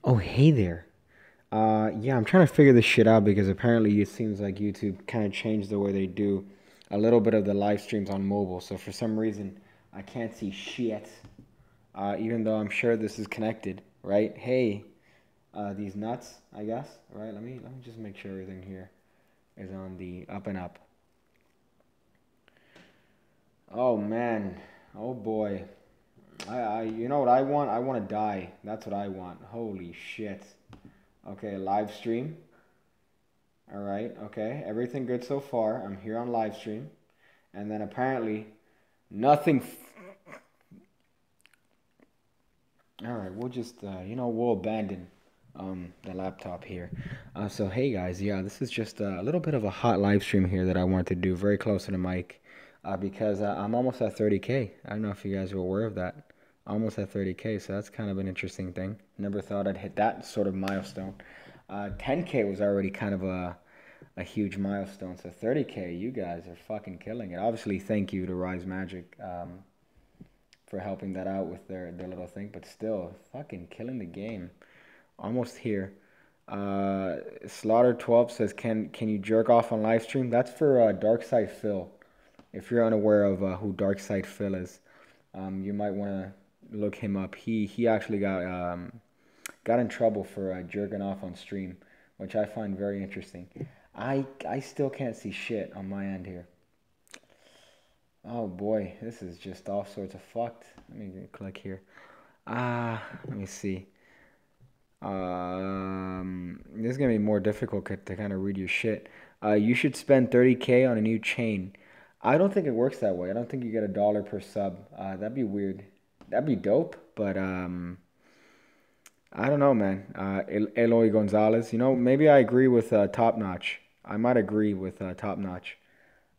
Oh, hey there. Yeah, I'm trying to figure this shit out because apparently it seems like YouTube kind of changed the way they do a little bit of the live streams on mobile. So for some reason, I can't see shit, even though I'm sure this is connected, right? Hey, these nuts, I guess, right? Let me just make sure everything here is on the up and up. Oh man, oh boy. You know what I want? I want to die. That's what I want. Holy shit. Okay, live stream. All right, okay. Everything good so far. I'm here on live stream. And then apparently nothing. All right, we'll just, we'll abandon the laptop here. So, hey guys, yeah, this is just a little bit of a hot live stream here that I wanted to do very close to the mic because I'm almost at 30K. I don't know if you guys were aware of that. Almost at 30K, so that's kind of an interesting thing. Never thought I'd hit that sort of milestone. 10K was already kind of a huge milestone. So 30K, you guys are fucking killing it. Obviously, thank you to Rise Magic for helping that out with their little thing. But still, fucking killing the game. Almost here. Slaughter 12 says, can you jerk off on live stream? That's for Darkside Phil. If you're unaware of who Darkside Phil is, you might want to look him up. He actually got in trouble for jerking off on stream, which I find very interesting. I still can't see shit on my end here. Oh boy, this is just all sorts of fucked. Let me click here. Let me see. This is gonna be more difficult to kind of read your shit. You should spend 30K on a new chain. I don't think it works that way. I don't think you get $1 per sub. That'd be weird. That'd be dope, but I don't know, man. Eloy Gonzalez. Maybe I agree with Top Notch. I might agree with Top Notch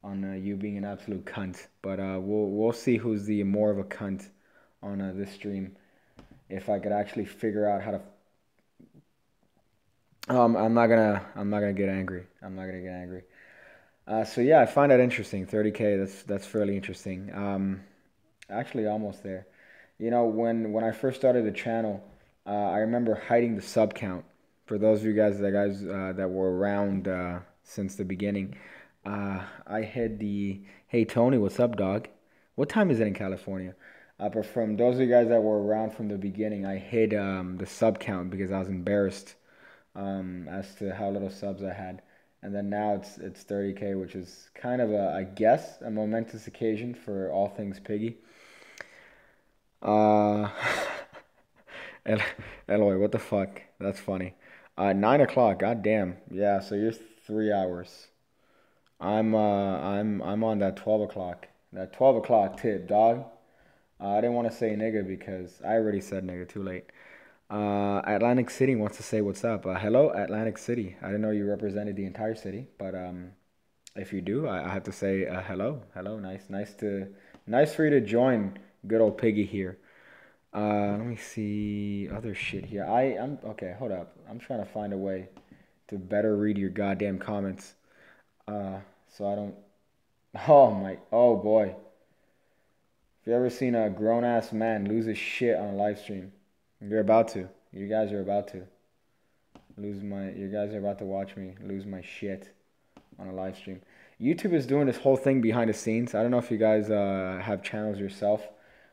on you being an absolute cunt. But we'll see who's the more of a cunt on this stream. If I could actually figure out how to. I'm not gonna get angry. I'm not gonna get angry. So yeah, I find that interesting. 30K. That's fairly interesting. Actually, almost there. When I first started the channel, I remember hiding the sub count. For those of you guys that were around since the beginning, I hid the "Hey Tony, what's up, dog? What time is it in California?" But from those of you guys that were around from the beginning, I hid the sub count because I was embarrassed as to how little subs I had. And then now it's 30K, which is kind of I guess, a momentous occasion for all things Piggy. Uh, Eloy, what the fuck? That's funny. 9 o'clock. God damn. Yeah. So you're 3 hours. I'm on that 12 o'clock. That 12 o'clock tip, dog. I didn't want to say nigga because I already said nigga. Too late. Atlantic City wants to say what's up. Hello, Atlantic City. I didn't know you represented the entire city, but if you do, I have to say hello. Hello, nice for you to join. Good old Piggy here. Let me see other shit here. I'm okay. Hold up. I'm trying to find a way to better read your goddamn comments. So I don't. Oh boy. If you ever seen a grown ass man lose his shit on a live stream, you're about to. You guys are about to You guys are about to watch me lose my shit on a live stream. YouTube is doing this whole thing behind the scenes. I don't know if you guys have channels yourself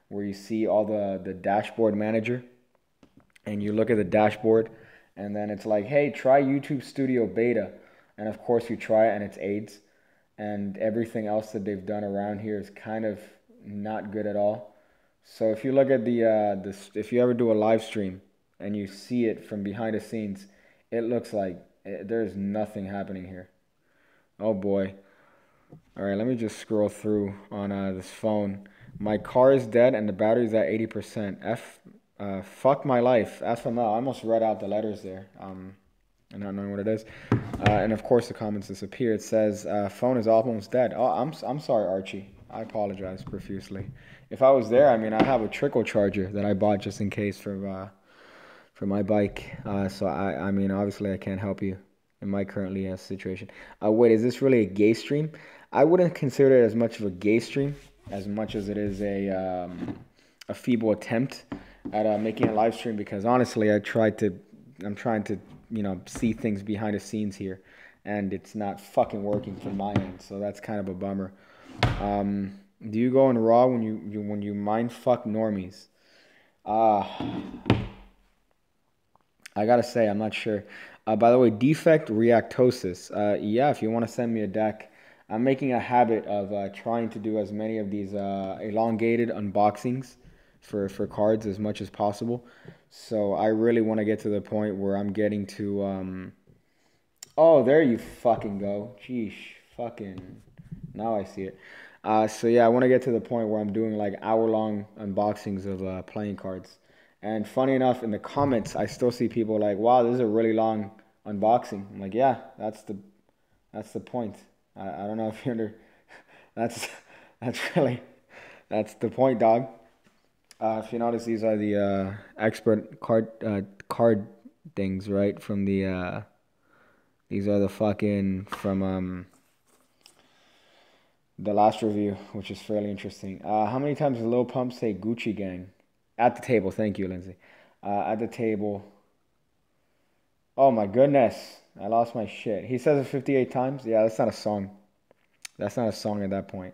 where you see all the dashboard manager and you look at the dashboard and then it's like, hey, try YouTube Studio Beta. And of course you try it and it's AIDS. And everything else that they've done around here is kind of not good at all. So if you look at if you ever do a live stream and you see it from behind the scenes, it looks like there's nothing happening here. Oh boy. All right, let me just scroll through on this phone. My car is dead and the battery's at 80%. Fuck my life. FML. I almost read out the letters there. And not knowing what it is. And of course the comments disappear. It says phone is almost dead. Oh, I'm sorry, Archie. I apologize profusely. If I was there, I mean, I have a trickle charger that I bought just in case for my bike. So I mean, obviously I can't help you in my currently situation. Wait, is this really a gay stream? I wouldn't consider it as much of a gay stream as much as it is a feeble attempt at making a live stream because honestly, I tried to trying to, you know, see things behind the scenes here, and it's not fucking working from my end. So that's kind of a bummer. Do you go in raw when you mind fuck normies? I gotta say, I'm not sure. By the way, defect reactosis. Yeah, if you want to send me a deck, I'm making a habit of trying to do as many of these elongated unboxings for cards as much as possible. So I really want to get to the point where I'm getting to. Oh, there you fucking go. Jeesh, fucking. Now I see it. So yeah, I want to get to the point where I'm doing like hour-long unboxings of playing cards. And funny enough, in the comments, I still see people like, "Wow, this is a really long unboxing." I'm like, "Yeah, that's the point." I don't know if you're under. That's that's the point, dog. If you notice, these are the expert card things, right? From the these are the fucking from the last review, which is fairly interesting. How many times does Lil Pump say Gucci Gang? At the table, thank you, Lindsay. At the table. Oh my goodness, I lost my shit. He says it 58 times. Yeah, that's not a song. That's not a song at that point.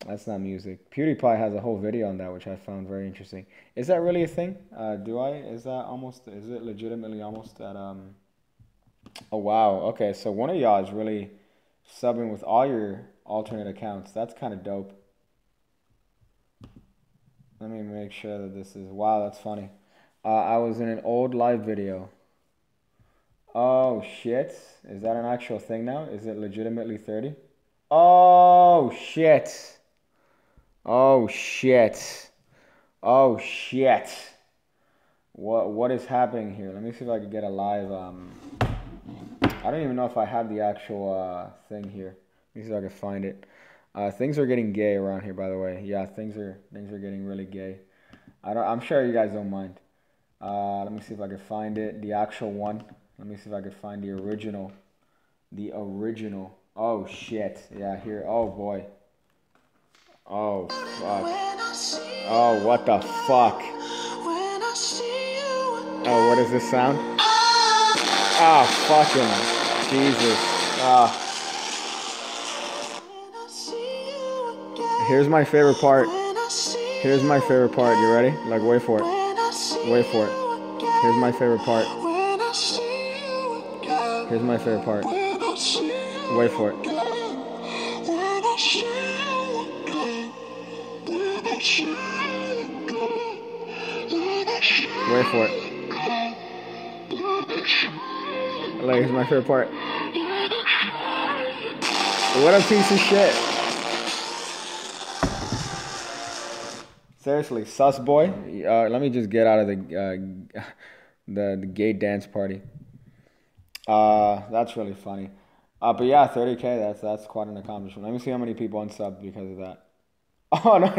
That's not music. PewDiePie has a whole video on that, which I found very interesting. Is that really a thing? Is it legitimately almost at, oh wow, okay, so one of y'all is really subbing with all your alternate accounts. That's kind of dope. Let me make sure that this is, wow, that's funny. I was in an old live video. Oh shit, is that an actual thing now? Is it legitimately 30? Oh shit. Oh shit. Oh shit. What is happening here? Let me see if I can get a live I don't even know if I have the actual thing here. Let me see if I can find it. Things are getting gay around here, by the way. Yeah, things are getting really gay. I'm sure you guys don't mind. Let me see if I can find it. The actual one. Let me see if I can find the original. The original. Oh shit. Yeah, here. Oh boy. Oh fuck. Oh, what the fuck? Oh, what is this sound? Ah, fucking Jesus. Ah. Here's my favorite part. Here's my favorite part. You ready? Like, wait for it. Wait for it. Here's my favorite part. Here's my favorite part. Wait for it. Wait for it. Like, here's my favorite part. What a piece of shit. Seriously, sus boy. Let me just get out of the gay dance party. That's really funny. But yeah, 30K. That's quite an accomplishment. Let me see how many people unsubbed because of that. Oh no,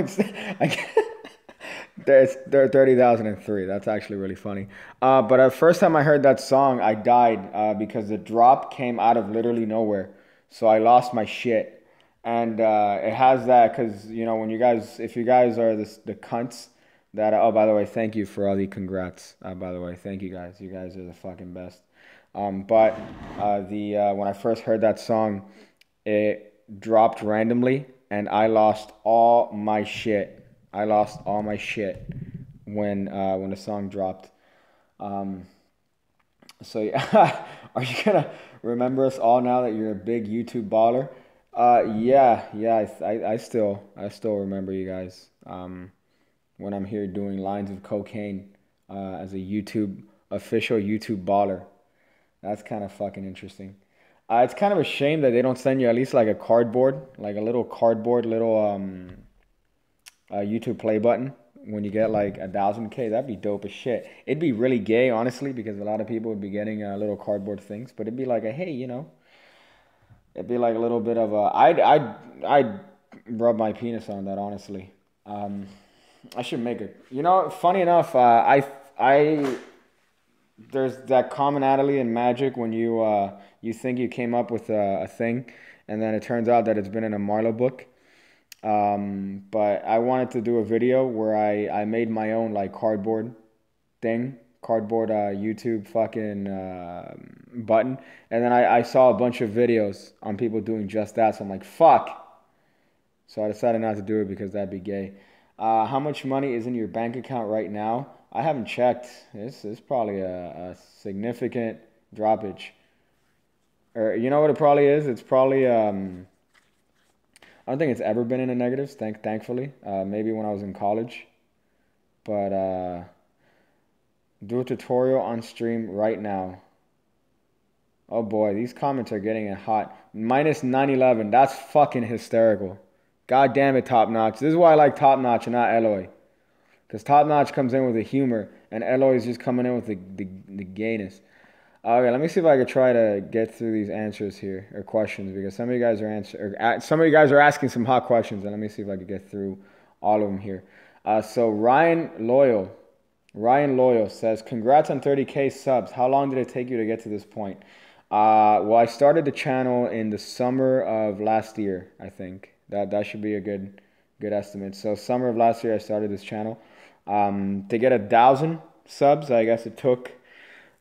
there's 30,003. That's actually really funny. But the first time I heard that song, I died because the drop came out of literally nowhere. So I lost my shit. And it has that because, you know, when you guys, if you guys are the cunts that, oh, by the way, thank you for all the congrats. By the way, thank you guys. You guys are the fucking best. But when I first heard that song, it dropped randomly and I lost all my shit. I lost all my shit when the song dropped. So yeah, are you gonna remember us all now that you're a big YouTube baller? Yeah. I still remember you guys. When I'm here doing lines of cocaine as a official YouTube baller. That's kind of fucking interesting. It's kind of a shame that they don't send you at least like a cardboard, like a little cardboard, YouTube play button when you get like 1,000K. That'd be dope as shit. It'd be really gay, honestly, because a lot of people would be getting little cardboard things. But it'd be like a hey, you know, it'd be like a little bit of a. I'd rub my penis on that, honestly. I should make it. You know, funny enough, there's that commonality in magic when you think you came up with a thing, and then it turns out that it's been in a Marlowe book. But I wanted to do a video where I made my own like cardboard thing, cardboard YouTube fucking button. And then I saw a bunch of videos on people doing just that. So I'm like, fuck. So I decided not to do it because that'd be gay. How much money is in your bank account right now? I haven't checked. This is probably a significant droppage. Or you know what it probably is? It's probably I don't think it's ever been in the negatives. Thankfully, maybe when I was in college, but do a tutorial on stream right now. Oh boy, these comments are getting it hot. Minus 911. That's fucking hysterical. God damn it, Top Notch. This is why I like Top Notch and not Eloy. Because Top Notch comes in with the humor, and Eloy is just coming in with the gayness. Okay, let me see if I could try to get through these answers here, or questions, because some of you guys are asking some hot questions, and let me see if I could get through all of them here. So Ryan Loyal says, congrats on 30K subs. How long did it take you to get to this point? Well, I started the channel in the summer of last year, I think. That should be a good estimate. So summer of last year, I started this channel. To get 1,000 subs, I guess it took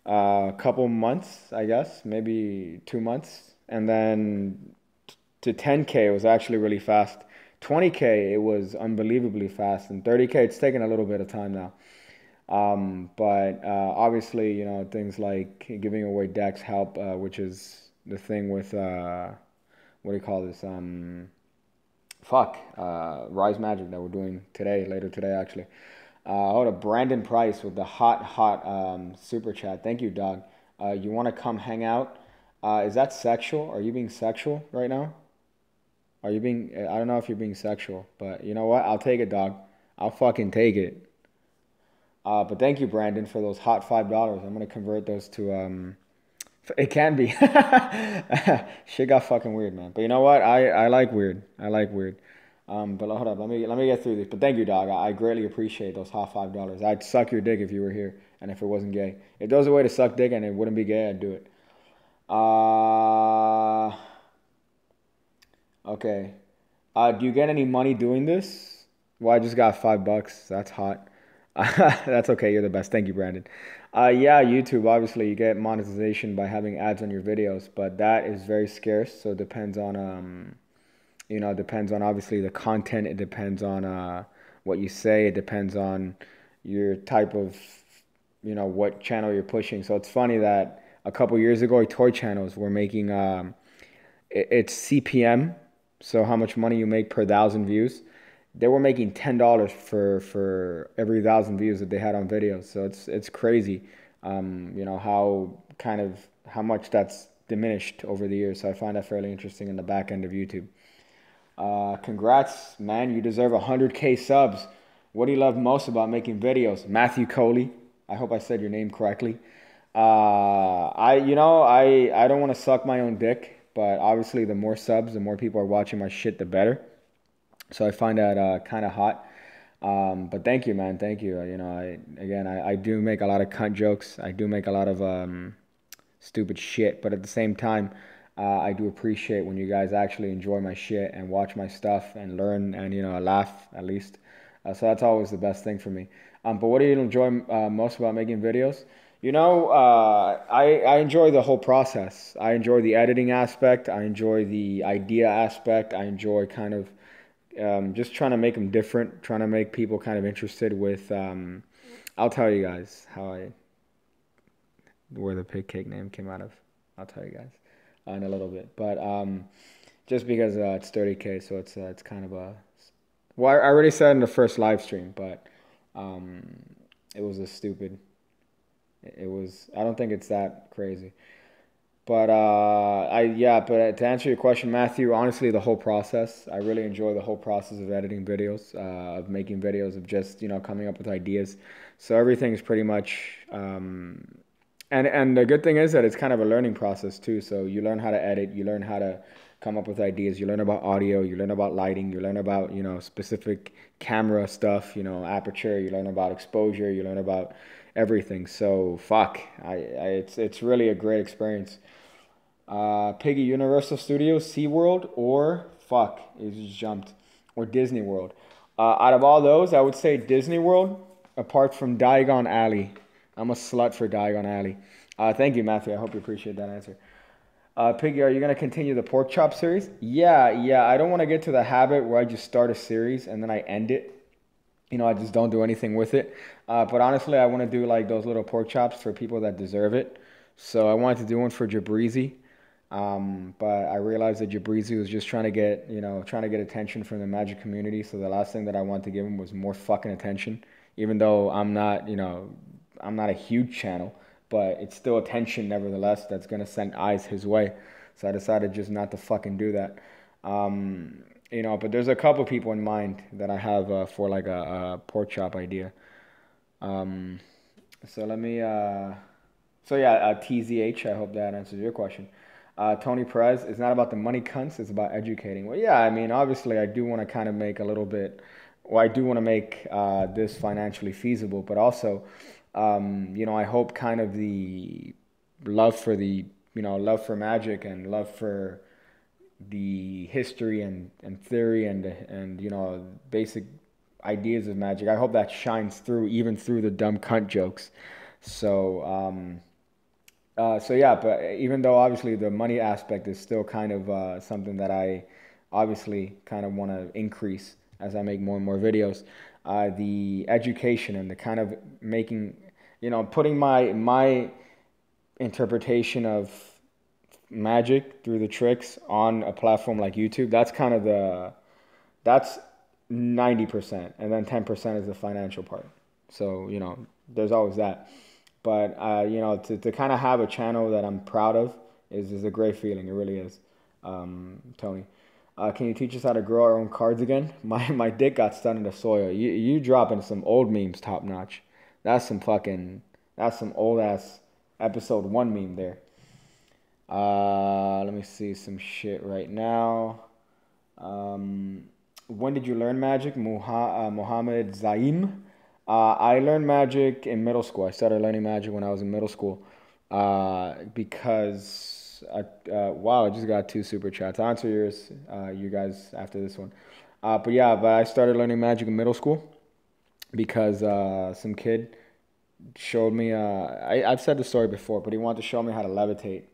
a couple months, I guess, maybe 2 months. And then to 10K, it was actually really fast. 20K, it was unbelievably fast. And 30K, it's taken a little bit of time now. But obviously, you know, things like giving away decks help, which is the thing with, what do you call this? Rise Magic that we're doing later today, actually. Hold up, Brandon Price with the hot super chat. Thank you, dog. You want to come hang out? Is that sexual? Are you being sexual right now? I don't know if you're being sexual, but you know what? I'll take it, dog. I'll fucking take it. But thank you, Brandon, for those hot $5. I'm gonna convert those to it can be. Shit got fucking weird, man. But you know what? I like weird. I like weird. But hold up, let me get through this. But thank you, dog. I greatly appreciate those hot $5. I'd suck your dick if you were here and if it wasn't gay. If there was a way to suck dick and it wouldn't be gay, I'd do it. Okay. Do you get any money doing this? Well, I just got $5. That's hot. That's okay. You're the best. Thank you, Brandon. Yeah, YouTube, obviously you get monetization by having ads on your videos, but that is very scarce. So it depends on, it depends on obviously the content. It depends on what you say. It depends on your type of, what channel you're pushing. So it's funny that a couple years ago, toy channels were making, it's CPM. So how much money you make per 1,000 views. They were making $10 for every 1,000 views that they had on videos. So it's crazy, how much that's diminished over the years. So I find that fairly interesting in the back end of YouTube. Congrats, man! You deserve 100K subs. What do you love most about making videos? Matthew Coley. I hope I said your name correctly. I don't want to suck my own dick, but obviously the more subs, the more people are watching my shit, the better. So I find that kind of hot. But thank you, man. Thank you. I do make a lot of cunt jokes. I do make a lot of stupid shit. But at the same time, I do appreciate when you guys actually enjoy my shit and watch my stuff and learn and, laugh at least. So that's always the best thing for me. But what do you enjoy most about making videos? I enjoy the whole process. I enjoy the editing aspect. I enjoy the idea aspect. I enjoy kind of just trying to make them different, trying to make people kind of interested with, I'll tell you guys where the Pigcake name came out of. I'll tell you guys in a little bit. But just because it's 30K, so it's kind of well, I already said in the first live stream, but it was I don't think it's that crazy. But but to answer your question, Matthew, honestly, the whole process, I really enjoy the whole process of editing videos, of making videos, of just, coming up with ideas. So everything is pretty much, and the good thing is that it's kind of a learning process too. So you learn how to edit, you learn how to come up with ideas, you learn about audio, you learn about lighting, you learn about, specific camera stuff, aperture, you learn about exposure, you learn about everything. So it's really a great experience. Piggy, Universal Studios, SeaWorld, or it just jumped, or Disney World. Out of all those, I would say Disney World, apart from Diagon Alley. I'm a slut for Diagon Alley. Thank you, Matthew. I hope you appreciate that answer. Piggy, are you going to continue the pork chop series? Yeah. I don't want to get to the habit where I just start a series and then I end it. I just don't do anything with it. But honestly, I want to do like those little pork chops for people that deserve it. So I wanted to do one for Jabrizi. But I realized that Jabrizi was just trying to get, attention from the Magic community. So the last thing that I wanted to give him was more fucking attention, even though I'm not a huge channel, but it's still attention nevertheless that's gonna send eyes his way. So I decided just not to fucking do that. But there's a couple people in mind that I have for like a pork chop idea. So let me. TZH. I hope that answers your question. Tony Perez, it's not about the money cunts, it's about educating. Well, yeah, I mean, obviously, I do want to kind of make a little bit, well, I do want to make this financially feasible, but also, I hope kind of the love for love for Magic and love for the history and theory and basic ideas of Magic, I hope that shines through, even through the dumb cunt jokes. So, but even though obviously the money aspect is still kind of something that I obviously kind of want to increase as I make more and more videos, the education and the kind of making, putting my interpretation of Magic through the tricks on a platform like YouTube, that's 90%, and then 10% is the financial part. So, there's always that. But, to kind of have a channel that I'm proud of is a great feeling. It really is, Tony. Can you teach us how to grow our own cards again? My dick got stunned in the soil. You dropping some old memes top notch. That's some old ass episode 1 meme there. Let me see some shit right now. When did you learn Magic? Mohammed Zaim. I learned Magic in middle school. I started learning Magic when I was in middle school because, wow, I just got 2 super chats. I'll answer yours, you guys, after this one. But I started learning Magic in middle school because some kid showed me, I've said the story before, but he wanted to show me how to levitate.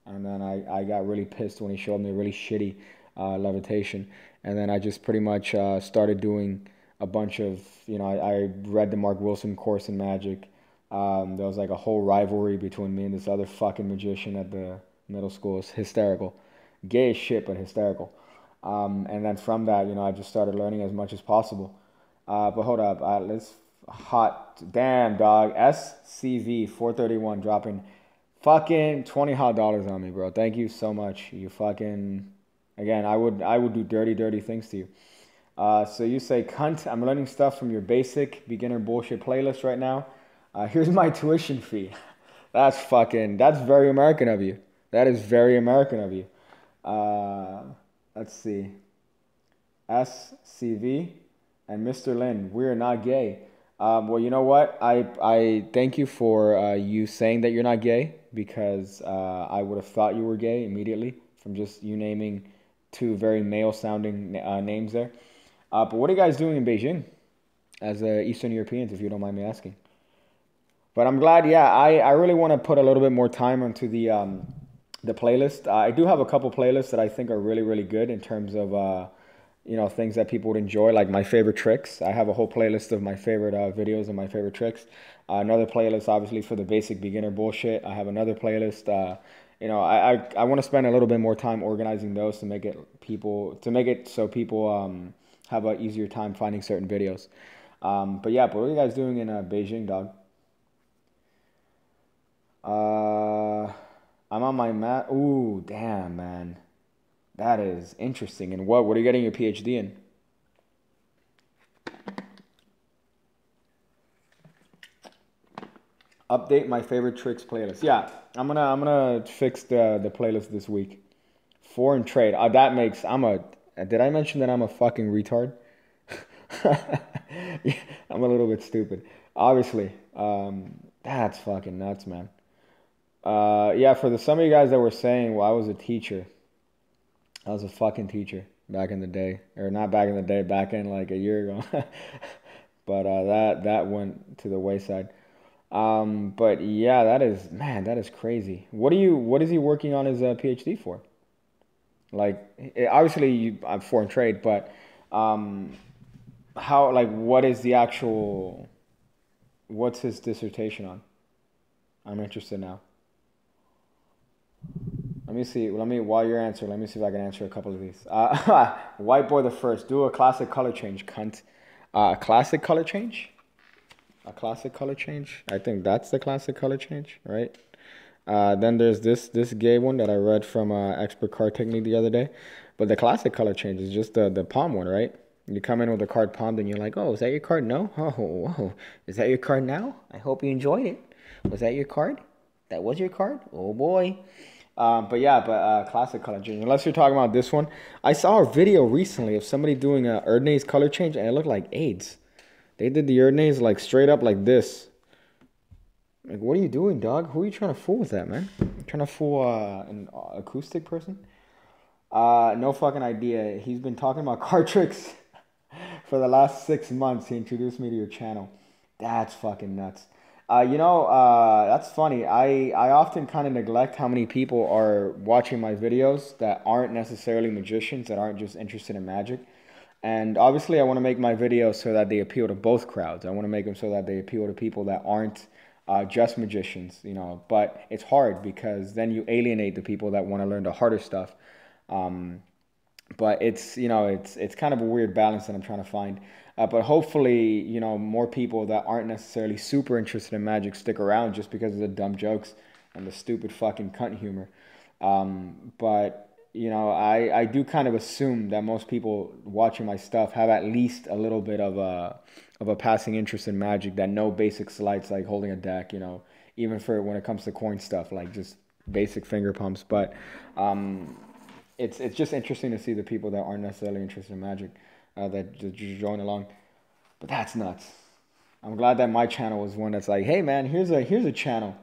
And then I got really pissed when he showed me a really shitty levitation. And then I just pretty much started doing a bunch of, I read the Mark Wilson course in Magic. There was like a whole rivalry between me and this other fucking magician at the middle school. It's hysterical. Gay as shit, but hysterical. And then from that, I just started learning as much as possible. But hold up. Let's hot. Damn, dog. SCV 431 dropping fucking $20 hot on me, bro. Thank you so much. You fucking, again, I would do dirty things to you. So you say, cunt, I'm learning stuff from your basic beginner bullshit playlist right now. Here's my tuition fee. That's very American of you. That is very American of you. Let's see. SCV and Mr. Lin, we're not gay. Well, you know what? I thank you for you saying that you're not gay, because I would have thought you were gay immediately from just you naming 2 very male-sounding names there. But what are you guys doing in Beijing as Eastern Europeans, if you don't mind me asking? But I'm glad, I really want to put a little bit more time onto the playlist. I do have a couple playlists that I think are really, really good in terms of, things that people would enjoy, like my favorite tricks. I have a whole playlist of my favorite videos and my favorite tricks. Another playlist, obviously, for the basic beginner bullshit. I have another playlist. I want to spend a little bit more time organizing those to make it so people have an easier time finding certain videos. But what are you guys doing in Beijing, dog? I'm on my mat. Ooh, damn, man. That is interesting. And what are you getting your PhD in? Update my favorite tricks playlist. Yeah, I'm gonna fix the playlist this week. Foreign trade. Did I mention that I'm a fucking retard? Yeah, I'm a little bit stupid. Obviously. That's fucking nuts, man. For some of you guys that were saying, well, I was a teacher. I was a fucking teacher back in the day. Or not back in the day, back in like a year ago. But that went to the wayside. But yeah, that is, man, that is crazy. What is he working on his PhD for? Like, obviously, I'm foreign trade, but um, how, like, what is the actual, what's his dissertation on? I'm interested now. Let me see. While you're answering, let me see if I can answer a couple of these. White boy the first. Do a classic color change, cunt. A classic color change? A classic color change? I think that's the classic color change, right? Then there's this gay one that I read from Expert Card Technique the other day. But the classic color change is just the palm one, right? You come in with the card palmed and you're like, oh, is that your card? No? Oh, whoa. Is that your card now? I hope you enjoyed it. Was that your card? That was your card? Oh, boy. Classic color change. Unless you're talking about this one. I saw a video recently of somebody doing a Erdnase color change and it looked like AIDS. They did the Erdnase like straight up like this. Like, what are you doing, dog? Who are you trying to fool with that, man? You trying to fool an acoustic person? No fucking idea. He's been talking about card tricks for the last 6 months. He introduced me to your channel. That's fucking nuts. That's funny. I often kind of neglect how many people are watching my videos that aren't necessarily magicians, that aren't just interested in magic. And obviously, I want to make my videos so that they appeal to both crowds. I want to make them so that they appeal to people that aren't just magicians, you know. But it's hard because then you alienate the people that want to learn the harder stuff. But it's, you know, it's kind of a weird balance that I'm trying to find. But hopefully, you know, more people that aren't necessarily super interested in magic stick around just because of the dumb jokes and the stupid fucking cunt humor. But you know, I do kind of assume that most people watching my stuff have at least a little bit of a passing interest in magic, that know basic sleights like holding a deck, you know, even for when it comes to coin stuff, like just basic finger pumps. But it's just interesting to see the people that aren't necessarily interested in magic that just join along. But that's nuts. I'm glad that my channel was one that's like, hey man, here's a channel.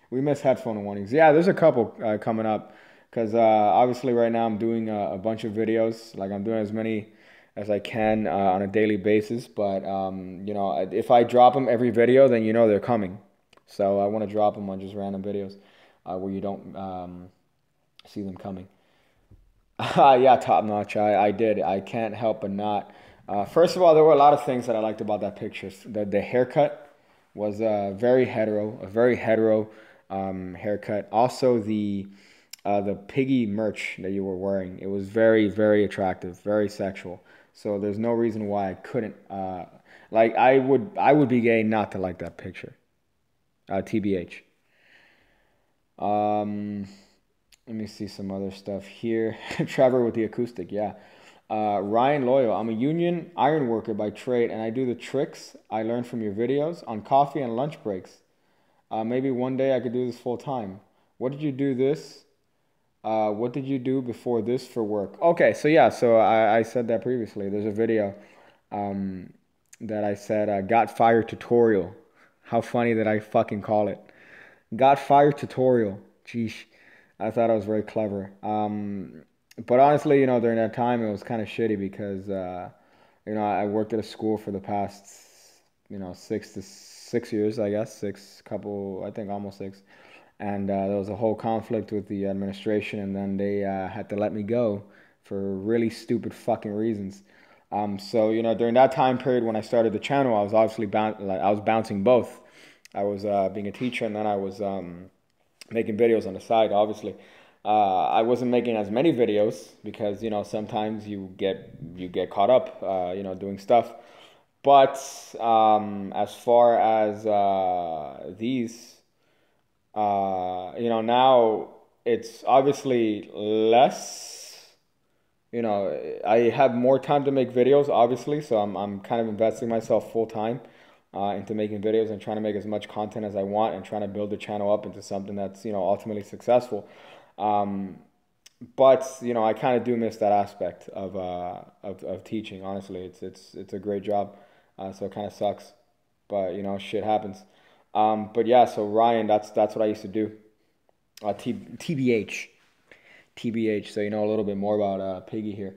We miss headphone warnings. Yeah, there's a couple coming up. Because obviously right now I'm doing a bunch of videos. Like, I'm doing as many as I can on a daily basis. But, you know, if I drop them every video, then you know they're coming. So I want to drop them on just random videos where you don't see them coming. Yeah, top notch. I did. I can't help but not. First of all, there were a lot of things that I liked about that picture. The haircut was a very hetero haircut. Also, the Piggy merch that you were wearing, it was very, very attractive, very sexual. So there's no reason why I couldn't like, I would be gay not to like that picture. TBH. Let me see some other stuff here. Trevor with the acoustic, yeah. Ryan Loyal, I'm a union iron worker by trade and I do the tricks I learned from your videos on coffee and lunch breaks. Maybe one day I could do this full time. What did you do this? What did you do before this for work? Okay, so yeah, so I said that previously. There's a video that I said, got fired tutorial. How funny that I fucking call it. Got fired tutorial. Jeez, I thought I was very clever. But honestly, you know, during that time, it was kind of shitty because, you know, I worked at a school for the past, you know, 6 years, I guess. I think almost 6. And there was a whole conflict with the administration, and then they had to let me go for really stupid fucking reasons. So, you know, during that time period when I started the channel, I was obviously I was bouncing both. I was being a teacher, and then I was making videos on the side, obviously. I wasn't making as many videos because, you know, sometimes you get caught up, you know, doing stuff. But as far as these... you know, now it's obviously less, you know, I have more time to make videos, obviously, so I'm kind of investing myself full time into making videos and trying to make as much content as I want and trying to build the channel up into something that's, you know, ultimately successful. But, you know, I kind of do miss that aspect of teaching, honestly. It's a great job, so it kind of sucks, but, you know, shit happens. But yeah, so Ryan, that's what I used to do. TBH. So you know a little bit more about Piggy here.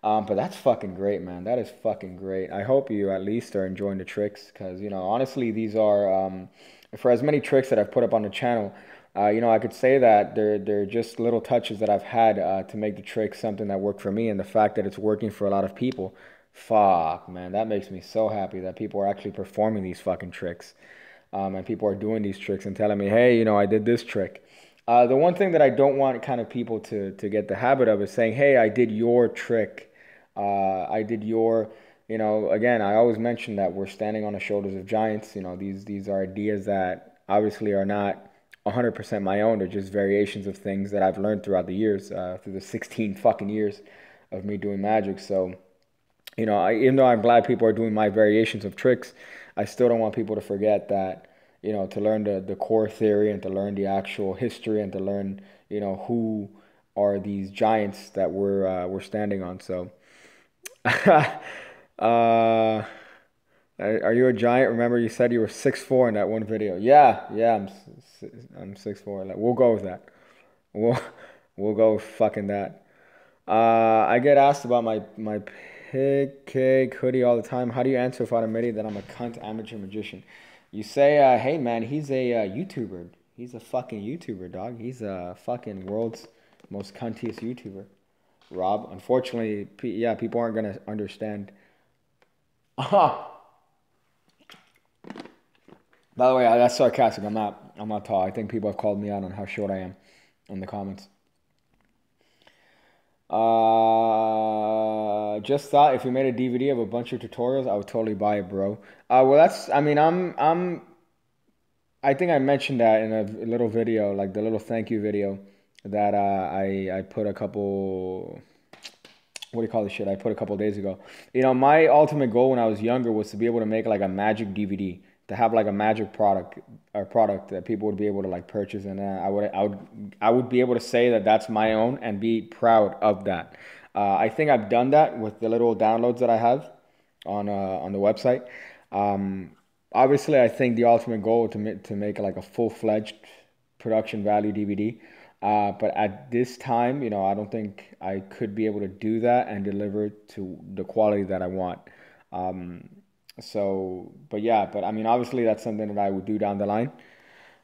But that's fucking great, man. That is fucking great. I hope you at least are enjoying the tricks because, you know, honestly, these are for as many tricks that I've put up on the channel, I could say that they're just little touches that I've had to make the trick something that worked for me, and the fact that it's working for a lot of people, fuck, man, that makes me so happy that people are actually performing these fucking tricks, and people are doing these tricks and telling me, hey, I did this trick. The one thing that I don't want kind of people to get the habit of is saying, hey, I did your trick. I did your, again, I always mention that we're standing on the shoulders of giants. These are ideas that obviously are not 100% my own. They're just variations of things that I've learned throughout the years, through the 16 fucking years of me doing magic. So, even though I'm glad people are doing my variations of tricks, I still don't want people to forget that, to learn the core theory and to learn the actual history and to learn, who are these giants that we're standing on. So, uh, are you a giant? Remember, you said you were 6'4" in that one video. Yeah, I'm 6'4". Like, we'll go with that. We'll we'll go with fucking that. I get asked about my Pigcake hoodie all the time. How do you answer if I'm admitting that I'm a cunt amateur magician? You say, hey man, he's a YouTuber. He's a fucking YouTuber, dog. He's a fucking world's most cuntiest YouTuber. Rob, unfortunately, people aren't gonna understand. By the way, that's sarcastic. I'm not tall. I think people have called me out on how short I am in the comments. Just thought if you made a DVD of a bunch of tutorials, I would totally buy it, bro. Well, I think I mentioned that in a little video, like the little thank you video that I put a couple, what do you call this shit? I put a couple days ago. My ultimate goal when I was younger was to be able to make like a magic DVD, to have like a magic product that people would be able to like purchase, and I would be able to say that that's my own and be proud of that. I think I've done that with the little downloads that I have on the website. Obviously, I think the ultimate goal to make like a full-fledged production value DVD. But at this time, I don't think I could be able to do that and deliver to the quality that I want. But I mean, obviously that's something that I would do down the line,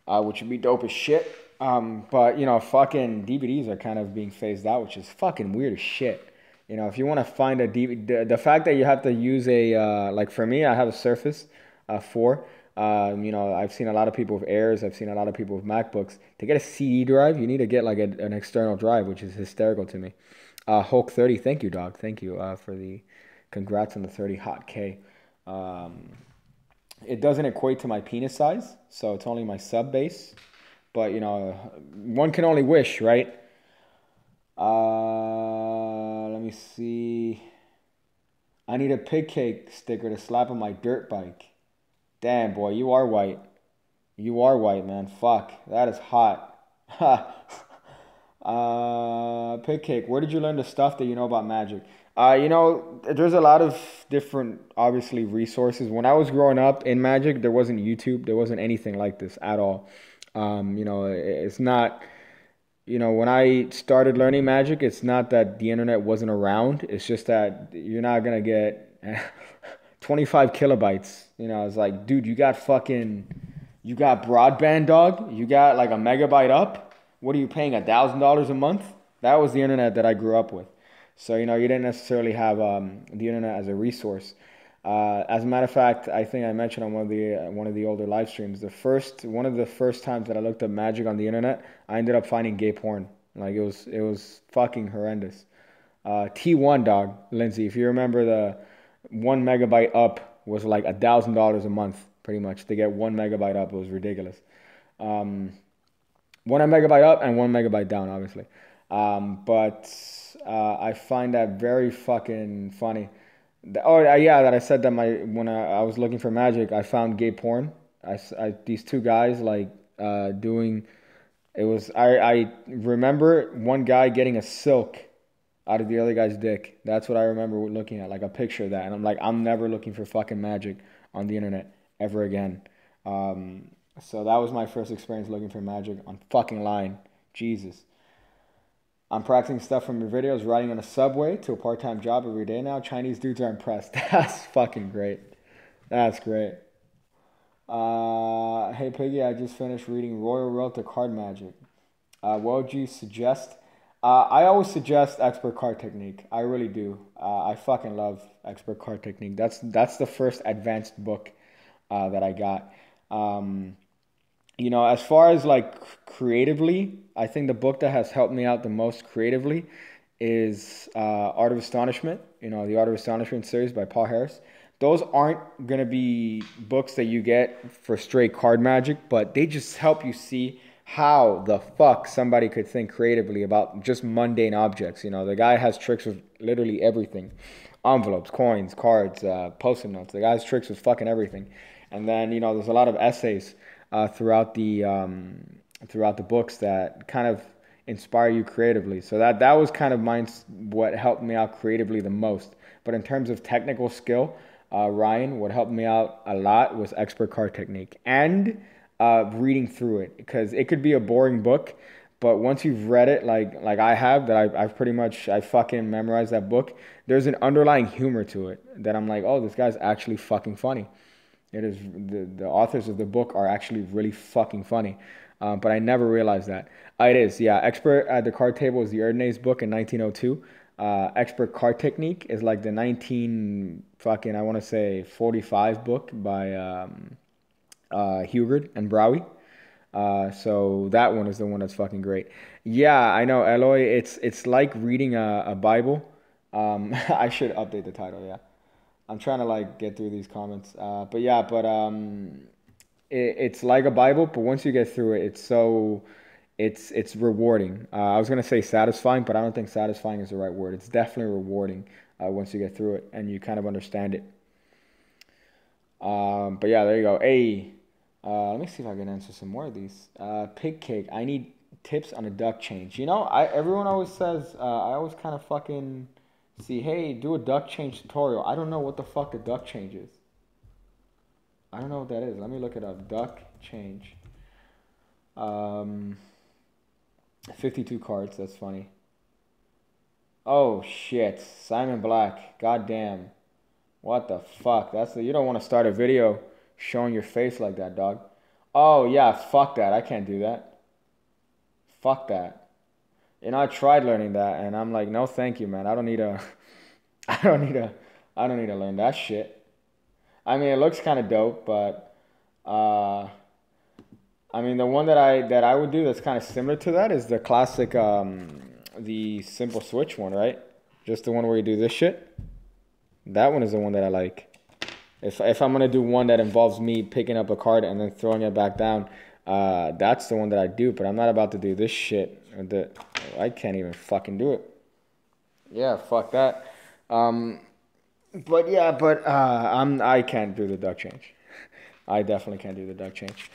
which would be dope as shit. But fucking DVDs are kind of being phased out, which is fucking weird as shit. If you want to find a DVD, the fact that you have to use like for me, I have a Surface 4. I've seen a lot of people with Airs. I've seen a lot of people with MacBooks. To get a CD drive, you need to get like an external drive, which is hysterical to me. Hulk 30, thank you, dog. Thank you for the congrats on the 30 hot K. It doesn't equate to my penis size, so it's only my sub base. But one can only wish, right? Let me see. I need a Pigcake sticker to slap on my dirt bike. Damn, boy, you are white. You are white, man. Fuck, that is hot. Pigcake, where did you learn the stuff that you know about magic? There's a lot of different, obviously, resources. When I was growing up in magic, there wasn't YouTube. There wasn't anything like this at all. It's not, when I started learning magic, it's not that the internet wasn't around. It's just that you're not going to get 25 kilobytes. It's like, dude, you got broadband, dog? You got like a megabyte up? What are you paying, $1,000 a month? That was the internet that I grew up with. So, you didn't necessarily have the internet as a resource. As a matter of fact, I think I mentioned on one of the older live streams, one of the first times that I looked up magic on the internet, I ended up finding gay porn. Like it was fucking horrendous. T1, dog, Lindsay, if you remember, the 1 megabyte up was like $1,000 a month, pretty much. To get 1 megabyte up, it was ridiculous. 1 megabyte up and 1 megabyte down, obviously. But I find that very fucking funny. That I said that when I was looking for magic, I found gay porn. These two guys like doing. It was I remember one guy getting a silk out of the other guy's dick. That's what I remember looking at, like a picture of that, and I'm like, I'm never looking for fucking magic on the internet ever again. So that was my first experience looking for magic on fucking line. Jesus. I'm practicing stuff from your videos, riding on a subway to a part-time job every day now. Chinese dudes are impressed. That's fucking great. That's great. Hey Piggy, I just finished reading Royal Road to Card Magic. What would you suggest? I always suggest Expert Card Technique. I really do. I fucking love Expert Card Technique. That's the first advanced book that I got. Um, as far as like creatively, I think the book that has helped me out the most creatively is Art of Astonishment. The Art of Astonishment series by Paul Harris. Those aren't gonna be books that you get for straight card magic, but they just help you see how the fuck somebody could think creatively about just mundane objects. The guy has tricks with literally everything: envelopes, coins, cards, post-it notes. The guy has tricks with fucking everything. And then there's a lot of essays throughout the books that kind of inspire you creatively. So that was kind of what helped me out creatively the most. But in terms of technical skill, Ryan, what helped me out a lot was Expert Card Technique and reading through it, because it could be a boring book, but once you've read it, like I have, that I fucking memorized that book. There's an underlying humor to it that I'm like, oh, this guy's actually fucking funny. It is the authors of the book are actually really fucking funny, but I never realized that. It is, yeah. Expert at the Card Table is the Erdnase book in 1902. Expert Card Technique is like the 19 fucking, I want to say 45 book by Heegaard and Browie. So that one is the one that's fucking great. Yeah, I know, Eloy. It's like reading a Bible. I should update the title. Yeah, I'm trying to like get through these comments. It's like a Bible, but once you get through it, it's rewarding. I was gonna say satisfying, but I don't think satisfying is the right word. It's definitely rewarding once you get through it and you kind of understand it. But yeah, there you go. Hey, let me see if I can answer some more of these. Pigcake, I need tips on a duck change. Everyone always says, I always kind of fucking see, hey, do a duck change tutorial. I don't know what the fuck a duck change is. I don't know what that is. Let me look it up. Duck change. 52 cards. That's funny. Oh shit, Simon Black. Goddamn. What the fuck? You don't want to start a video showing your face like that, dog. Oh yeah, fuck that. I can't do that. Fuck that. I tried learning that and I'm like, no thank you, man. I don't need to learn that shit. I mean, it looks kind of dope, but I mean, the one that I would do that's kind of similar to that is the classic the simple switch one, right? Just the one where you do this shit. That one is the one that I like. If I'm gonna do one that involves me picking up a card and then throwing it back down, that's the one that I do. But I'm not about to do this shit. I can't even fucking do it. Yeah, fuck that. I can't do the duck change. I definitely can't do the duck change.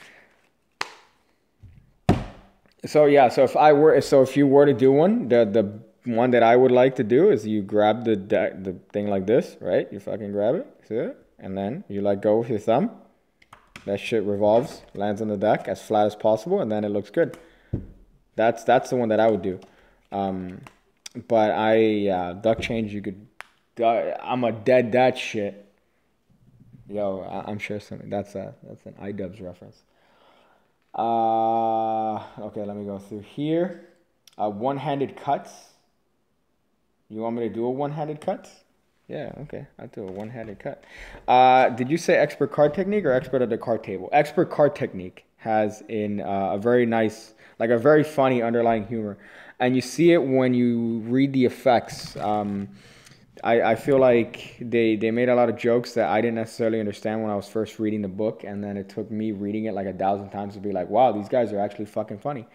So yeah, if you were to do one, the one that I would like to do is you grab the thing like this, right? You fucking grab it, see it? And then you let go with your thumb. That shit revolves, lands on the deck as flat as possible, and then it looks good. That's the one that I would do. But duck change, you could. I'm a dead that shit. Yo, I'm sure something. That's an iDubbbz reference. Okay, let me go through here. One-handed cuts. You want me to do a one-handed cut? Yeah, okay. I'll do a one-handed cut. Did you say Expert Card Technique or Expert at the Card Table? Expert Card Technique has a very nice, like a very funny underlying humor. And you see it when you read the effects. I feel like they made a lot of jokes that I didn't necessarily understand when I was first reading the book. And then it took me reading it like 1,000 times to be like, wow, these guys are actually fucking funny.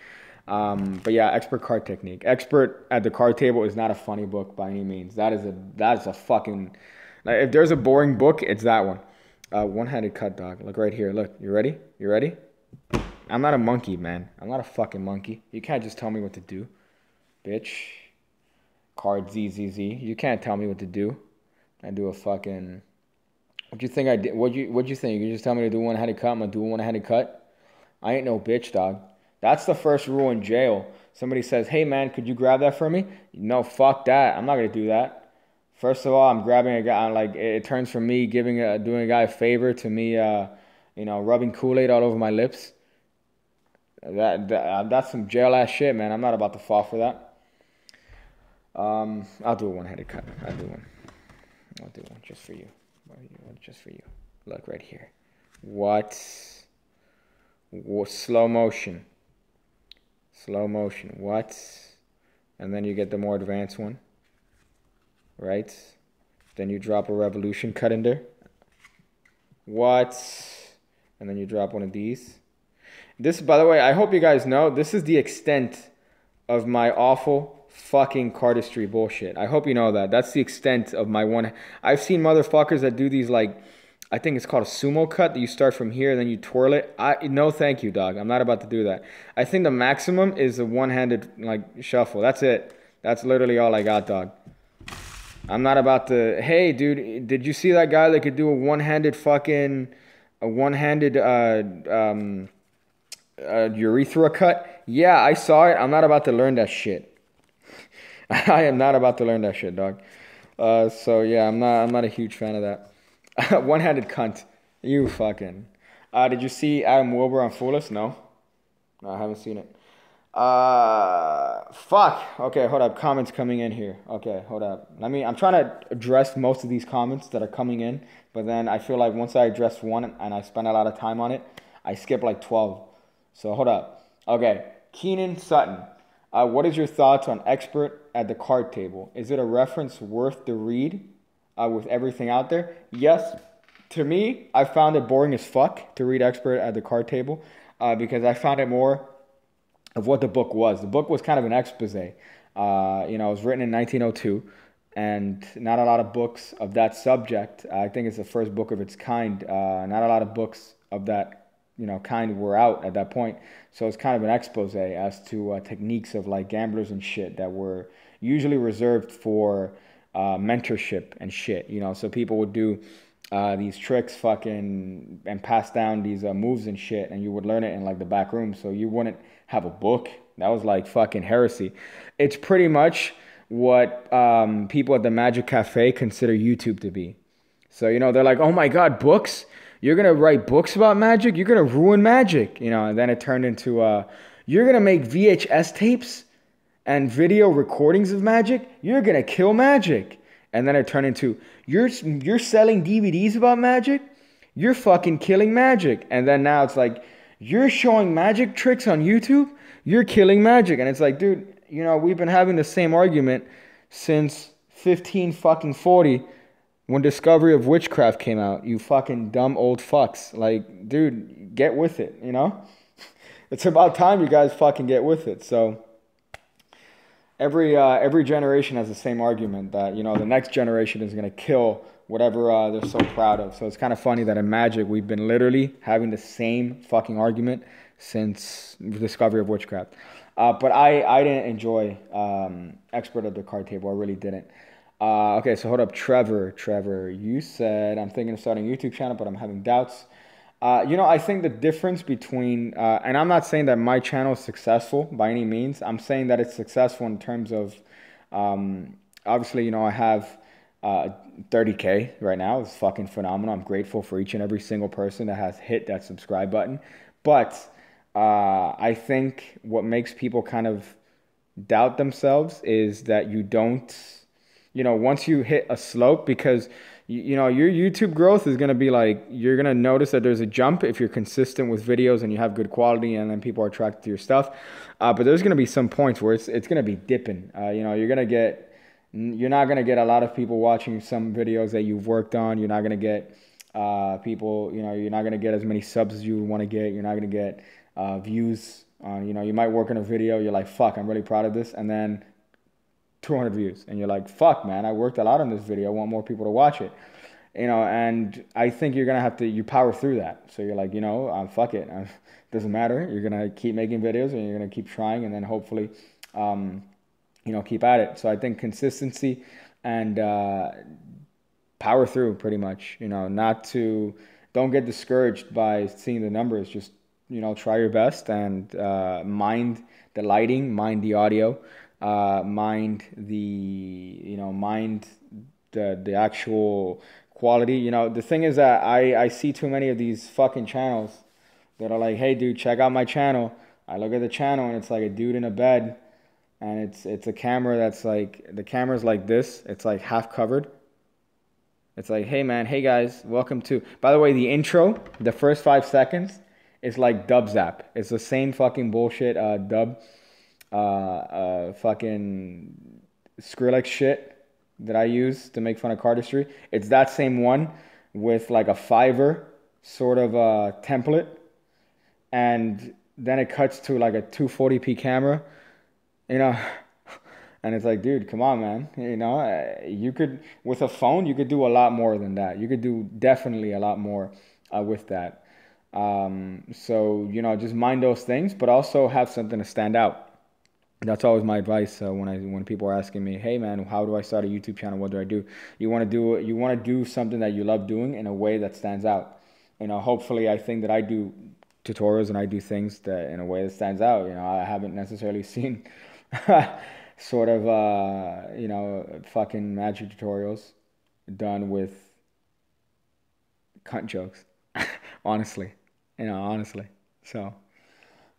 But yeah, Expert Card Technique. Expert at the Card Table is not a funny book by any means. That is a fucking, like, if there's a boring book, it's that one. One-handed cut, dog. Look right here. Look, you ready? You ready? I'm not a monkey, man. I'm not a fucking monkey. You can't just tell me what to do, bitch. Card ZZZ. You can't tell me what to do. I do a fucking. What you think I did? What you think? You just tell me to do one-handed cut. I'm gonna do a one-handed cut. I ain't no bitch, dog. That's the first rule in jail. Somebody says, "Hey man, could you grab that for me?" No, fuck that. I'm not gonna do that. First of all, I'm grabbing a guy. Like, it turns from me doing a guy a favor to me you know, rubbing Kool-Aid all over my lips. That's some jail ass shit, man. I'm not about to fall for that. I'll do a one-handed cut. I'll do one just for you. Just for you. Look right here. What? Slow motion. What? And then you get the more advanced one, right? Then you drop a revolution cut in there. What? And then you drop one of these. This, by the way, I hope you guys know, this is the extent of my awful fucking cardistry bullshit. I hope you know that. That's the extent of my one. I've seen motherfuckers that do these, like, I think it's called a sumo cut, that you start from here and then you twirl it. No, thank you, dog. I'm not about to do that. I think the maximum is a one-handed, like, shuffle. That's it. That's literally all I got, dog. I'm not about to, hey, dude, did you see that guy that could do a one-handed urethra cut? Yeah, I saw it. I'm not about to learn that shit. I am not about to learn that shit, dog. So yeah, I'm not a huge fan of that. One-handed cunt. You fucking. Did you see Adam Wilbur on Foolish? No, I haven't seen it. Fuck. Okay, hold up. Comments coming in here. Okay, hold up. I'm trying to address most of these comments that are coming in, but then I feel like once I address one and I spend a lot of time on it, I skip like 12. So hold up. Okay, Keenan Sutton. What is your thoughts on Expert at the card table? Is it a reference worth the read with everything out there? Yes. To me, I found it boring as fuck to read Expert at the card table because I found it more of what the book was. The book was kind of an expose. It was written in 1902, and not a lot of books of that subject. I think it's the first book of its kind. Not a lot of books of that kind were out at that point. So it's kind of an expose as to techniques of like gamblers and shit that were usually reserved for mentorship and shit. So people would do these tricks fucking and pass down these moves and shit, and you would learn it in like the back room. So you wouldn't have a book. That was like fucking heresy. It's pretty much what people at the Magic Cafe consider YouTube to be. So, they're like, oh my God, books? You're going to write books about magic? You're going to ruin magic. And then it turned into, you're going to make VHS tapes and video recordings of magic? You're going to kill magic. And then it turned into, you're selling DVDs about magic? You're fucking killing magic. And then now it's like, you're showing magic tricks on YouTube? You're killing magic. And it's like, dude, we've been having the same argument since 1540 when Discovery of Witchcraft came out. You fucking dumb old fucks. Like, dude, get with it, It's about time you guys fucking get with it. So every generation has the same argument that, the next generation is going to kill whatever they're so proud of. So it's kind of funny that in Magic, we've been literally having the same fucking argument since the Discovery of Witchcraft. But I didn't enjoy Expert at the card table. I really didn't. Okay, so hold up. Trevor, you said, I'm thinking of starting a YouTube channel, but I'm having doubts. I think the difference between, and I'm not saying that my channel is successful by any means. I'm saying that it's successful in terms of, obviously, I have 30K right now. It's fucking phenomenal. I'm grateful for each and every single person that has hit that subscribe button. But I think what makes people kind of doubt themselves is that you don't, once you hit a slope, because your YouTube growth is going to be like, you're going to notice that there's a jump if you're consistent with videos and you have good quality and then people are attracted to your stuff. But there's going to be some points where it's going to be dipping. You're not going to get a lot of people watching some videos that you've worked on. You're not going to get people, you're not going to get as many subs as you want to get. You're not going to get views. You might work on a video. You're like, fuck, I'm really proud of this. And then 200 views. And you're like, fuck, man, I worked a lot on this video. I want more people to watch it. And I think you're going to have to, you power through that. So you're like, fuck it. It doesn't matter. You're going to keep making videos and you're going to keep trying and then hopefully, keep at it. So I think consistency and power through pretty much, don't get discouraged by seeing the numbers. Just, try your best and mind the lighting, mind the audio, mind the actual quality. You know, the thing is that I see too many of these fucking channels that are like, hey, dude, check out my channel. I look at the channel and it's like a dude in a bed, and it's a camera that's like, the camera's like this. It's like half covered. It's like, hey, man, hey, guys, welcome to... By the way, the intro, the first 5 seconds, is like dub zap. It's the same fucking bullshit dub, fucking Skrillex shit that I use to make fun of cardistry. It's that same one with like a Fiverr sort of template. And then it cuts to like a 240p camera, you know... And it's like, dude, come on, man. You know, you could, with a phone, you could do a lot more than that. You could do definitely a lot more with that. So, you know, just mind those things, but also have something to stand out. That's always my advice when people are asking me, hey, man, how do I start a YouTube channel? What do I do? You want to do something that you love doing in a way that stands out. You know, hopefully I think that I do tutorials and I do things that in a way that stands out. You know, I haven't necessarily seen... sort of, you know, fucking magic tutorials done with cunt jokes, honestly, you know, honestly. So,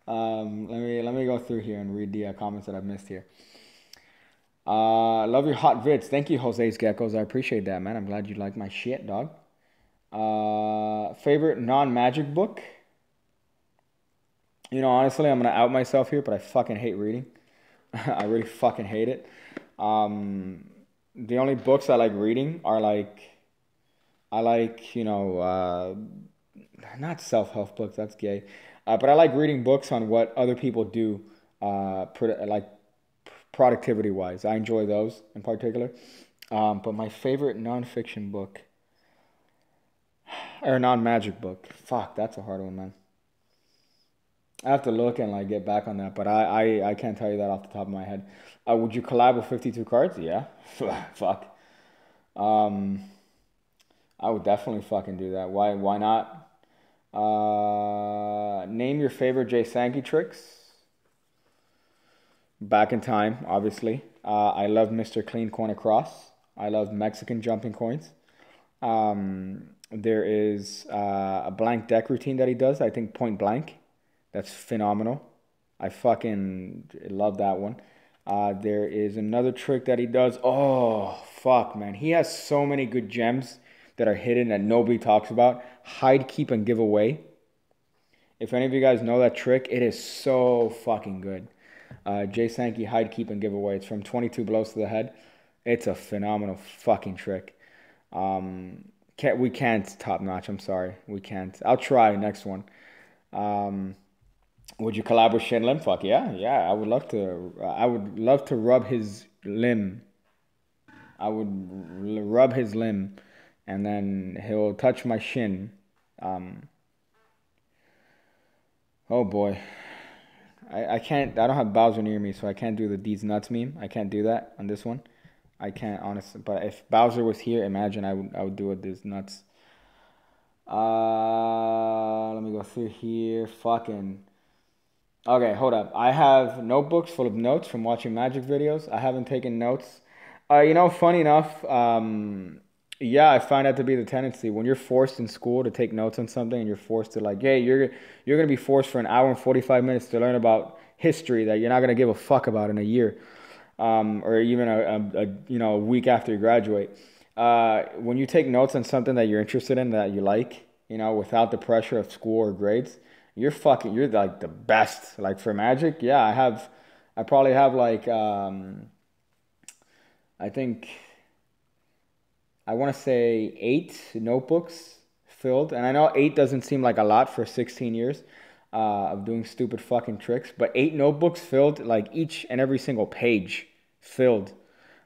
let me go through here and read the comments that I've missed here. Love your hot vids. Thank you, Jose's Geckos. I appreciate that, man. I'm glad you like my shit, dog. Favorite non-magic book? You know, honestly, I'm gonna out myself here, but I fucking hate reading. I really fucking hate it. The only books I like reading are like, you know, not self-help books, that's gay. But I like reading books on what other people do, like productivity-wise. I enjoy those in particular. But my favorite non-fiction book, or non-magic book, fuck, that's a hard one, man. I have to look and like get back on that, but I can't tell you that off the top of my head. Would you collab with 52 cards? Yeah. Fuck. I would definitely fucking do that. Why not? Name your favorite Jay Sankey tricks. Back in time, obviously. I love Mr. Clean Coin Across. I love Mexican jumping coins. There is a blank deck routine that he does. I think Point Blank. That's phenomenal. I fucking love that one. There is another trick that he does. Oh, fuck, man. He has so many good gems that are hidden that nobody talks about. Hide, keep, and give away. If any of you guys know that trick, it is so fucking good. Jay Sankey, hide, keep, and give away. It's from 22 blows to the head. It's a phenomenal fucking trick. We can't top notch. I'm sorry. We can't. I'll try next one. Would you collab with Shin Lim? Fuck yeah, yeah. I would love to rub his limb. I would rub his limb, and then he'll touch my shin. Oh boy, I can't. I don't have Bowser near me, so I can't do the These Nuts meme. I can't do that on this one. I can't honestly. But if Bowser was here, imagine I would do it. These Nuts. Let me go through here. Fucking. Okay, hold up. I have notebooks full of notes from watching magic videos. I haven't taken notes. You know, funny enough, yeah, I find that to be the tendency. When you're forced in school to take notes on something and you're forced to like, hey, you're going to be forced for an hour and 45 minutes to learn about history that you're not going to give a fuck about in a year, or even a week after you graduate. When you take notes on something that you're interested in, that you like, you know, without the pressure of school or grades, you're like the best. Like for magic, yeah, I probably have like, I think, I want to say 8 notebooks filled. And I know 8 doesn't seem like a lot for 16 years of doing stupid fucking tricks, but 8 notebooks filled, like each and every single page filled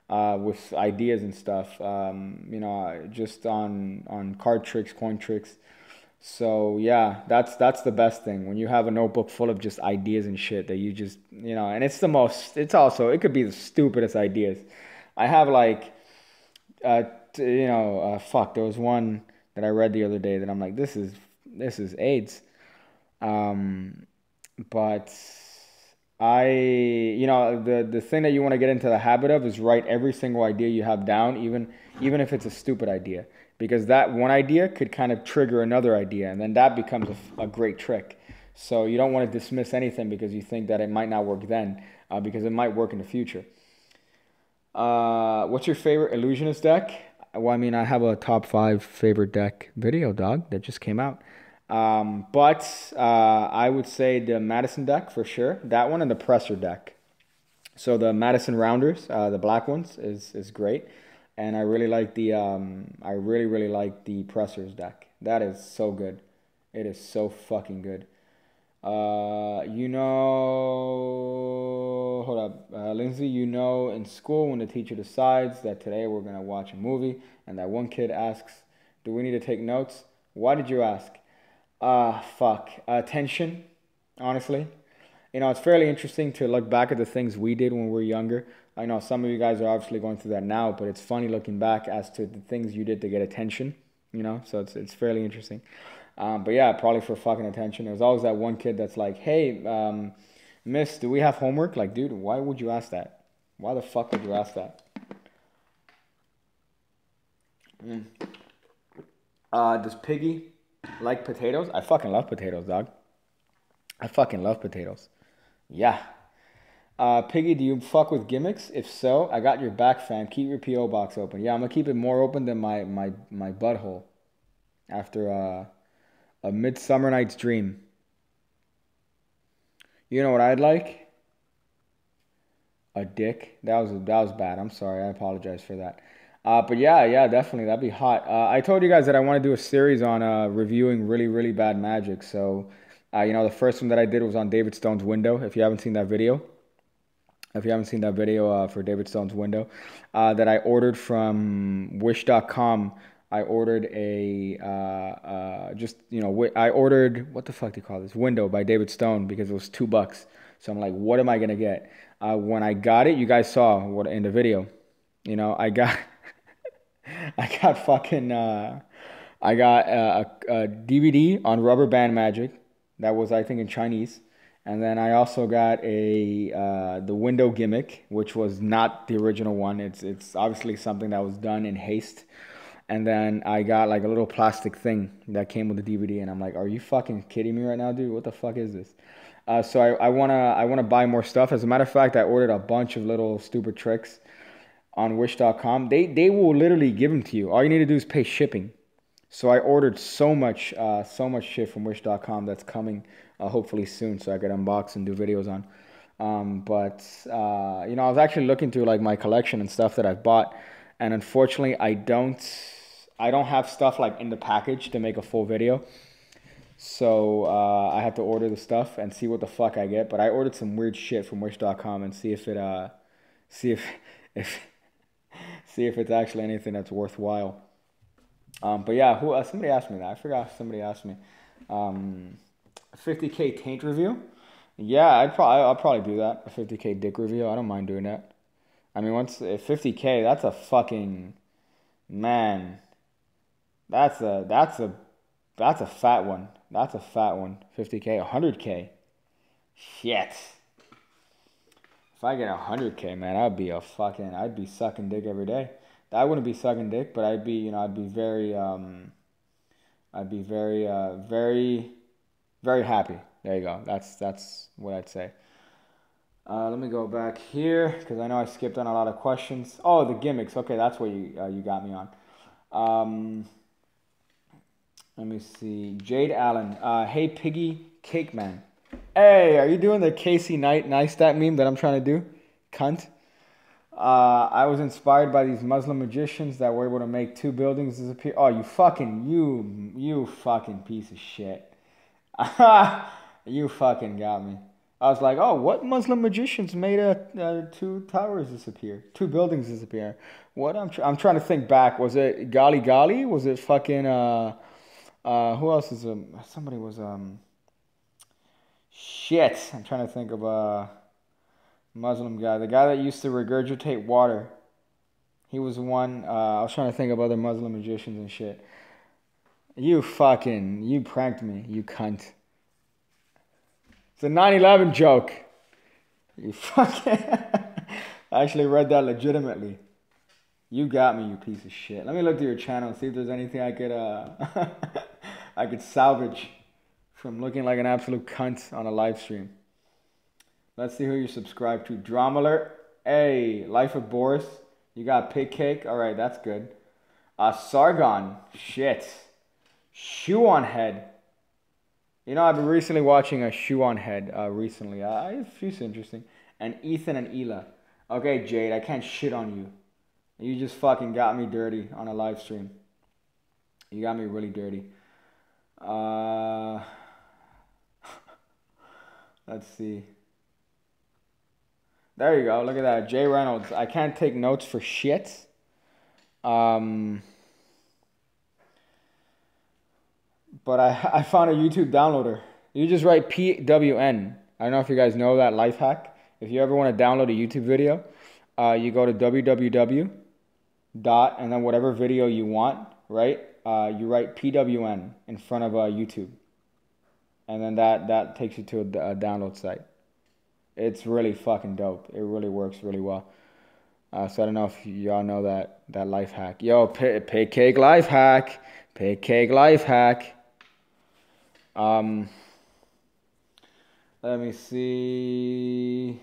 with ideas and stuff, you know, just on card tricks, coin tricks. So yeah, that's the best thing, when you have a notebook full of just ideas and shit that you just, you know, and it could be the stupidest ideas. I have like, fuck, there was one that I read the other day that I'm like, this is AIDS. But the thing that you want to get into the habit of is write every single idea you have down, even if it's a stupid idea. because that one idea could kind of trigger another idea, and then that becomes a great trick. So you don't want to dismiss anything because you think that it might not work then, because it might work in the future. What's your favorite illusionist deck? Well, I mean, I have a top 5 favorite deck video, dog, that just came out. But I would say the Madison deck for sure. That one and the Presser deck. So the Madison Rounders, the black ones, is great. And I really like the I really like the Pressers deck. That is so good. It is so fucking good. Hold up, Lindsay, in school when the teacher decides that today we're going to watch a movie and that one kid asks, do we need to take notes? Why did you ask? Fuck. Attention, honestly. It's fairly interesting to look back at the things we did when we were younger. I know some of you guys are obviously going through that now, but it's funny looking back as to the things you did to get attention, so it's fairly interesting. But yeah, probably for fucking attention. There's always that one kid that's like, hey, miss, do we have homework? Like, dude, why would you ask that? Why the fuck would you ask that? Does Piggy like potatoes? I fucking love potatoes, dog. I fucking love potatoes. Yeah. Piggy, do you fuck with gimmicks? If so, I got your back, fam. Keep your P.O. box open. Yeah, I'm going to keep it more open than my butthole after a Midsummer Night's Dream. You know what I'd like? A dick. That was bad. I'm sorry. I apologize for that. But yeah, definitely. That'd be hot. I told you guys that I want to do a series on reviewing really, really bad Magic. So, the first one that I did was on David Stone's window. If you haven't seen that video. For David Stone's window that I ordered from Wish.com. I ordered I ordered, what the fuck do you call this? Window by David Stone because it was $2. So I'm like, what am I going to get? When I got it, you guys saw what in the video. I got a DVD on Rubber Band Magic. That was, I think, in Chinese. And then I also got the window gimmick, which was not the original one. It's obviously something that was done in haste. And then I got like a little plastic thing that came with the DVD, and I'm like, "Are you fucking kidding me right now, dude? What the fuck is this?" So I wanna buy more stuff. As a matter of fact, I ordered a bunch of little stupid tricks on Wish.com. They will literally give them to you. All you need to do is pay shipping. So I ordered so much shit from Wish.com that's coming hopefully soon, so I could unbox and do videos on. But I was actually looking through like my collection and stuff that I've bought, and unfortunately, I don't have stuff like in the package to make a full video. So I had to order the stuff and see what the fuck I get. But I ordered some weird shit from Wish.com and see if it's actually anything that's worthwhile. But yeah, somebody asked me that. I forgot if somebody asked me. 50K taint review? Yeah, I'll probably do that. A 50K dick review. I don't mind doing that. I mean, once 50K, that's a fucking man. That's a fat one. That's a fat one. 50K, 100K. Shit. If I get 100K, man, I'd be sucking dick every day. I wouldn't be sucking dick, but I'd be very, very happy. There you go. That's what I'd say. Let me go back here because I know I skipped on a lot of questions. Oh, the gimmicks. Okay, that's what you got me on. Let me see. Jade Allen. Hey, Piggy Cake Man. Hey, are you doing the Casey Neistat meme that I'm trying to do? Cunt. I was inspired by these Muslim magicians that were able to make 2 buildings disappear. Oh, you fucking piece of shit. You fucking got me. I was like, oh, what Muslim magicians made 2 towers disappear? 2 buildings disappear? What? I'm trying to think back. Was it Gali Gali? Was it fucking who else is somebody was shit. I'm trying to think of a Muslim guy. The guy that used to regurgitate water. He was one. I was trying to think of other Muslim magicians and shit. You pranked me, you cunt. It's a 9/11 joke. You fucking... I actually read that legitimately. You got me, you piece of shit. Let me look through your channel and see if there's anything I could I could salvage from looking like an absolute cunt on a live stream. Let's see who you're subscribed to. Drama Alert. Hey, Life of Boris. You got Pigcake. All right, that's good. Sargon. Shit. Shoe on Head. You know, I've been recently watching a Shoe on Head recently. She's interesting. And Ethan and Ela. Okay, Jade, I can't shit on you. You just fucking got me dirty on a live stream. You got me really dirty. Let's see. There you go. Look at that. Jay Reynolds. I can't take notes for shit. But I found a YouTube downloader. You just write PWN. I don't know if you guys know that life hack. If you ever want to download a YouTube video, you go to www. and then whatever video you want, right? You write PWN in front of YouTube. And then that takes you to a download site. It's really fucking dope. It really works really well. So I don't know if y'all know that life hack. Yo, Pigcake life hack. Pigcake life hack. Let me see.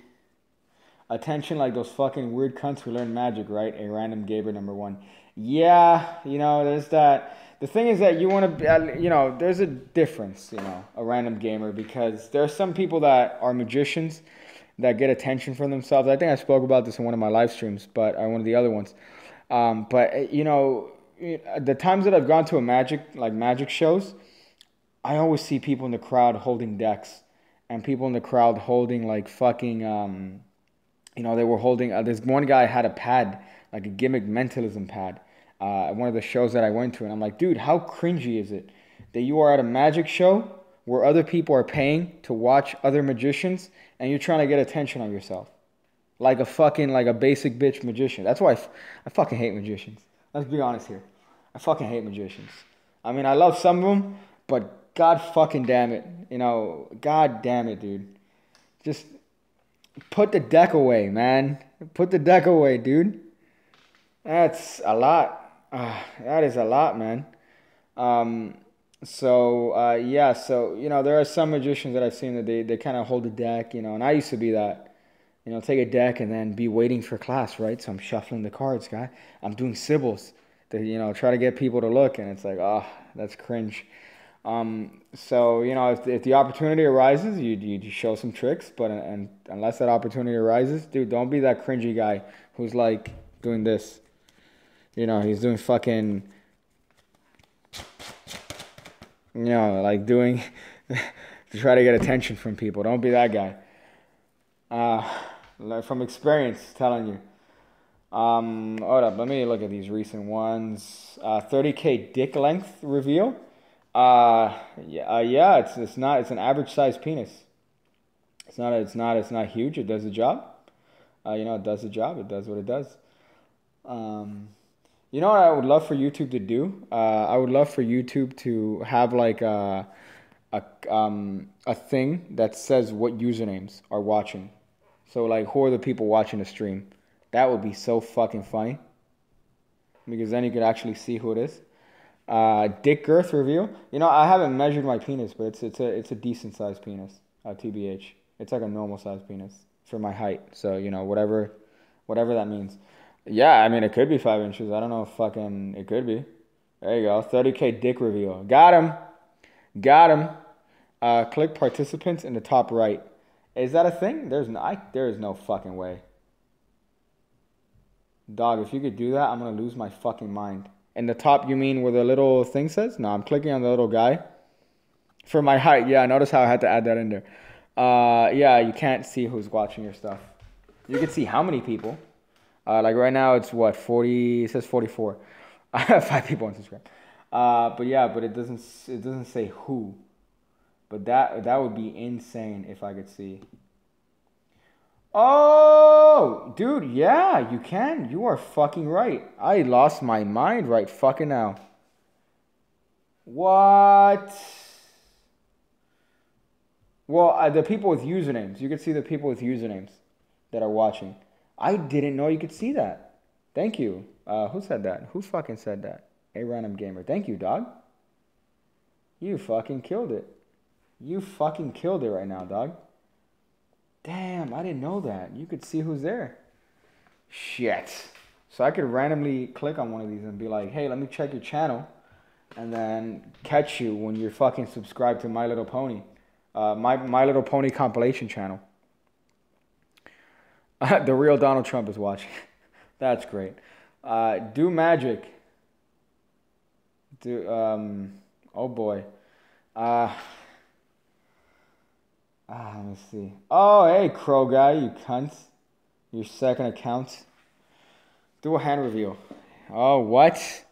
Attention, like those fucking weird cunts who learn magic, right? A random gamer #1. Yeah, you know, there's that. The thing is that you want to, you know, there's a difference, you know, a random gamer, because there are some people that are magicians that get attention for themselves. I think I spoke about this in one of my live streams, but one of the other ones. But, you know, the times that I've gone to magic shows, I always see people in the crowd holding decks, and people in the crowd holding like fucking, you know, they were holding, this one guy had a pad, like a gimmick mentalism pad, at one of the shows that I went to. And I'm like, dude, how cringy is it that you are at a magic show where other people are paying to watch other magicians and you're trying to get attention on yourself? Like a basic bitch magician. That's why I fucking hate magicians. Let's be honest here. I fucking hate magicians. I mean, I love some of them, but god fucking damn it. You know, god damn it, dude. Just put the deck away, man. Put the deck away, dude. That's a lot. That is a lot, man. Yeah, so, you know, there are some magicians that I've seen that they kind of hold a deck, you know, and I used to be that. You know, take a deck and then be waiting for class, right? So I'm shuffling the cards, guy. I'm doing symbols to, you know, try to get people to look, and it's like, oh, that's cringe. So, you know, if the opportunity arises, you show some tricks, but unless that opportunity arises, dude, don't be that cringy guy who's like doing this. You know, he's doing fucking, you know, like doing to try to get attention from people. Don't be that guy. From experience, telling you. Hold up, let me look at these recent ones. 30K dick length reveal. Yeah, it's an average size penis. It's not huge. It does the job. You know, it does the job. It does what it does. You know what I would love for YouTube to do? I would love for YouTube to have like a thing that says what usernames are watching. So like, who are the people watching the stream? That would be so fucking funny, because then you could actually see who it is. Dick girth reveal. You know, I haven't measured my penis, but it's a decent sized penis. TBH, it's like a normal sized penis for my height. So, you know, whatever that means. Yeah, I mean, it could be 5 inches. I don't know if fucking it could be. There you go. 30K dick reveal. Got him. Click participants in the top right. Is that a thing? There is no fucking way. Dog, if you could do that, I'm gonna lose my fucking mind. In the top, you mean where the little thing says? No, I'm clicking on the little guy. For my height, yeah, notice how I had to add that in there. Yeah, you can't see who's watching your stuff. You can see how many people. Like right now, it's what, 40, it says 44. I have 5 people on Instagram. But yeah, but it doesn't say who. But that would be insane if I could see. Oh, dude, yeah, you can. You are fucking right. I lost my mind right fucking now. What? Well, the people with usernames. You can see the people with usernames that are watching. I didn't know you could see that. Thank you. Who said that? Who fucking said that? A random gamer. Thank you, dog. You fucking killed it. You fucking killed it right now, dog. Damn, I didn't know that. You could see who's there. Shit. So I could randomly click on one of these and be like, hey, let me check your channel. And then catch you when you're fucking subscribed to My Little Pony. My Little Pony compilation channel. The real Donald Trump is watching. That's great. Do magic. Oh boy. Let me see. Oh, hey, Crow guy, you cunt. Your second account. Do a hand reveal. Oh, what?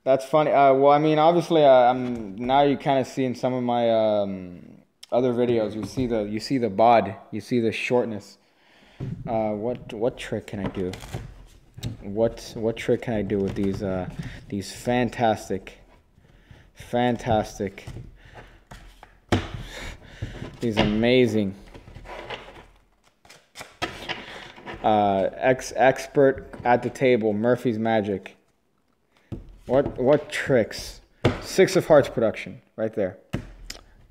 That's funny. Well, I mean, obviously, now you kind of see in some of my other videos. You see the bod. You see the shortness. What trick can I do? What trick can I do with these fantastic, these amazing expert at the table, Murphy's Magic. What tricks? 6 of Hearts production, right there.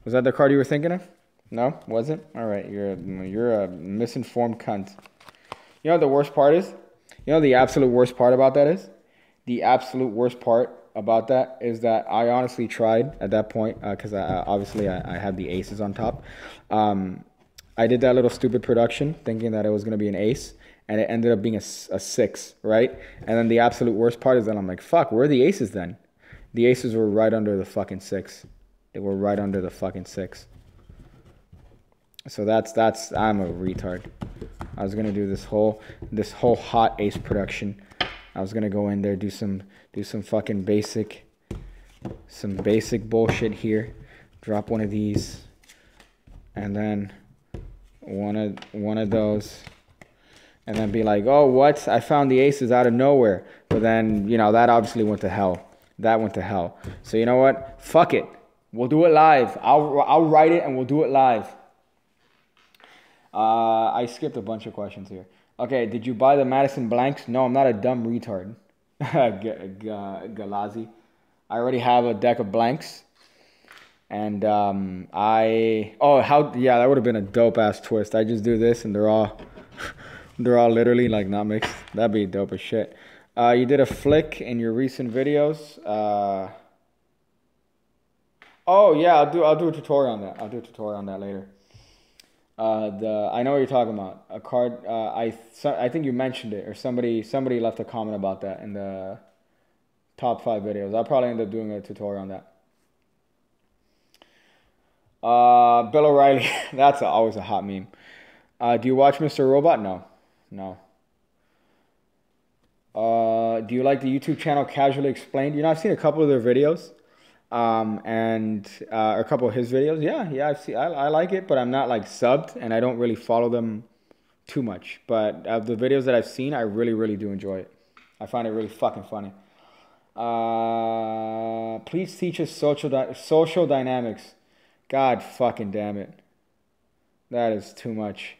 Was that the card you were thinking of? No, wasn't? All right, you're a misinformed cunt. You know what the worst part is? You know the absolute worst part about that is? The absolute worst part about that is that I honestly tried at that point, because obviously I had the aces on top. I did that little stupid production thinking that it was going to be an ace, and it ended up being a 6, right? And then the absolute worst part is that I'm like, fuck, where are the aces then? The aces were right under the fucking 6. They were right under the fucking 6. So that's I'm a retard. I was gonna do this whole hot ace production. I was gonna go in there, do some fucking basic bullshit here. Drop one of these, and then one of those, and then be like, oh, what? I found the aces out of nowhere. But then, you know, that obviously went to hell. That went to hell. So you know what? Fuck it. We'll do it live. I'll write it and we'll do it live. I skipped a bunch of questions here. Okay, did you buy the Madison blanks? No, I'm not a dumb retard. Galazi. I already have a deck of blanks. And that would have been a dope ass twist. I just do this and they're all literally like not mixed. That'd be dope as shit. You did a flick in your recent videos. Oh yeah, I'll do a tutorial on that. I'll do a tutorial on that later. I know what you're talking about. A card. I think you mentioned it, or somebody left a comment about that in the top 5 videos. I'll probably end up doing a tutorial on that. Bill O'Reilly. That's always a hot meme. Do you watch Mr. Robot? No. Do you like the YouTube channel Casually Explained? You know, I've seen a couple of their videos. And a couple of his videos. Yeah, I like it, but I'm not like subbed, and I don't really follow them too much. But of the videos that I've seen, I really, really do enjoy it. I find it really fucking funny. Please teach us social dynamics. God fucking damn it. That is too much.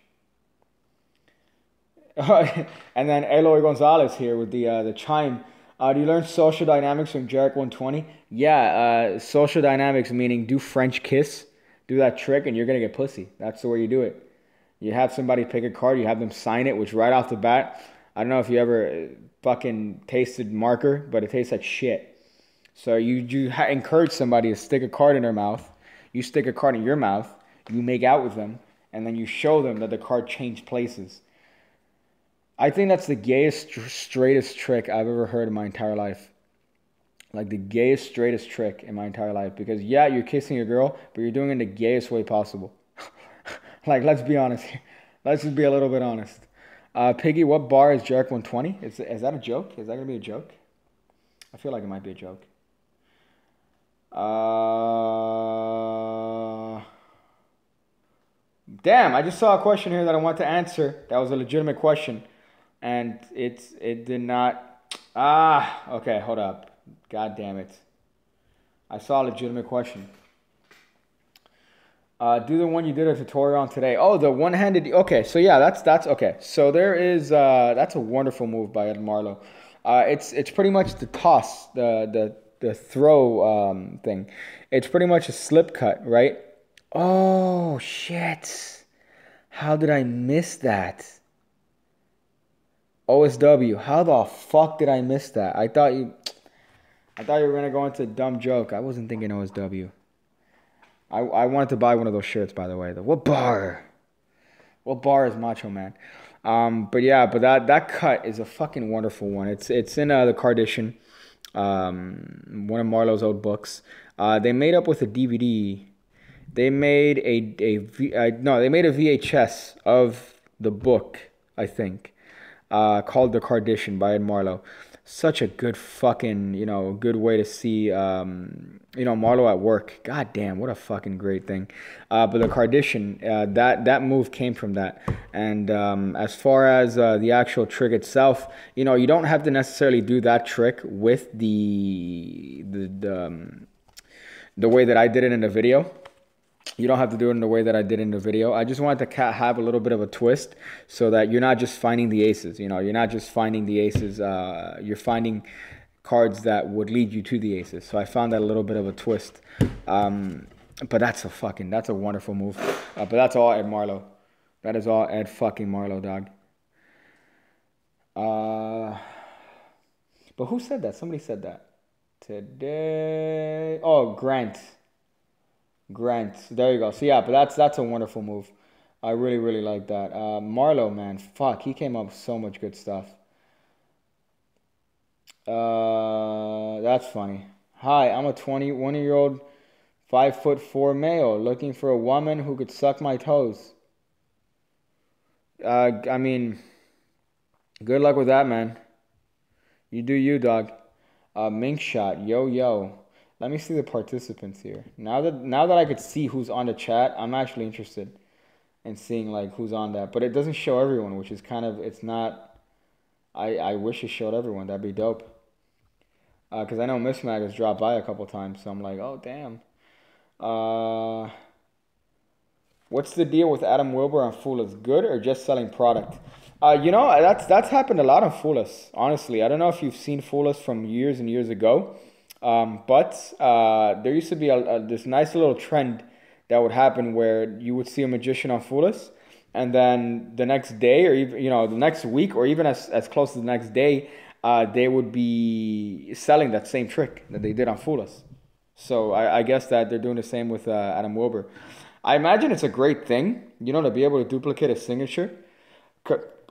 And then Eloy Gonzalez here with the chime. Do you learn social dynamics from Jarrad 120? Yeah, social dynamics meaning do French kiss, do that trick, and you're going to get pussy. That's the way you do it. You have somebody pick a card, you have them sign it, which right off the bat, I don't know if you ever fucking tasted marker, but it tastes like shit. So you encourage somebody to stick a card in their mouth, you stick a card in your mouth, you make out with them, and then you show them that the card changed places. I think that's the gayest, straightest trick I've ever heard in my entire life. Like the gayest, straightest trick in my entire life. Because yeah, you're kissing a girl, but you're doing it in the gayest way possible. Like, let's be honest here. Let's just be a little bit honest. Piggy, what bar is Jarrad 120? Is that a joke? Is that going to be a joke? I feel like it might be a joke. Damn, I just saw a question here that I want to answer. That was a legitimate question. And it did not... okay, hold up. God damn it. I saw a legitimate question. Do the one you did a tutorial on today. Oh, the one-handed... Okay, so yeah, that's okay. So there is... that's a wonderful move by Ed Marlowe. It's pretty much the toss, the throw thing. It's pretty much a slip cut, right? Oh shit! How did I miss that? OSW. How the fuck did I miss that? I thought you were gonna go into a dumb joke. I wasn't thinking OSW. I wanted to buy one of those shirts, by the way. What bar? What bar is Macho Man? But yeah, but that cut is a fucking wonderful one. It's in the Cardition, one of Marlowe's old books. They made up with a DVD. They made they made a VHS of the book, I think, called The Cardition by Ed Marlowe. Such a good fucking, good way to see, Marlowe at work. God damn, what a fucking great thing. But the Cardition, that move came from that. And as far as the actual trick itself, you don't have to necessarily do that trick with the way that I did it in the video. You don't have to do it in the way that I did in the video. I just wanted to have a little bit of a twist so that you're not just finding the aces. You're not just finding the aces. You're finding cards that would lead you to the aces. So I found that a little bit of a twist. But that's a wonderful move. But that's all Ed Marlowe. That is all Ed fucking Marlowe, dog. But who said that? Somebody said that today. Oh, Grant. There you go. So yeah, but that's a wonderful move. I really, really like that. Marlowe, man, fuck, he came up with so much good stuff. That's funny. Hi, I'm a 21-year-old, 5'4" male looking for a woman who could suck my toes. I mean, good luck with that, man. You do you, dog. Mink shot, yo. Let me see the participants here. Now that I could see who's on the chat, I'm actually interested in seeing like who's on that. But it doesn't show everyone, which is kind of, it's not, I wish it showed everyone. That'd be dope. Because I know Miss Mag has dropped by a couple times, so I'm like, oh damn. What's the deal with Adam Wilbur on Foolus? Good or just selling product? That's happened a lot on Foolus, honestly. I don't know if you've seen Foolus from years and years ago. But there used to be this nice little trend that would happen where you would see a magician on Foolus, and then the next day, or even the next week, or even as close to the next day, they would be selling that same trick that they did on Foolus. So I guess that they're doing the same with Adam Wilbur. I imagine it's a great thing, to be able to duplicate a signature.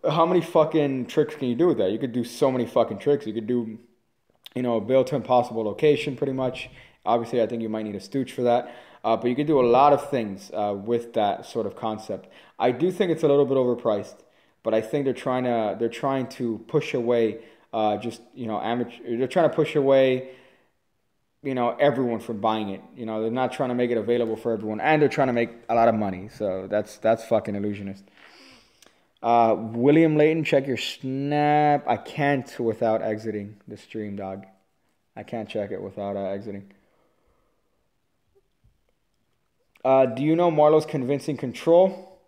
How many fucking tricks can you do with that? You could do so many fucking tricks. You could do build to impossible location, pretty much. Obviously, I think you might need a stooge for that. But you can do a lot of things with that sort of concept. I do think it's a little bit overpriced, but I think they're trying to push away amateur. They're trying to push away everyone from buying it. They're not trying to make it available for everyone, and they're trying to make a lot of money. So that's fucking illusionist. William Layton, check your snap. I can't without exiting the stream, dog. I can't check it without exiting. Do you know Marlowe's convincing control?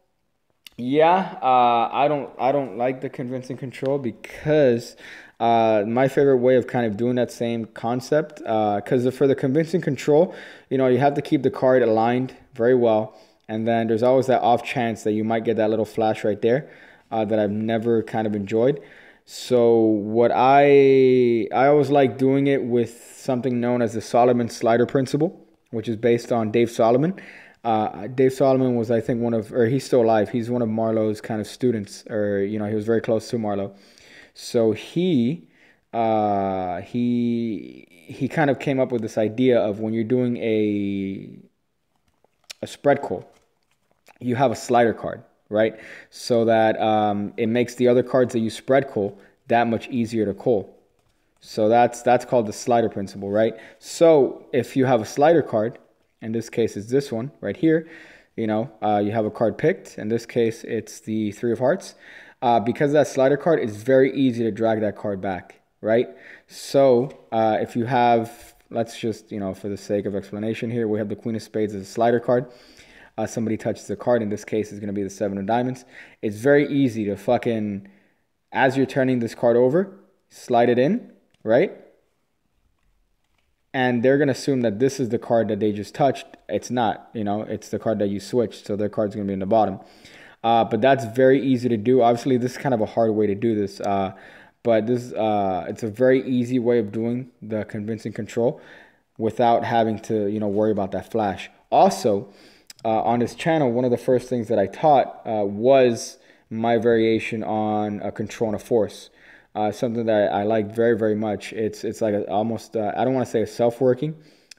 Yeah, I don't like the convincing control because my favorite way of kind of doing that same concept, because for the convincing control, you have to keep the card aligned very well. And then there's always that off chance that you might get that little flash right there that I've never kind of enjoyed. So what I always like doing it with something known as the Solomon slider principle, which is based on Dave Solomon. Dave Solomon was, I think, he's still alive. He's one of Marlowe's kind of students, or, he was very close to Marlowe. So he kind of came up with this idea of when you're doing a spread call, you have a slider card, right? So that it makes the other cards that you spread call that much easier to call. So that's called the slider principle, right? So if you have a slider card, in this case it's this one right here, you have a card picked. In this case it's the 3 of hearts. Because that slider card, is very easy to drag that card back, right? So if you have, let's just, for the sake of explanation here, we have the Queen of Spades as a slider card. Somebody touches the card. In this case, it's going to be the 7 of diamonds. It's very easy to fucking, as you're turning this card over, slide it in, right? And they're going to assume that this is the card that they just touched. It's not, you know, it's the card that you switched. So their card's going to be in the bottom. But that's very easy to do. Obviously, this is kind of a hard way to do this. But this it's a very easy way of doing the convincing control without having to, you know, worry about that flash. Also, on this channel, one of the first things that I taught was my variation on a control and a force. Something that I like very, very much. It's like almost, I don't want to say a self-working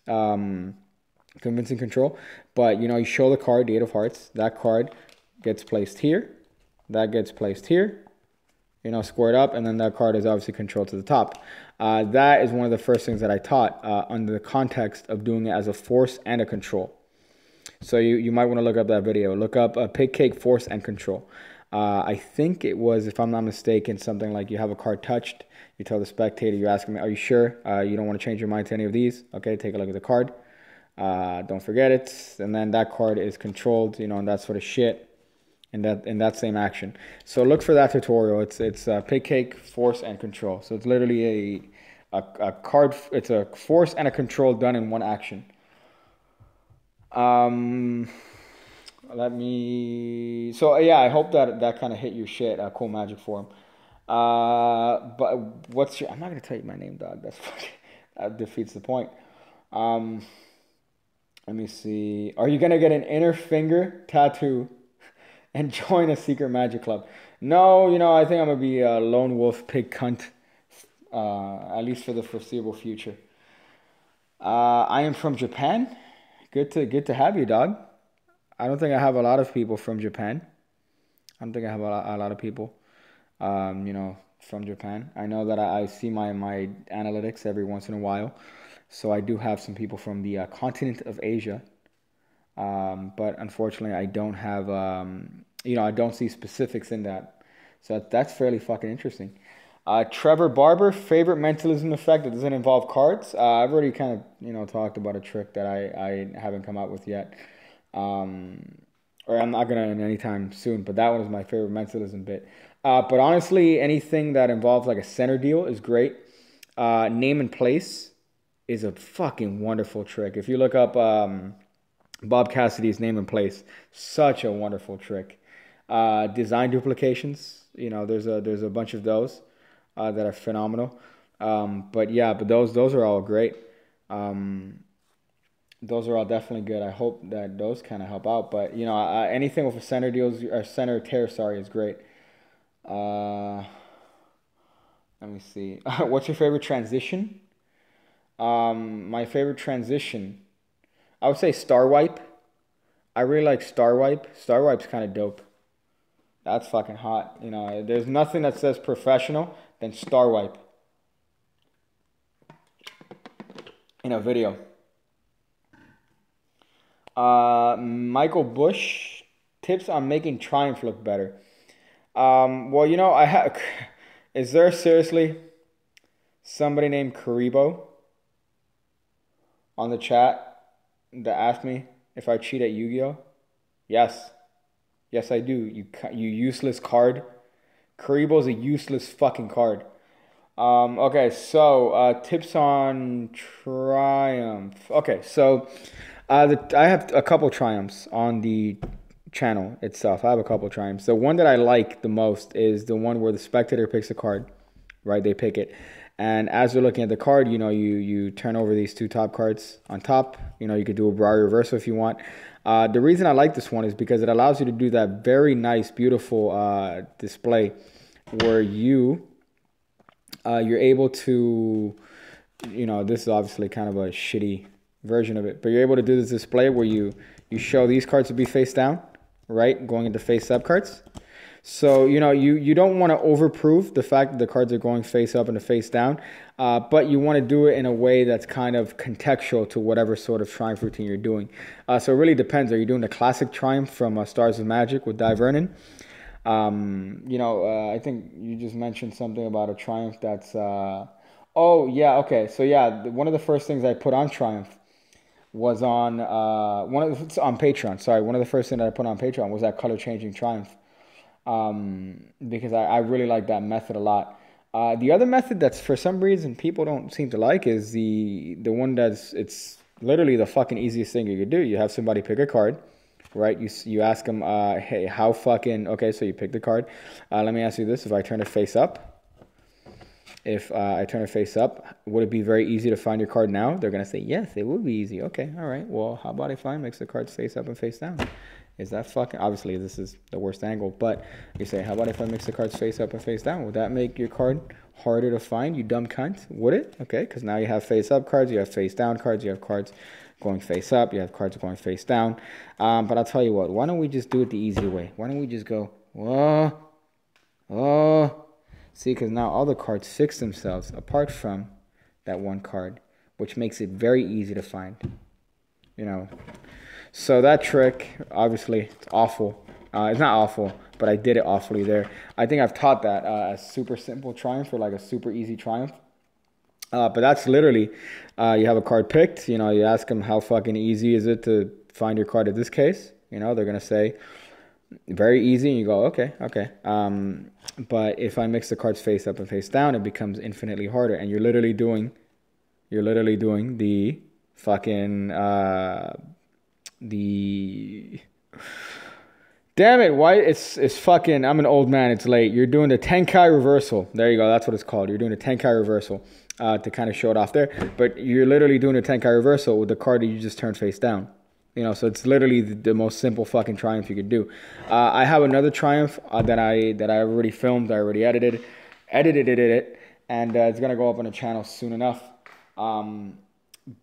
convincing control, but, you know, you show the card, the 8 of hearts. That card gets placed here. That gets placed here. You know, squared up, and then that card is obviously controlled to the top. That is one of the first things that I taught under the context of doing it as a force and a control. So you might want to look up that video. Look up Pigcake, force, and control. I think it was, if I'm not mistaken, something like you have a card touched. You tell the spectator, you ask them, are you sure you don't want to change your mind to any of these? Okay, take a look at the card. Don't forget it. And then that card is controlled, you know, and that sort of shit in that same action. So look for that tutorial. It's Pigcake, force, and control. So it's literally a card. It's a force and a control done in one action. So yeah, I hope that kind of hit your shit. Cool magic form. But what's your? I'm not gonna tell you my name, dog. That defeats the point. Let me see. Are you gonna get an inner finger tattoo and join a secret magic club? No, you know, I think I'm gonna be a lone wolf pig cunt, at least for the foreseeable future. I am from Japan. Good to have you, dog. I don't think I have a lot of people from Japan. I don't think I have a lot of people, you know, from Japan. I know that I see my analytics every once in a while. So I do have some people from the continent of Asia. But unfortunately, I don't have, you know, I don't see specifics in that. So that's fairly fucking interesting. Trevor Barber, favorite mentalism effect that doesn't involve cards. I've already kind of, you know, talked about a trick that I haven't come out with yet. Or I'm not gonna anytime soon, but that one is my favorite mentalism bit. But honestly, anything that involves like a center deal is great. Name and place is a fucking wonderful trick. If you look up Bob Cassidy's name and place, such a wonderful trick. Design duplications, you know, there's a bunch of those that are phenomenal. But yeah, but those are all great. Those are all definitely good. I hope that those kind of help out. But, you know, anything with a center deals or center tear, sorry, is great. Let me see. What's your favorite transition? My favorite transition, I would say Star Wipe. I really like Star Wipe. Star Wipe's kind of dope. That's fucking hot. You know, there's nothing that says professional than Star Wipe in a video. Michael Bush, tips on making Triumph look better. Well, you know, is there seriously somebody named Karibo on the chat that asked me if I cheat at Yu-Gi-Oh? Yes. Yes, I do. You useless card. Karibo's a useless fucking card. Okay, so tips on Triumph. Okay, so I have a couple Triumphs on the channel itself. I have a couple Triumphs. The one that I like the most is the one where the spectator picks a card, right? They pick it. And as they're looking at the card, you know, you turn over these two top cards on top. You know, you could do a Briar reversal if you want. The reason I like this one is because it allows you to do that very nice, beautiful display where you're able to, you know, this is obviously kind of a shitty version of it, but you're able to do this display where you show these cards to be face down, right, going into face up cards. So, you know, you don't want to overprove the fact that the cards are going face up and face down, but you want to do it in a way that's kind of contextual to whatever sort of Triumph routine you're doing. So it really depends. Are you doing the classic Triumph from Stars of Magic with Di Vernon? You know, I think you just mentioned something about a Triumph that's... oh, yeah, okay. So, yeah, one of the first things I put on Triumph was on... on Patreon, sorry. One of the first things that I put on Patreon was that color-changing Triumph. Because I really like that method a lot. The other method that's for some reason people don't seem to like is the one it's literally the fucking easiest thing you could do. You have somebody pick a card, right? You ask them, hey, how fucking, okay, so you pick the card. Let me ask you this. If I turn it face up, would it be very easy to find your card now? They're going to say, yes, it would be easy. Okay, all right. Well, how about if I mix the cards face up and face down? Is that fucking, obviously this is the worst angle, but you say, how about if I mix the cards face up and face down? Would that make your card harder to find, you dumb cunt? Would it? Okay, because now you have face up cards, you have face down cards, you have cards going face up, you have cards going face down. But I'll tell you what, why don't we just do it the easy way? Why don't we just go, see, because now all the cards fix themselves apart from that one card, which makes it very easy to find, you know. So that trick, obviously, it's awful. It's not awful, but I did it awfully there. I think I've taught that a super simple triumph or like a super easy triumph. But that's literally, you have a card picked, you know, you ask them how fucking easy is it to find your card in this case. You know, they're going to say, very easy, and you go, okay. But if I mix the cards face up and face down, it becomes infinitely harder. And you're literally doing the fucking, damn it, why, it's fucking, I'm an old man, it's late. You're doing the Tenkai reversal. There you go, that's what it's called. You're doing a Tenkai reversal to kind of show it off there. But you're literally doing a Tenkai reversal with the card that you just turned face down. You know, so it's literally the most simple fucking triumph you could do. I have another triumph that I already filmed. I already edited it, and it's gonna go up on the channel soon enough.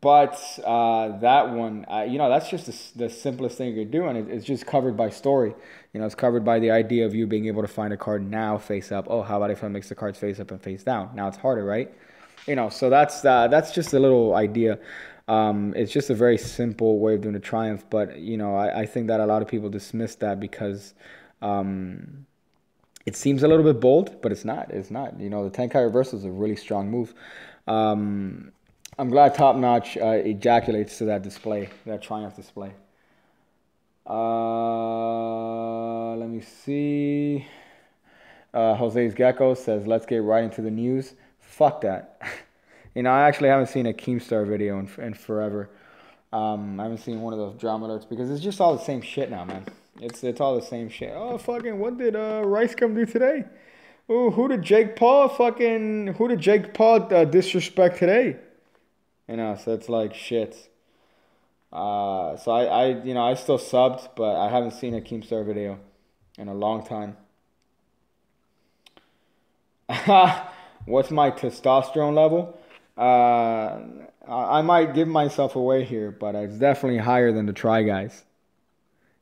But that one, you know, that's just the simplest thing you could do, and it's just covered by story. You know, it's covered by the idea of you being able to find a card now face up. Oh, how about if I mix the cards face up and face down? Now it's harder, right? You know, so that's just a little idea. It's just a very simple way of doing a triumph, but, you know, I think that a lot of people dismiss that because it seems a little bit bold, but it's not. It's not. You know, the Tenkai reversal is a really strong move. I'm glad Top Notch ejaculates to that display, that triumph display. Let me see. Jose's Gecko says, let's get right into the news. Fuck that. You know, I actually haven't seen a Keemstar video in forever. I haven't seen one of those drama alerts because it's just all the same shit now, man. It's all the same shit. Oh, fucking, what did Rice come do today? Oh, who did Jake Paul disrespect today? You know, so it's like shit. So I still subbed, but I haven't seen a Keemstar video in a long time. What's my testosterone level? I might give myself away here, but it's definitely higher than the Try Guys.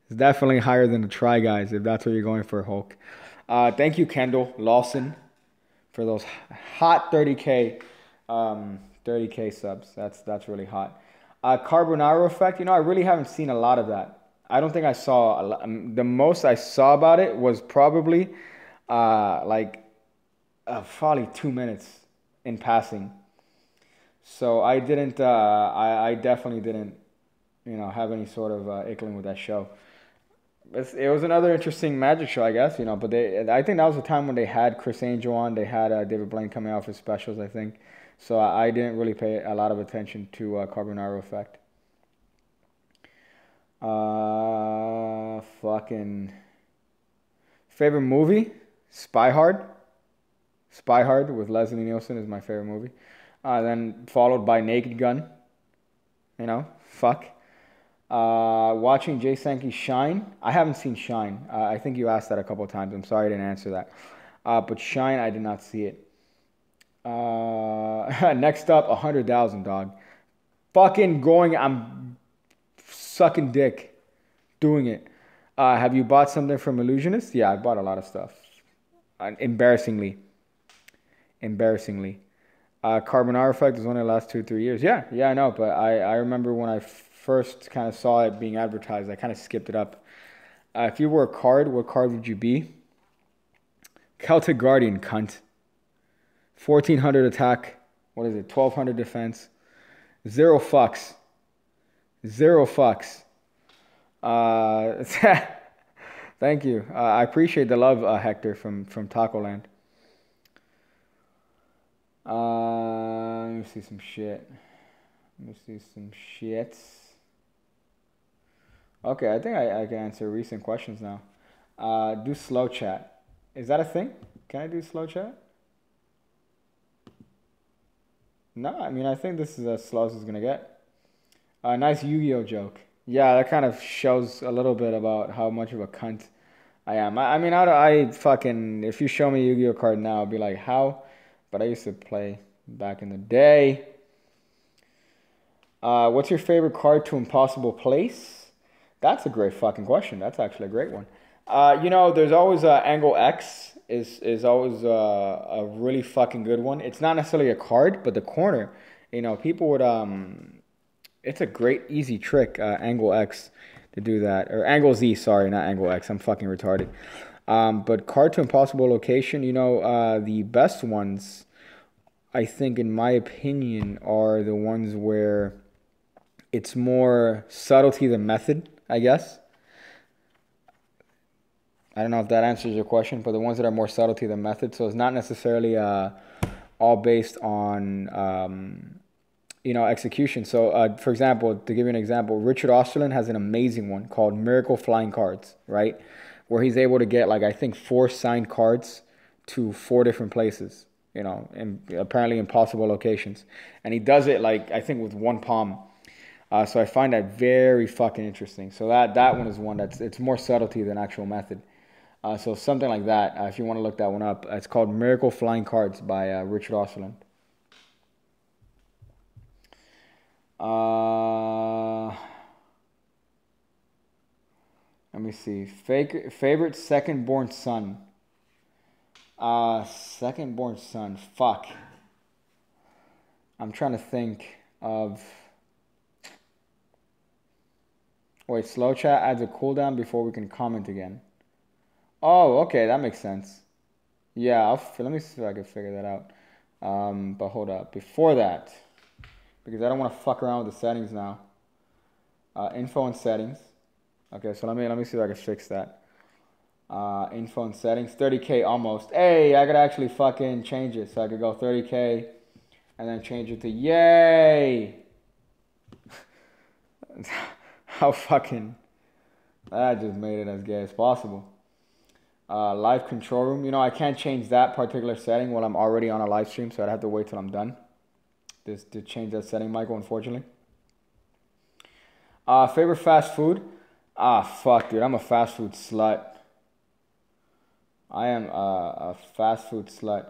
It's definitely higher than the Try Guys, if that's what you're going for, Hulk. Thank you, Kendall Lawson, for those hot 30K subs. That's really hot. Carbonaro effect, you know, I really haven't seen a lot of that. I don't think I saw a lot. The most I saw about it was probably probably 2 minutes in passing. So I didn't, I definitely didn't, you know, have any sort of ickling with that show. It was another interesting Magic show, I guess, you know, but I think that was the time when they had Chris Angel on. They had David Blaine coming out for specials, I think. So I didn't really pay a lot of attention to Carbonaro effect. Fucking favorite movie? Spy Hard. Spy Hard with Leslie Nielsen is my favorite movie. Then followed by Naked Gun. You know, fuck. Watching Jay Sankey Shine. I haven't seen Shine. I think you asked that a couple of times. I'm sorry I didn't answer that. But Shine, I did not see it. Next up, 100,000, dog. Fucking going, I'm sucking dick doing it. Have you bought something from Illusionist? Yeah, I bought a lot of stuff. Embarrassingly. Carbonaro effect is only the last 2-3 years. Yeah, I know, but I remember when I first kind of saw it being advertised, I kind of skipped it up. If you were a card, what card would you be? Celtic Guardian, cunt. 1400 attack. What is it? 1200 defense. 0 fucks. Thank you. I appreciate the love, Hector from Taco Land. Let me see some shit. Let me see some shits. Okay, I think I can answer recent questions now. Do slow chat. Is that a thing? Can I do slow chat? No, I mean, I think this is as slow as it's gonna get. Nice Yu-Gi-Oh joke. Yeah, that kind of shows a little bit about how much of a cunt I am. I mean, I fucking, if you show me a Yu-Gi-Oh card now, I'll be like, how? But I used to play back in the day. What's your favorite card to impossible place? That's a great fucking question. That's actually a great one. You know, there's always Angle X is always a really fucking good one. It's not necessarily a card, but the corner. You know, people would it's a great easy trick, Angle X, to do that, or Angle Z. Sorry, not Angle X. I'm fucking retarded. But card to impossible location. You know, the best ones, I think, in my opinion, are the ones where it's more subtlety than method, I guess. I don't know if that answers your question, but the ones that are more subtlety than method. So it's not necessarily all based on, you know, execution. So, for example, to give you an example, Richard Osterland has an amazing one called Miracle Flying Cards, right? Where he's able to get, like, I think 4 signed cards to 4 different places, you know, and apparently impossible locations. And he does it, like, I think with one palm. So I find that very fucking interesting. So that one is one it's more subtlety than actual method. So something like that, if you want to look that one up, it's called Miracle Flying Cards by Richard Osterland. Let me see. Favorite second-born son. Second-born son. Fuck. I'm trying to think of... Wait, slow chat adds a cooldown before we can comment again. Oh, okay, that makes sense. Yeah, let me see if I can figure that out. But hold up. Before that, because I don't want to fuck around with the settings now. Info and settings. Okay, so let me see if I can fix that. Info and settings, 30K almost. Hey, I could actually fucking change it. So I could go 30K and then change it to yay. How fucking... That just made it as gay as possible. Live control room. You know, I can't change that particular setting while I'm already on a live stream, so I'd have to wait till I'm done to change that setting, Michael, unfortunately. Favorite fast food? Fuck, dude. I'm a fast food slut. I am a fast food slut.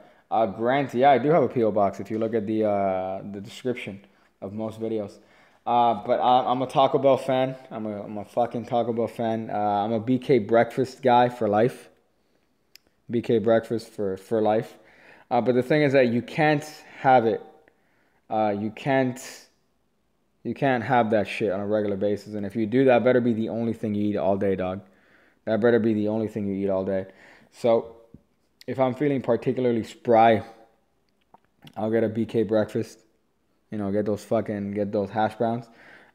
Grant, yeah, I do have a P.O. box if you look at the description of most videos. But I'm a Taco Bell fan. I'm a fucking Taco Bell fan. I'm a BK breakfast guy for life. BK breakfast for life. But the thing is that you can't have it. You can't have that shit on a regular basis. And if you do, that better be the only thing you eat all day, dog. That better be the only thing you eat all day. So if I'm feeling particularly spry, I'll get a BK breakfast. You know, get those hash browns,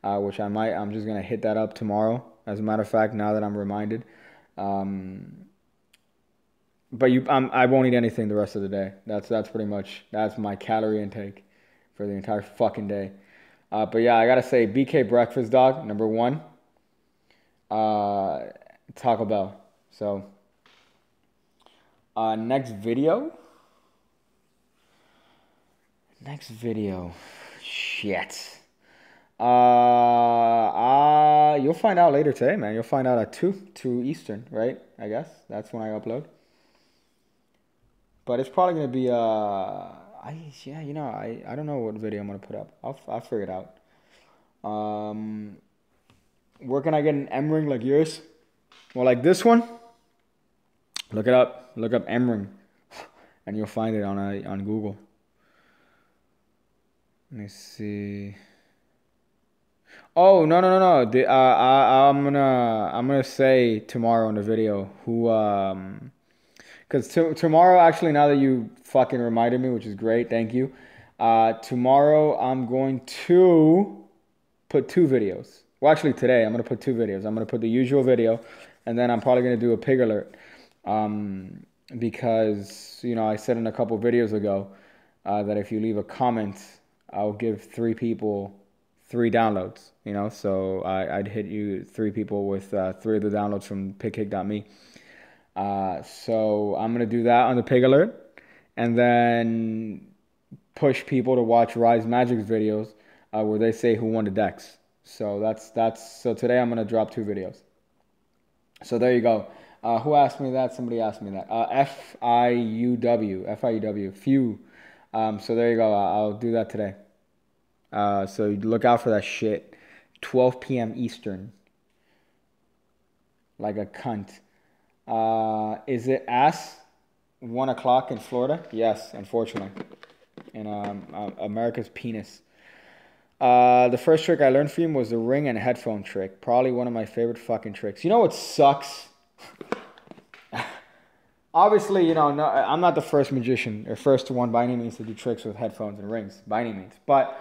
which I'm just going to hit that up tomorrow. As a matter of fact, now that I'm reminded. But I won't eat anything the rest of the day. That's pretty much, that's my calorie intake for the entire fucking day. But yeah, I got to say, BK breakfast, dog, number 1. Taco Bell. So, next video. Shit. You'll find out later today, man. You'll find out at 2 Eastern, right? I guess that's when I upload. But it's probably gonna be I don't know what video I'm gonna put up. I'll figure it out. Where can I get an M ring like yours? Well, like this one. Look it up. Look up M ring, and you'll find it on Google. Let me see. Oh, no. I'm gonna say tomorrow in the video who because tomorrow, actually, now that you fucking reminded me, which is great, thank you. Tomorrow I'm going to put 2 videos. Well, actually today I'm gonna put 2 videos. I'm gonna put the usual video, and then I'm probably gonna do a pig alert. Because, you know, I said in a couple videos ago, that if you leave a comment, I'll give 3 people 3 downloads, you know, so I'd hit you 3 people with 3 of the downloads from pigcake.me. So I'm going to do that on the Pig Alert, and then push people to watch Rise Magic's videos where they say who won the decks. So so today I'm going to drop 2 videos. So there you go. Who asked me that? Somebody asked me that. FIUW, few. So there you go. I'll do that today. So look out for that shit. 12 p.m. Eastern. Like a cunt. Is it ass 1 o'clock in Florida? Yes, unfortunately. In America's penis. The first trick I learned from him was the ring and headphone trick. Probably one of my favorite fucking tricks. You know what sucks? Obviously, you know, no, I'm not the first magician or first one by any means to do tricks with headphones and rings by any means. But,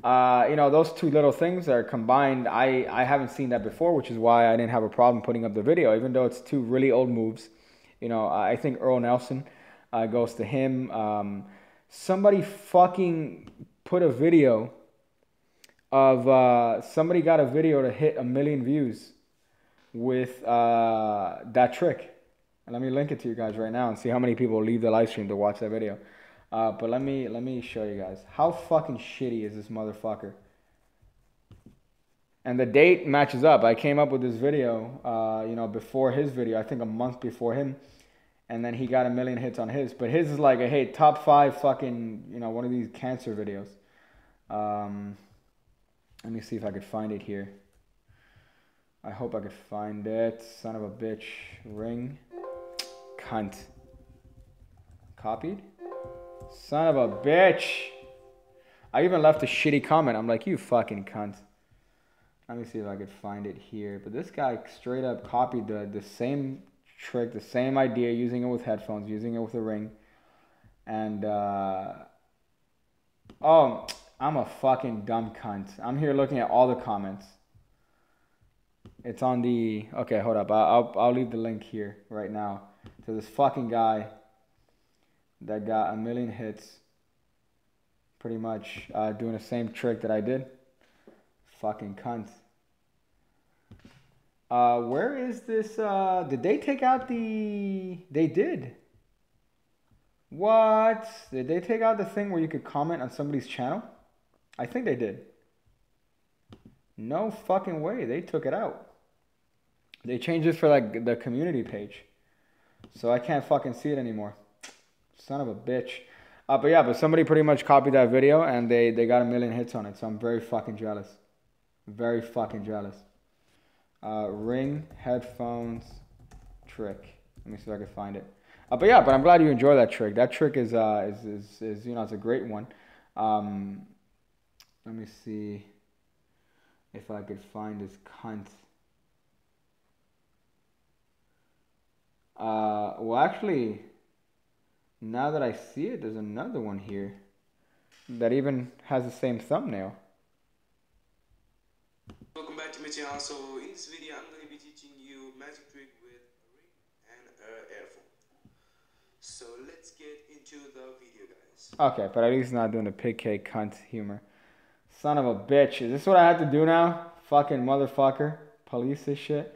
you know, those 2 little things are combined. I haven't seen that before, which is why I didn't have a problem putting up the video, even though it's 2 really old moves. You know, I think Earl Nelson goes to him. Somebody fucking put a video of somebody got a video to hit 1 million views with that trick. And let me link it to you guys right now and see how many people leave the live stream to watch that video. But let me show you guys how fucking shitty is this motherfucker. And the date matches up. I came up with this video, you know, before his video. I think a month before him. And then he got 1 million hits on his. But his is like a, hey, top 5 fucking, you know, one of these cancer videos. Let me see if I could find it here. I hope I could find it. Son of a bitch. Ring. Cunt. Copied? Son of a bitch. I even left a shitty comment. I'm like, you fucking cunt. Let me see if I could find it here. But this guy straight up copied the same trick, the same idea, using it with headphones, using it with a ring. And, oh, I'm a fucking dumb cunt. I'm here looking at all the comments. It's on the, okay, hold up. I'll leave the link here right now to this fucking guy that got 1 million hits. Pretty much doing the same trick that I did. Fucking cunt. Where is this? Did they take out the... They did. What? Did they take out the thing where you could comment on somebody's channel? I think they did. No fucking way. They took it out. They changed it for like the community page. So I can't fucking see it anymore. Son of a bitch. But yeah, but somebody pretty much copied that video and they got 1 million hits on it. So I'm very fucking jealous. Very fucking jealous. Ring, headphones, trick. Let me see if I can find it. But yeah, but I'm glad you enjoy that trick. That trick is you know, it's a great one. Let me see if I could find this cunt. Well, actually, now that I see it, there's another one here that even has the same thumbnail. Welcome back to my channel. So in this video, I'm going to be teaching you magic trick with a ring and an earphone. So let's get into the video, guys. Okay, but at least not doing the Pigcake cunt humor. Son of a bitch. Is this what I have to do now? Fucking motherfucker. Police this shit.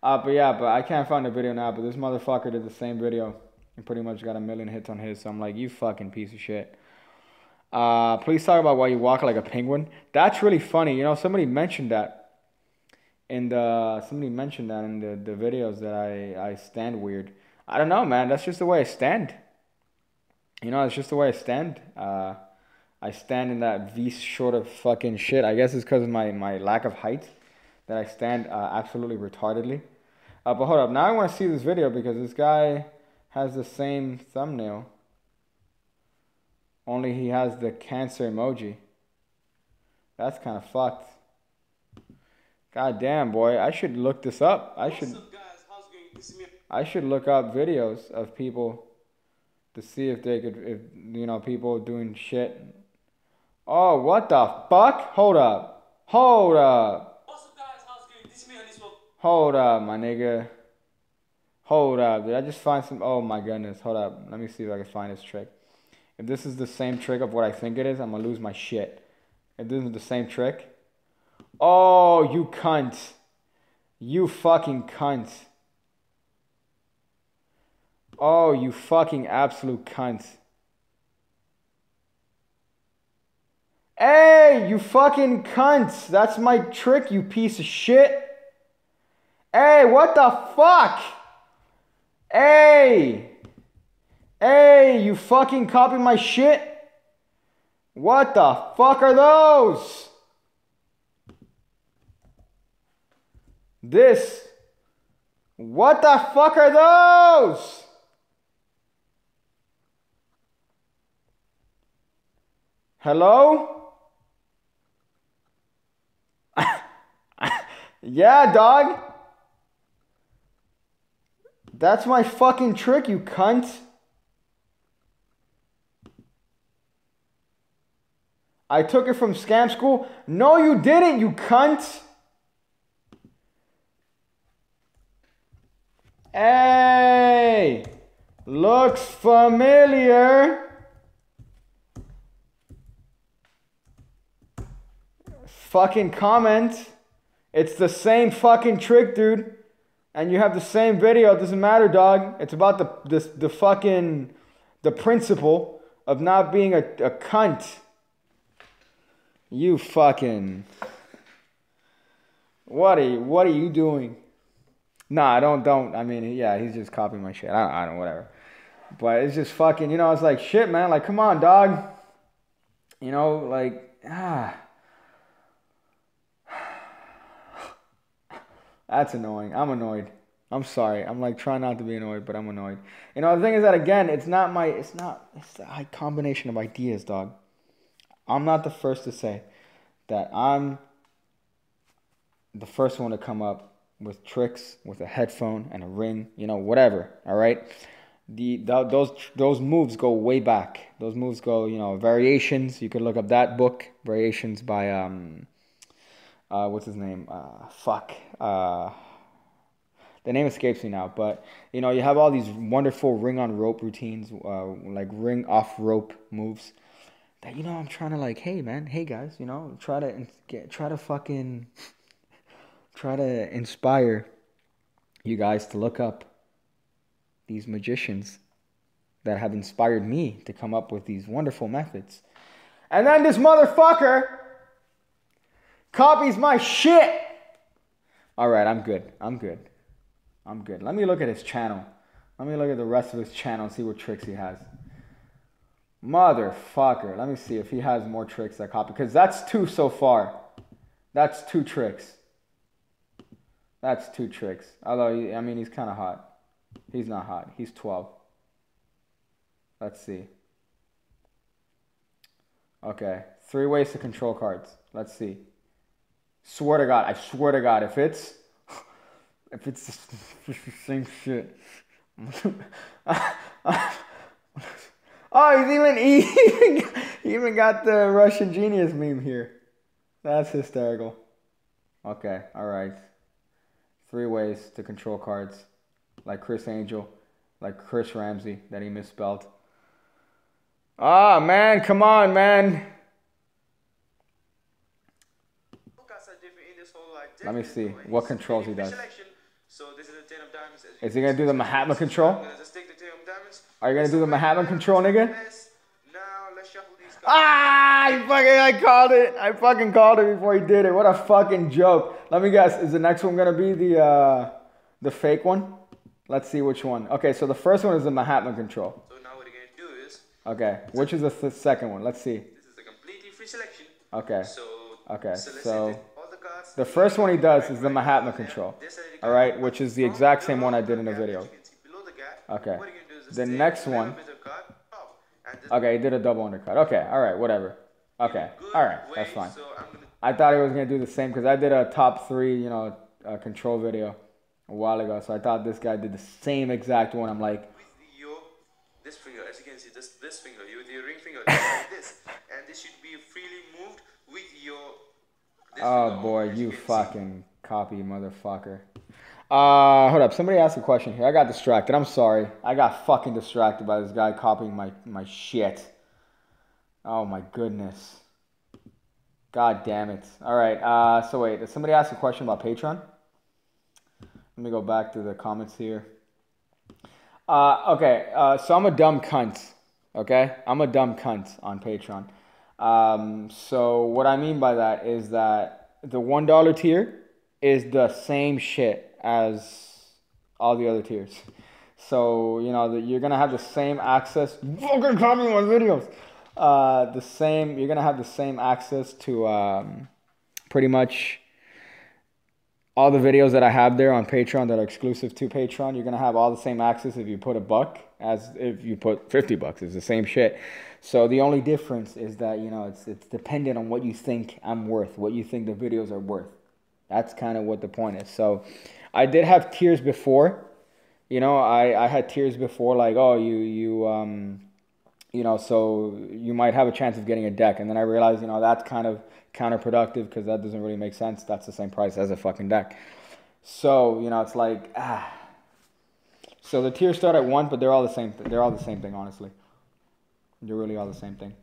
But yeah, but I can't find the video now. But this motherfucker did the same video and pretty much got 1 million hits on his. So I'm like, you fucking piece of shit. Please talk about why you walk like a penguin. That's really funny. You know, somebody mentioned that in the videos that I stand weird. I don't know, man. That's just the way I stand. You know, it's just the way I stand. I stand in that V sort of fucking shit. I guess it's because of my lack of height that I stand absolutely retardedly. But hold up. Now I want to see this video because this guy has the same thumbnail. Only he has the cancer emoji. That's kind of fucked. God damn, boy. I should look this up. I should look up videos of people to see if they could, if you know, people doing shit. Oh, what the fuck? Hold up. Hold up. What's up, guys? How's it going? This is me on this one. Hold up, my nigga. Hold up. Did I just find some? Oh my goodness. Hold up. Let me see if I can find this trick. If this is the same trick of what I think it is, I'm going to lose my shit. If this is the same trick. Oh, you cunt. You fucking cunt. Oh, you fucking absolute cunt. Hey, you fucking cunt. That's my trick, you piece of shit. Hey, what the fuck? Hey. Hey, you fucking copy my shit? What the fuck are those? This. What the fuck are those? Hello? Yeah, dog. That's my fucking trick, you cunt. I took it from scam school. No, you didn't, you cunt. Hey, looks familiar. Fucking comment. It's the same fucking trick, dude. And you have the same video. It doesn't matter, dog. It's about the fucking the principle of not being a cunt. You fucking. What are you doing? Nah, don't. I mean, yeah, he's just copying my shit. I don't know, whatever. But it's just fucking, you know, it's like, shit, man. Like, come on, dog. You know, like, That's annoying. I'm annoyed. I'm sorry. I'm like trying not to be annoyed, but I'm annoyed. You know, the thing is that, again, it's a high combination of ideas, dog. I'm not the first to say that I'm the first one to come up with tricks with a headphone and a ring, you know, whatever. All right. Those moves go way back. Those moves go, you know, variations. You could look up that book, Variations by what's his name? The name escapes me now. But you know, you have all these wonderful ring on rope routines, like ring off rope moves. That, you know, I'm trying to like, hey man, hey guys, you know, try to inspire you guys to look up these magicians that have inspired me to come up with these wonderful methods. And then this motherfucker copies my shit. All right, I'm good. Let me look at his channel. Let me look at the rest of his channel and see what tricks he has. Motherfucker. Let me see if he has more tricks that copy. Because that's 2 so far. That's 2 tricks. That's 2 tricks. Although, I mean, he's kind of hot. He's not hot. He's 12. Let's see. Okay. 3 ways to control cards. Let's see. Swear to God. I swear to God. If it's the same shit. Oh, he even got the Russian genius meme here. That's hysterical. Okay, all right. 3 ways to control cards, like Chris Angel, like Chris Ramsey that he misspelled. Ah, man, come on, man. Let me see what controls he does. So this is a 10 of diamonds. Is he gonna do the Mahatma control? Are you gonna do the Mahatma control, nigga? Now let's shuffle these cards. I called it. I fucking called it before he did it. What a fucking joke. Let me guess. Is the next one gonna be the fake one? Let's see which one. Okay, so the first one is the Mahatma control. So now what you're gonna do is. Okay, which is the second one? Let's see. This is a completely free selection. Okay. So cards. The first one he does is the Mahatma control. All right, which is the exact same one I did in the video. Okay. The next one. Okay, he did a double undercut. Okay, all right, whatever. Okay, all right, that's fine. I thought he was gonna do the same because I did a top 3, you know, control video a while ago. So I thought this guy did the same exact one. I'm like. This finger, as you can see, this finger, with your ring finger, like this, and this should be freely moved with your. Oh boy, you fucking copy motherfucker. Hold up. Somebody asked a question here. I got distracted. I'm sorry. I got fucking distracted by this guy copying my shit. Oh my goodness. God damn it. All right. So wait, did somebody ask a question about Patreon? Let me go back to the comments here. Okay. So I'm a dumb cunt. Okay? I'm a dumb cunt on Patreon. So what I mean by that is that the $1 tier is the same shit as all the other tiers. So, you know, you're going to have the same access. Fucking comment my videos. You're going to have the same access to pretty much all the videos that I have there on Patreon that are exclusive to Patreon. You're going to have all the same access if you put $1 as if you put $50. It's the same shit. So the only difference is that, you know, it's dependent on what you think I'm worth, what you think the videos are worth. That's kind of what the point is. So I did have tiers before. You know, I had tiers before, like, oh, you know, so you might have a chance of getting a deck. And then I realized, you know, that's kind of counterproductive because that doesn't really make sense. That's the same price as a fucking deck. So, you know, it's like, So the tiers start at 1, but they're all the same. They're all the same thing, honestly. They're really all the same thing.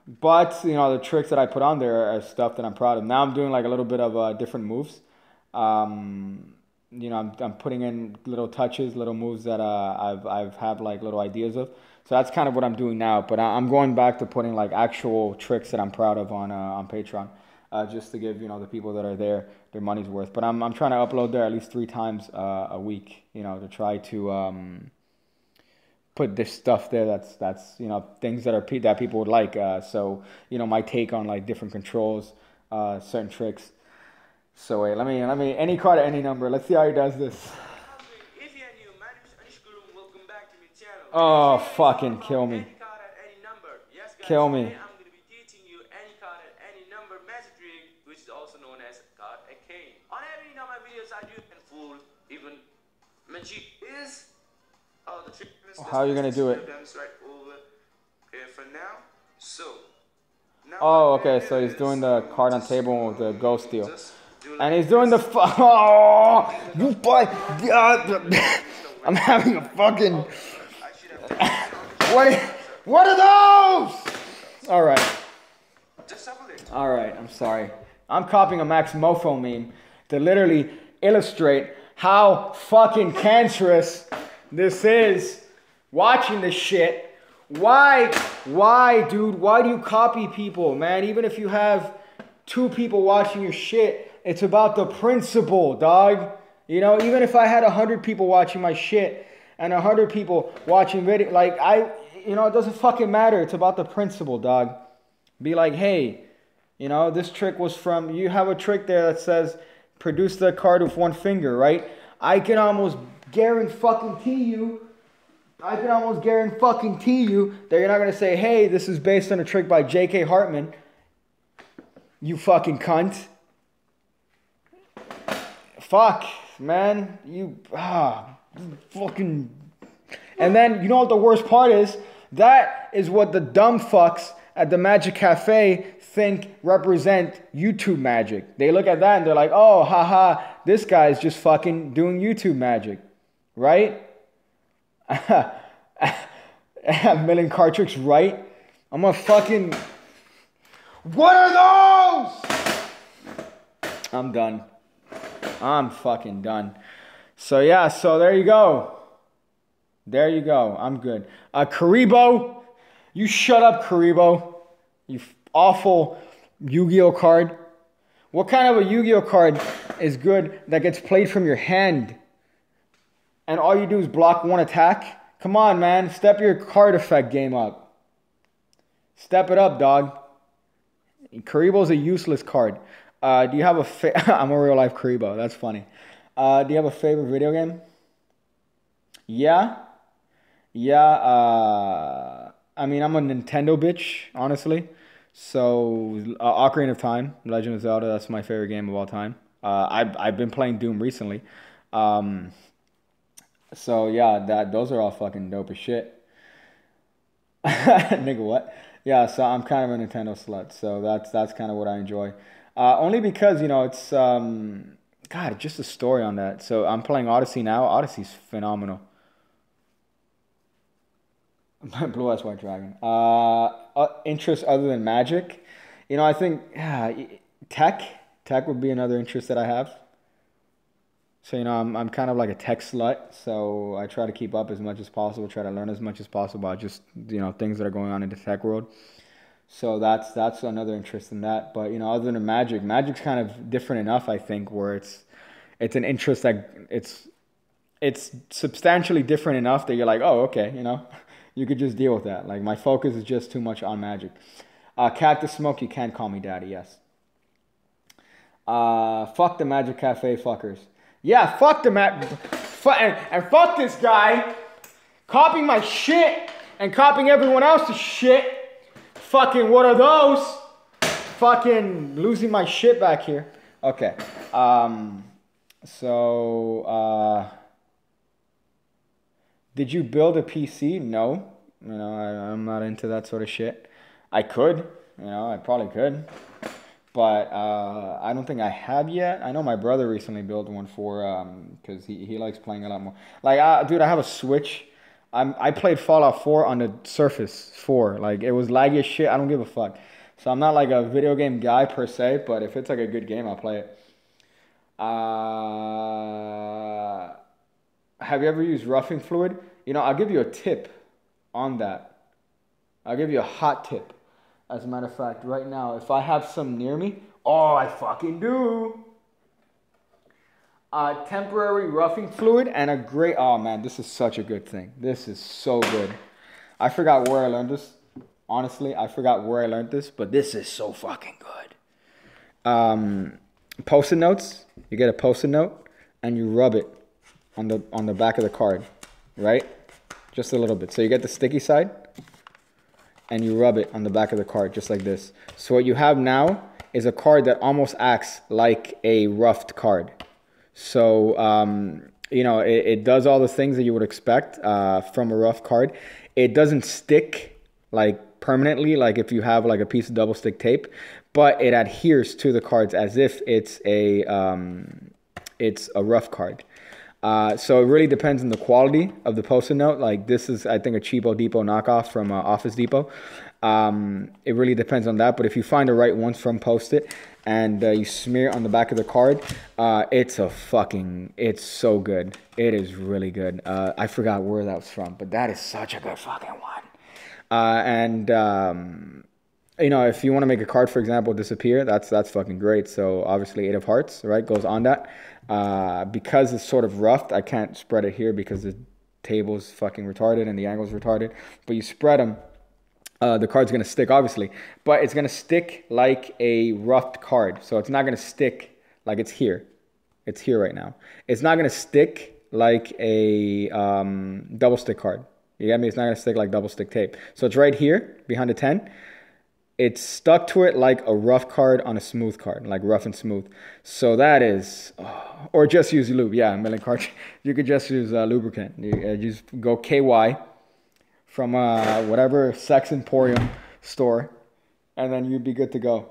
But, you know, the tricks that I put on there are stuff that I'm proud of. Now I'm doing like a little bit of different moves. You know, I'm putting in little touches, little moves that I've had like little ideas of. So that's kind of what I'm doing now. But I'm going back to putting like actual tricks that I'm proud of on Patreon, just to give, you know, the people that are there their money's worth. But I'm trying to upload there at least 3 times a week, you know, to try to put this stuff there that's you know, things that people would like. So, you know, my take on like different controls, certain tricks. So wait, let me any card at any number. Let's see how he does this. Oh, fucking kill me. Kill me. I'm going to be teaching you any card at any number magic trick, which is also known as card a cane. On every one of my videos I do and full even magic is the trick. How are you going to do it? Right over here for now. So oh, okay, so he's doing the card on table with the ghost deal. And he's doing the oh, you fuck. I'm having a fucking. What are those? All right. All right. I'm sorry. I'm copying a Max Mofo meme to literally illustrate how fucking cancerous this is. Watching this shit. Why, dude? Why do you copy people, man? Even if you have 2 people watching your shit. It's about the principle, dog. You know, even if I had 100 people watching my shit and 100 people watching video, like you know, it doesn't fucking matter. It's about the principle, dog. Be like, hey, you know, this trick was from, you have a trick there that says produce the card with 1 finger, right? I can almost guarantee you that you're not going to say, hey, this is based on a trick by J.K. Hartman. You fucking cunt. Fuck, man. You fucking. And then, you know what the worst part is? That is what the dumb fucks at the Magic Cafe think represent YouTube magic. They look at that and they're like, oh, haha, this guy's just fucking doing YouTube magic. Right? Million card tricks, right? I'm a fucking. What are those? I'm done. I'm fucking done. So yeah, so there you go. There you go. I'm good. Karibo. You shut up, Karibo. You awful Yu-Gi-Oh card. What kind of a Yu-Gi-Oh card is good that gets played from your hand? And all you do is block 1 attack? Come on, man. Step your card effect game up. Step it up, dog. Karibo's a useless card. Do you have a I'm a real life Karibo. That's funny. Do you have a favorite video game? Yeah. I mean, I'm a Nintendo bitch, honestly. So, Ocarina of Time, Legend of Zelda, that's my favorite game of all time. I've been playing Doom recently. So yeah, those are all fucking dope as shit. Nigga, what? Yeah, so I'm kind of a Nintendo slut. So that's kind of what I enjoy. Only because, you know, it's God, just a story on that. So I'm playing Odyssey now. Odyssey's phenomenal. Blue Eyes White Dragon. Interest other than Magic? I think tech. Tech would be another interest that I have. So, I'm kind of like a tech slut. So I try to keep up as much as possible, try to learn as much as possible about just, things that are going on in the tech world. So that's another interest in that. But, other than Magic, Magic's kind of different enough, I think, where it's an interest that it's substantially different enough that you're like, oh, okay, you could just deal with that. Like, my focus is just too much on Magic. Cactus Smoke, you can call me daddy, yes. Fuck the Magic Cafe fuckers. Yeah, fuck the and fuck this guy copying my shit and copying everyone else's shit. Fucking what are those? Fucking losing my shit back here. Okay. Did you build a PC? No. I'm not into that sort of shit. I could. I probably could. But I don't think I have yet. I know my brother recently built one for, because he likes playing a lot more. Like, dude, I have a Switch. I played Fallout 4 on the Surface 4. Like, it was laggy as shit. I don't give a fuck. So I'm not like a video game guy per se, but if it's like a good game, I'll play it. Have you ever used roughing fluid? I'll give you a tip on that. I'll give you a hot tip. As a matter of fact, right now, if I have some near me, I fucking do. Temporary roughing fluid and a great, oh man, this is such a good thing. This is so good. I forgot where I learned this. Honestly, I forgot where I learned this, but this is so fucking good. Post-it notes. You get a post-it note and you rub it on the back of the card, right? Just a little bit. So you get the sticky side and you rub it on the back of the card just like this. So what you have now is a card that almost acts like a roughed card. So, it does all the things that you would expect from a rough card. It doesn't stick like permanently, like if you have like a piece of double stick tape, but it adheres to the cards as if it's a rough card. So it really depends on the quality of the post-it note. Like this is, I think, a Cheapo Depot knockoff from Office Depot. It really depends on that. But if you find the right ones from Post-it and you smear it on the back of the card, it's so good. It is really good. I forgot where that was from, but that is such a good fucking one. If you want to make a card, for example, disappear, that's fucking great. So obviously 8 of hearts, right, goes on that. Because it's sort of roughed, I can't spread it here because the table's fucking retarded and the angle's retarded. But you spread them, the card's going to stick, obviously. But it's going to stick like a roughed card. So it's not going to stick like it's here. It's here right now. It's not going to stick like a double stick card. You get me? It's not going to stick like double stick tape. So it's right here behind the 10. It's stuck to it like a rough card on a smooth card, like rough and smooth. So that is, or just use lube. Yeah, milling card. You could just use lubricant. You just go KY from whatever Sex Emporium store, and then you'd be good to go.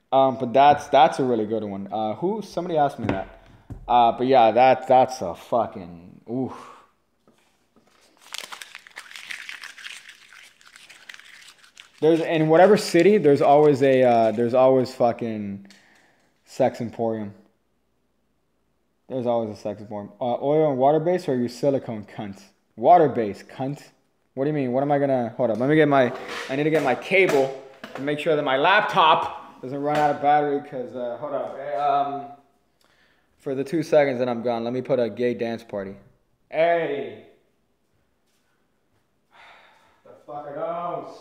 But that's a really good one. Somebody asked me that. But yeah, that's a fucking oof. There's in whatever city, there's always fucking Sex Emporium. There's always a Sex Emporium. Oil and water base, or are you silicone, cunt? Water base, cunt. What do you mean? What am I gonna? Hold up. I need to get my cable to make sure that my laptop doesn't run out of battery. Cause hold up. For the 2 seconds that I'm gone, let me put a gay dance party. Hey. The fuck are those?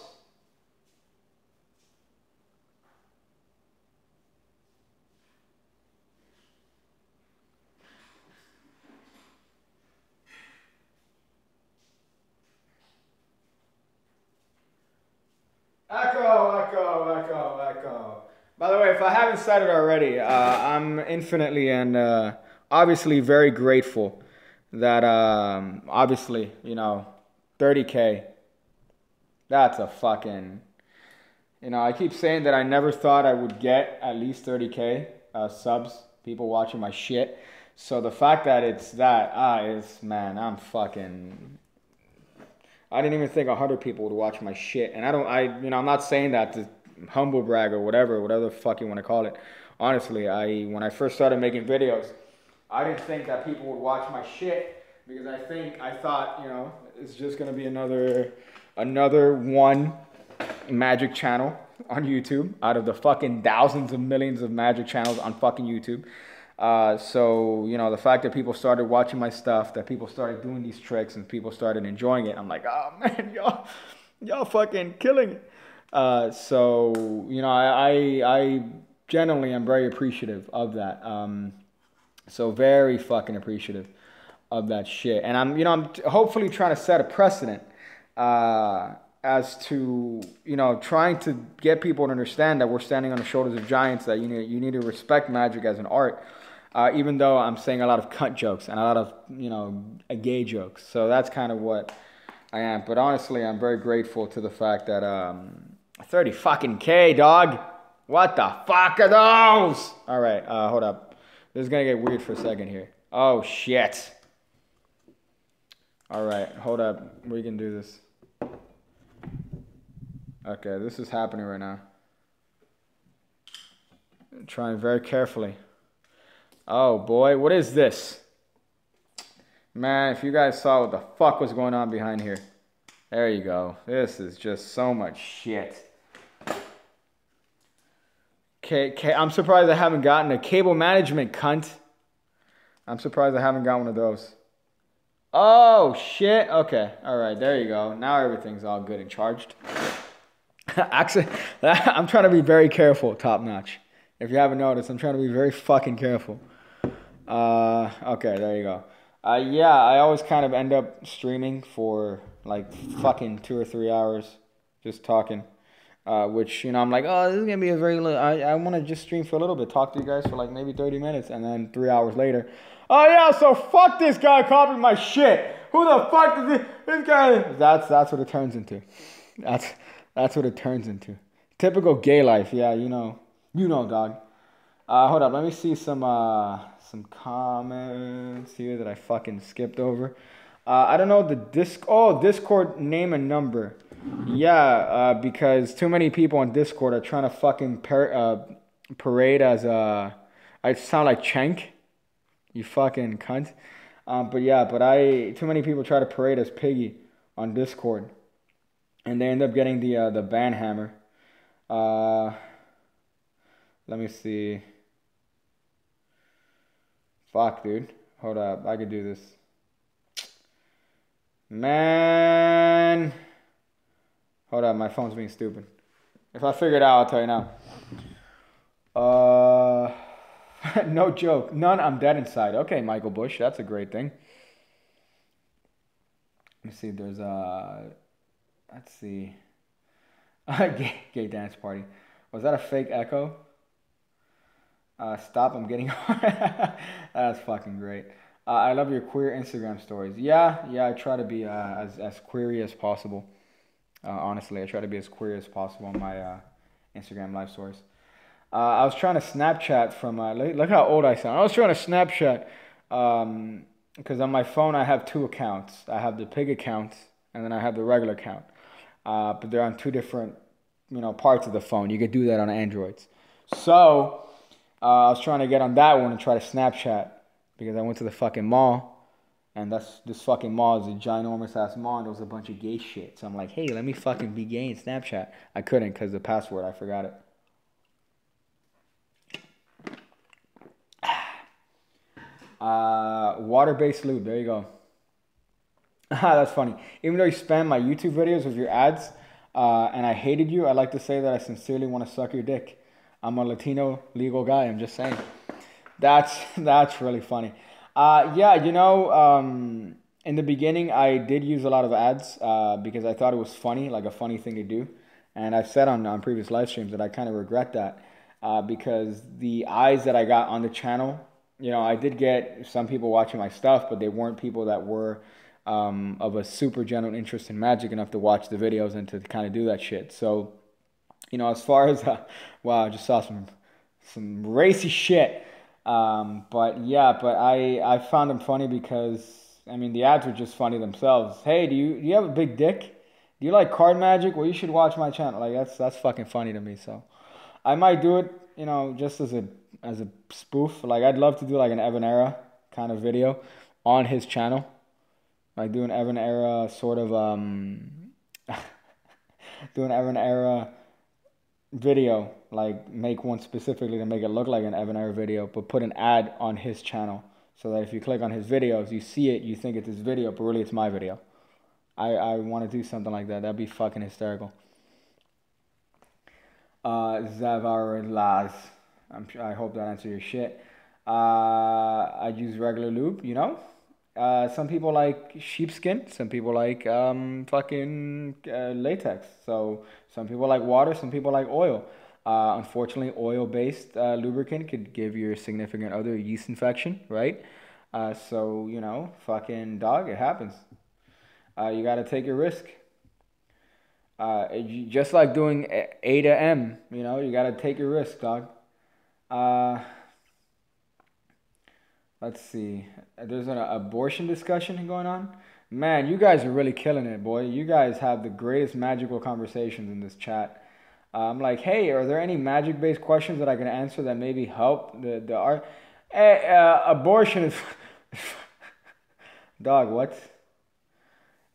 Echo. By the way, if I haven't said it already, I'm infinitely and obviously very grateful that obviously, 30K, that's a fucking, I keep saying that I never thought I would get at least 30K subs, people watching my shit. So the fact that it's that, man, I didn't even think 100 people would watch my shit. And I'm not saying that to humble brag or whatever the fuck you want to call it. Honestly, when I first started making videos, I didn't think that people would watch my shit because I thought, it's just gonna be another one Magic channel on YouTube out of the fucking thousands of millions of Magic channels on fucking YouTube. So, the fact that people started watching my stuff, that people started doing these tricks and people started enjoying it, I'm like, oh man, y'all fucking killing it. So, I generally am very appreciative of that. So very fucking appreciative of that shit. And I'm hopefully trying to set a precedent, as to, trying to get people to understand that we're standing on the shoulders of giants, that you need to respect Magic as an art, even though I'm saying a lot of cunt jokes and a lot of, gay jokes. So that's kind of what I am. But honestly, I'm very grateful to the fact that 30 fucking K, dog. What the fuck are those? All right, hold up. This is going to get weird for a second here. Oh, shit. All right, hold up. We can do this. Okay, this is happening right now. I'm trying very carefully. Oh, boy. What is this? Man, if you guys saw what the fuck was going on behind here. There you go. This is just so much shit. Okay, I'm surprised I haven't gotten a cable management, cunt. I'm surprised I haven't got one of those. Oh, shit. Okay. All right. There you go. Now everything's all good and charged. Actually, I'm trying to be very careful, top notch. If you haven't noticed, I'm trying to be very fucking careful. Okay, there you go. Yeah, I always kind of end up streaming for like fucking 2 or 3 hours just talking. Which, I'm like, oh, this is going to be a very little, I want to just stream for a little bit, talk to you guys for like maybe 30 minutes, and then 3 hours later, oh yeah, so fuck this guy copying my shit. Who the fuck is this guy? That's what it turns into. That's what it turns into. Typical gay life, yeah, you know, dog. Hold up, let me see some comments here that I fucking skipped over. I don't know the Discord name and number. Yeah, because too many people on Discord are trying to fucking parade as I sound like Chenk, you fucking cunt. But too many people try to parade as Piggy on Discord, and they end up getting the ban hammer. Let me see. Fuck, dude. Hold up, I could do this. Man. Hold up, my phone's being stupid. If I figure it out, I'll tell you now. No joke. None, I'm dead inside. Okay, Michael Bush, that's a great thing. Let me see, there's let's see. Gay dance party. Was that a fake echo? Stop, I'm getting That's fucking great. I love your queer Instagram stories. Yeah, I try to be as queer as possible. Honestly, I try to be as queer as possible on my Instagram live stories. I was trying to Snapchat from... look how old I sound. I was trying to Snapchat because on my phone I have 2 accounts. I have the Pig account and then I have the regular account. But they're on 2 different parts of the phone. You could do that on Androids. So I was trying to get on that one and try to Snapchat because I went to the fucking mall. And this fucking mall is a ginormous ass mall, and there was a bunch of gay shit. So I'm like, hey, let me fucking be gay in Snapchat. I couldn't because the password, I forgot it. Water-based lube, there you go. That's funny. Even though you spam my YouTube videos with your ads, and I hated you, I like to say that I sincerely want to suck your dick. I'm a Latino legal guy, I'm just saying. That's really funny. Yeah, in the beginning, I did use a lot of ads because I thought it was funny, like a funny thing to do. And I've said on previous live streams that I kind of regret that because the eyes that I got on the channel, I did get some people watching my stuff, but they weren't people that were of a super genuine interest in Magic enough to watch the videos and to kind of do that shit. So, as far as, wow, I just saw some racy shit. But I found them funny because I mean, the ads were just funny themselves. Hey, do you have a big dick? Do you like card magic? Well, you should watch my channel. Like that's fucking funny to me. So I might do it, just as a spoof. Like I'd love to do like an Evan Era kind of video on his channel. Like do an Evan Era sort of do an Evan Era video, like make one specifically to make it look like an Evan Era video, but put an ad on his channel so that if you click on his videos, you see it, you think it's his video, but really it's my video. I want to do something like that. That'd be fucking hysterical. Zavar Laz. I hope that answers your shit. I use regular lube, Some people like sheepskin. Some people like fucking latex. So some people like water. Some people like oil. Unfortunately, oil-based lubricant could give your significant other a yeast infection, right? So, fucking dog, it happens. You got to take a risk. Just like doing A to M, you got to take a risk, dog. Let's see. There's an abortion discussion going on. Man, you guys are really killing it, boy. You guys have the greatest magical conversations in this chat. I'm like, hey, are there any magic-based questions that I can answer that maybe help the art? Hey, abortion is... Dog, what?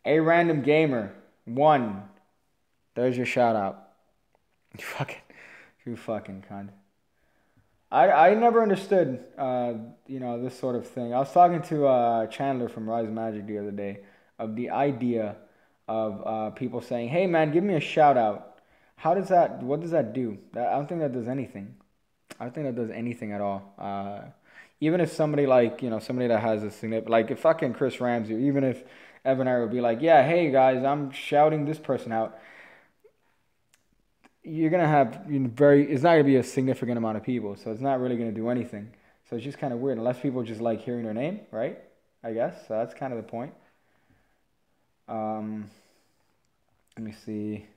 A random gamer 1. There's your shout out. You fucking cunt. I never understood this sort of thing. I was talking to Chandler from Rise Magic the other day of the idea of people saying, "Hey man, give me a shout out." What does that do? I don't think that does anything. I don't think that does anything at all. Even if somebody somebody that has a significant, like if fucking Chris Ramsey, even if Evan Era would be like, yeah, hey guys, I'm shouting this person out. You're going to have it's not going to be a significant amount of people, so it's not really going to do anything. So it's just kind of weird, unless people just like hearing their name, right? I guess. So that's kind of the point. Let me see.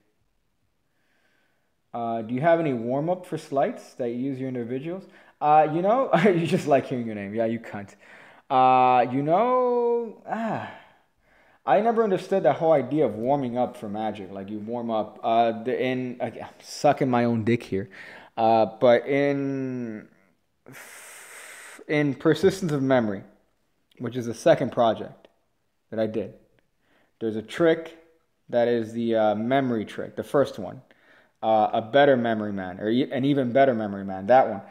Do you have any warm-up for slights that you use your individuals? You just like hearing your name. Yeah, you cunt. I never understood that whole idea of warming up for Magic. Like you warm up. I'm sucking my own dick here, but in Persistence of Memory, which is the second project that I did, there's a trick that is the memory trick, the first one, a better memory man, or an even better memory man. That one.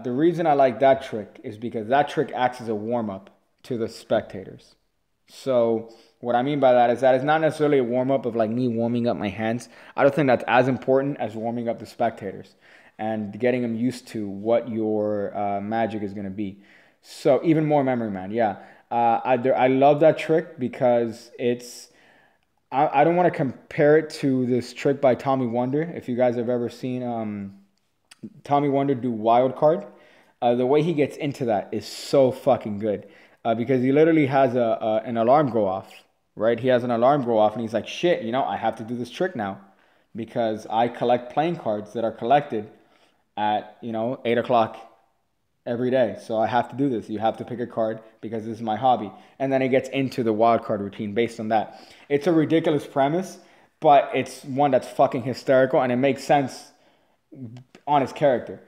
The reason I like that trick is because that trick acts as a warm up to the spectators. So what I mean by that is that it's not necessarily a warm-up of like me warming up my hands. I don't think that's as important as warming up the spectators and getting them used to what your magic is going to be. So even more memory man, yeah. I love that trick because I don't want to compare it to this trick by Tommy Wonder. If you guys have ever seen Tommy Wonder do Wild Card, the way he gets into that is so fucking good. Because he literally has an alarm go off, right? He has an alarm go off and he's like, shit, I have to do this trick now because I collect playing cards that are collected at, 8 o'clock every day. So I have to do this. You have to pick a card because this is my hobby. And then he gets into the wild card routine based on that. It's a ridiculous premise, but it's one that's fucking hysterical and it makes sense on his character.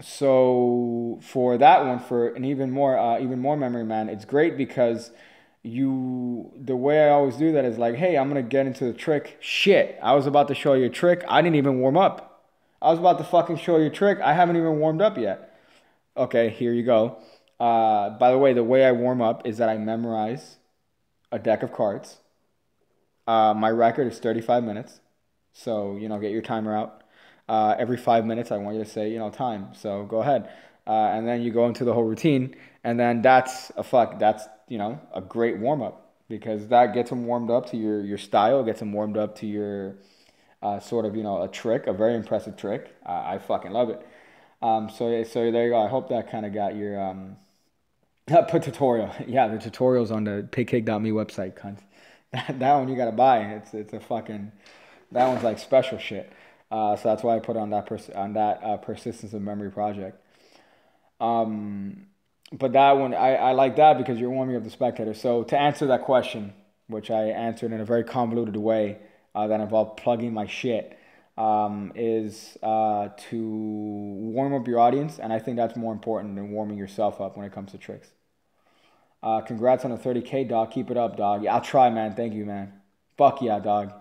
So for that one, for an even more memory man, it's great because the way I always do that is like, hey, I'm going to get into the trick. Shit, I was about to show you a trick. I didn't even warm up. I was about to fucking show you a trick. I haven't even warmed up yet. Okay, here you go. By the way I warm up is that I memorize a deck of cards. My record is 35 minutes. So, get your timer out. Every 5 minutes, I want you to say, time. So go ahead. And then you go into the whole routine. And then that's a great warm up because that gets them warmed up to your style, gets them warmed up to your sort of, a trick, a very impressive trick. I fucking love it. So there you go. I hope that kind of got your put tutorial. Yeah, the tutorial's on the pigcake.me website, cunt. That one you gotta buy. It's a fucking, that one's like special shit. So that's why I put it on that Persistence of Memory project. But that one, I like that because you're warming up the spectator. So to answer that question, which I answered in a very convoluted way that involved plugging my shit, is to warm up your audience. And I think that's more important than warming yourself up when it comes to tricks. Congrats on the 30K, dog. Keep it up, dog. Yeah, I'll try, man. Thank you, man. Fuck yeah, dog.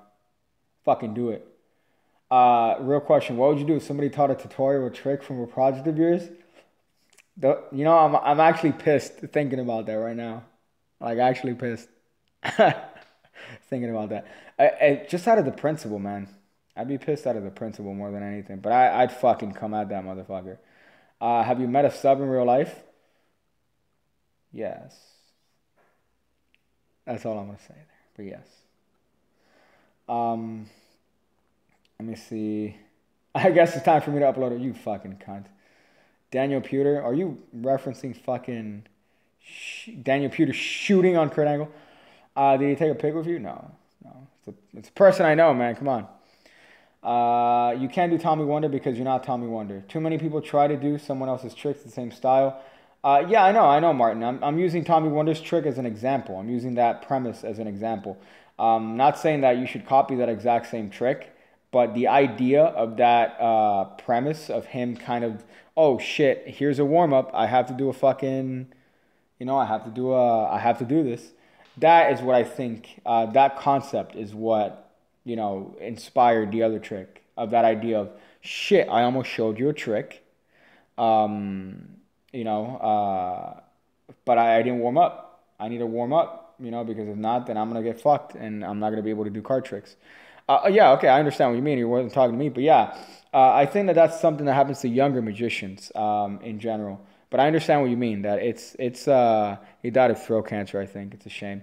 Fucking do it. Real question. What would you do if somebody taught a tutorial or trick from a project of yours? You know, I'm actually pissed thinking about that right now. Like, actually pissed. Thinking about that. Just out of the principle, man. I'd be pissed out of the principle more than anything. But I'd fucking come at that motherfucker. Have you met a sub in real life? Yes. That's all I'm going to say there. But yes. Let me see. I guess it's time for me to upload it. You fucking cunt. Daniel Pewter. Are you referencing fucking Daniel Pewter shooting on Kurt Angle? Did he take a pic with you? No. It's a person I know, man. Come on. You can't do Tommy Wonder because you're not Tommy Wonder. Too many people try to do someone else's tricks the same style. Yeah, I know, Martin. I'm using Tommy Wonder's trick as an example. I'm using that premise as an example. Not saying that you should copy that exact same trick, but the idea of that premise of him kind of, oh shit, here's a warm up. I have to do a fucking, I have to do this. That is what I think. That concept is what, inspired the other trick of that idea of shit. I almost showed you a trick. But I didn't warm up. I need to warm up, because if not, then I'm going to get fucked and I'm not going to be able to do card tricks. Yeah, okay, I understand what you mean. You wasn't talking to me, but yeah, I think that's something that happens to younger magicians in general. But I understand what you mean, that he died of throat cancer, I think. It's a shame.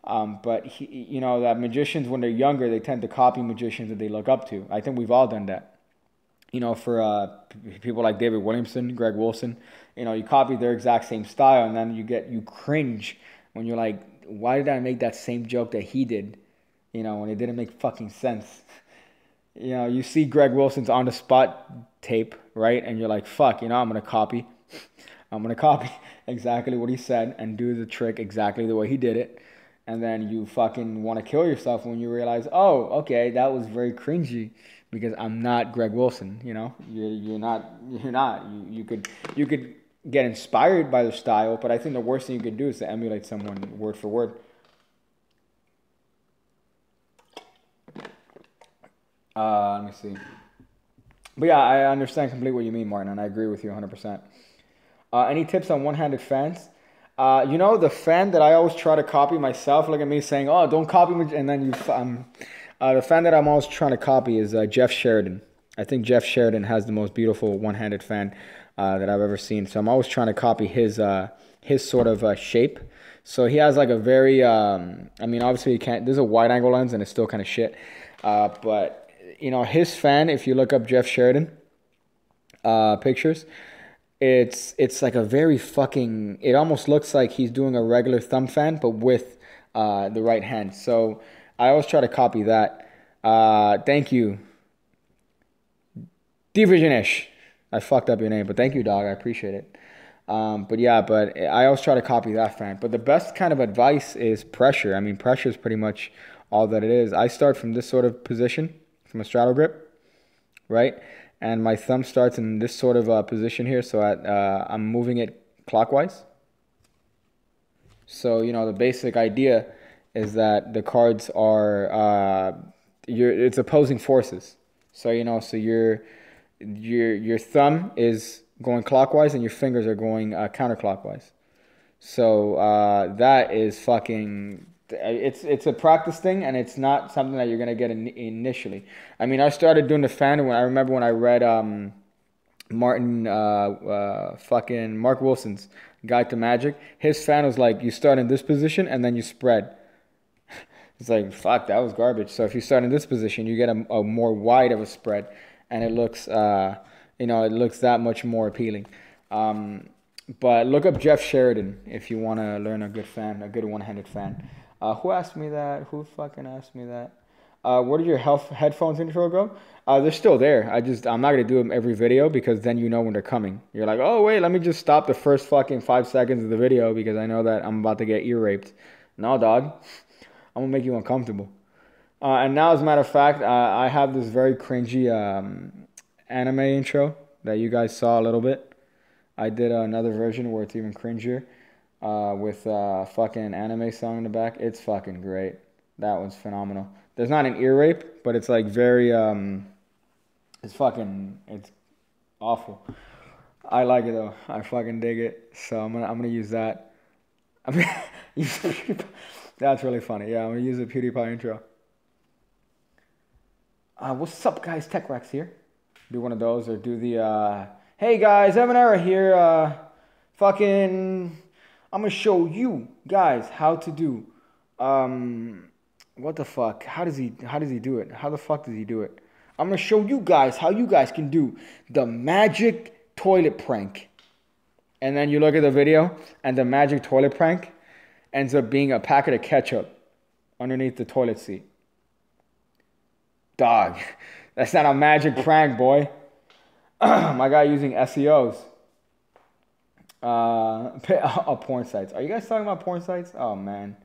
But, that magicians, when they're younger, they tend to copy magicians that they look up to. I think we've all done that. For people like David Williamson, Greg Wilson, you copy their exact same style, and then you cringe when you're like, why did I make that same joke that he did? When it didn't make fucking sense. You see Greg Wilson's on the spot tape, right? And you're like, fuck, I'm going to copy. I'm going to copy exactly what he said and do the trick exactly the way he did it. And then you fucking want to kill yourself when you realize, oh, okay, that was very cringy because I'm not Greg Wilson, You're not. You could get inspired by their style, but I think the worst thing you could do is to emulate someone word for word. Let me see. But yeah, I understand completely what you mean, Martin, and I agree with you 100%. Any tips on one-handed fans? The fan that I always try to copy myself, look at me saying, oh, don't copy me, and then the fan that I'm always trying to copy is Jeff Sheridan. I think Jeff Sheridan has the most beautiful one-handed fan that I've ever seen. So I'm always trying to copy his sort of shape. So he has like a very, obviously you can't, there's a wide angle lens and it's still kind of shit. But his fan, if you look up Jeff Sheridan pictures, it's like a very fucking, it almost looks like he's doing a regular thumb fan, but with the right hand. So I always try to copy that. Thank you. Division-ish. I fucked up your name, but thank you, dog. I appreciate it. But I always try to copy that fan. But the best kind of advice is pressure. Pressure is pretty much all that it is. I start from this sort of position, from a straddle grip, right? And my thumb starts in this sort of position here, so I'm moving it clockwise. So, the basic idea is that the cards are, it's opposing forces. So, so your thumb is going clockwise and your fingers are going counterclockwise. So that is fucking... It's a practice thing, and it's not something that you're gonna get initially. I started doing the fan when I remember when I read Mark Wilson's Guide to Magic. His fan was like, you start in this position and then you spread. It's like, fuck, that was garbage. So if you start in this position, you get a more wide of a spread, and it looks it looks that much more appealing. But look up Jeff Sheridan if you want to learn a good one-handed fan. Who asked me that? Who fucking asked me that? Where did your headphones intro go? They're still there. I'm not gonna do them every video because then you know when they're coming. You're like, oh wait, let me just stop the first fucking 5 seconds of the video because I know that I'm about to get ear raped. No, dog. I'm gonna make you uncomfortable. And now, as a matter of fact, I have this very cringy anime intro that you guys saw a little bit. I did another version where it's even cringier with fucking anime song in the back. It's fucking great. That one's phenomenal. There's not an ear rape, but it's like very, it's awful. I like it though. I fucking dig it. So I'm gonna use that. I'm gonna use that's really funny. Yeah, I'm gonna use the PewDiePie intro. What's up, guys? TechRex here. Do one of those or do the, hey guys, Evan Era here. I'm gonna show you guys how to do, what the fuck? How does he do it? How the fuck does he do it? I'm gonna show you guys how you guys can do the magic toilet prank. And then you look at the video and the magic toilet prank ends up being a packet of ketchup underneath the toilet seat. Dog, that's not a magic prank, boy. My guy using SEOs. Porn sites. Are you guys talking about porn sites? Oh, man.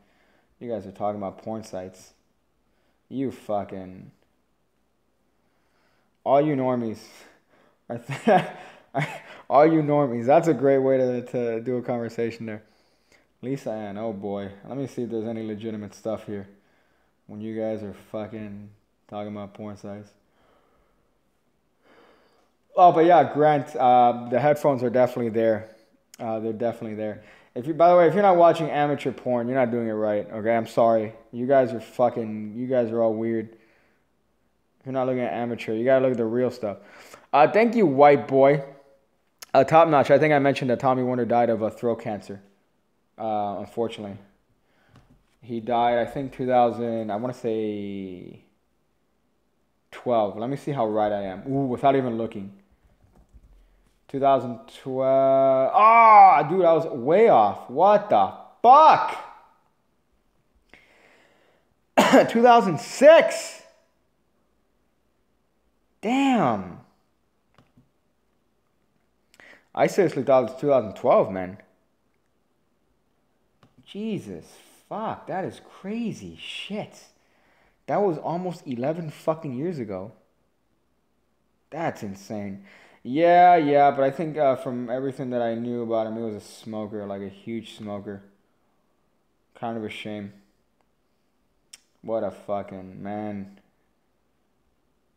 You guys are talking about porn sites. You fucking... All you normies. All you normies. That's a great way to do a conversation there. Lisa Ann, oh boy. Let me see if there's any legitimate stuff here. When you guys are fucking talking about porn sites. Oh, but yeah, Grant, the headphones are definitely there. They're definitely there. By the way, if you're not watching amateur porn, you're not doing it right. Okay, I'm sorry. You guys are all weird. If you're not looking at amateur, you gotta look at the real stuff. Thank you, white boy. Top notch. I think I mentioned that Tommy Warner died of throat cancer. Unfortunately, he died. I think 2000. I want to say 12. Let me see how right I am. Ooh, without even looking. 2012. Ah, dude, I was way off. What the fuck? 2006. Damn. I seriously thought it was 2012, man. Jesus, fuck, that is crazy shit. That was almost 11 fucking years ago. That's insane. Yeah, but I think from everything that I knew about him, he was a smoker, like a huge smoker. Kind of a shame. What a fucking man.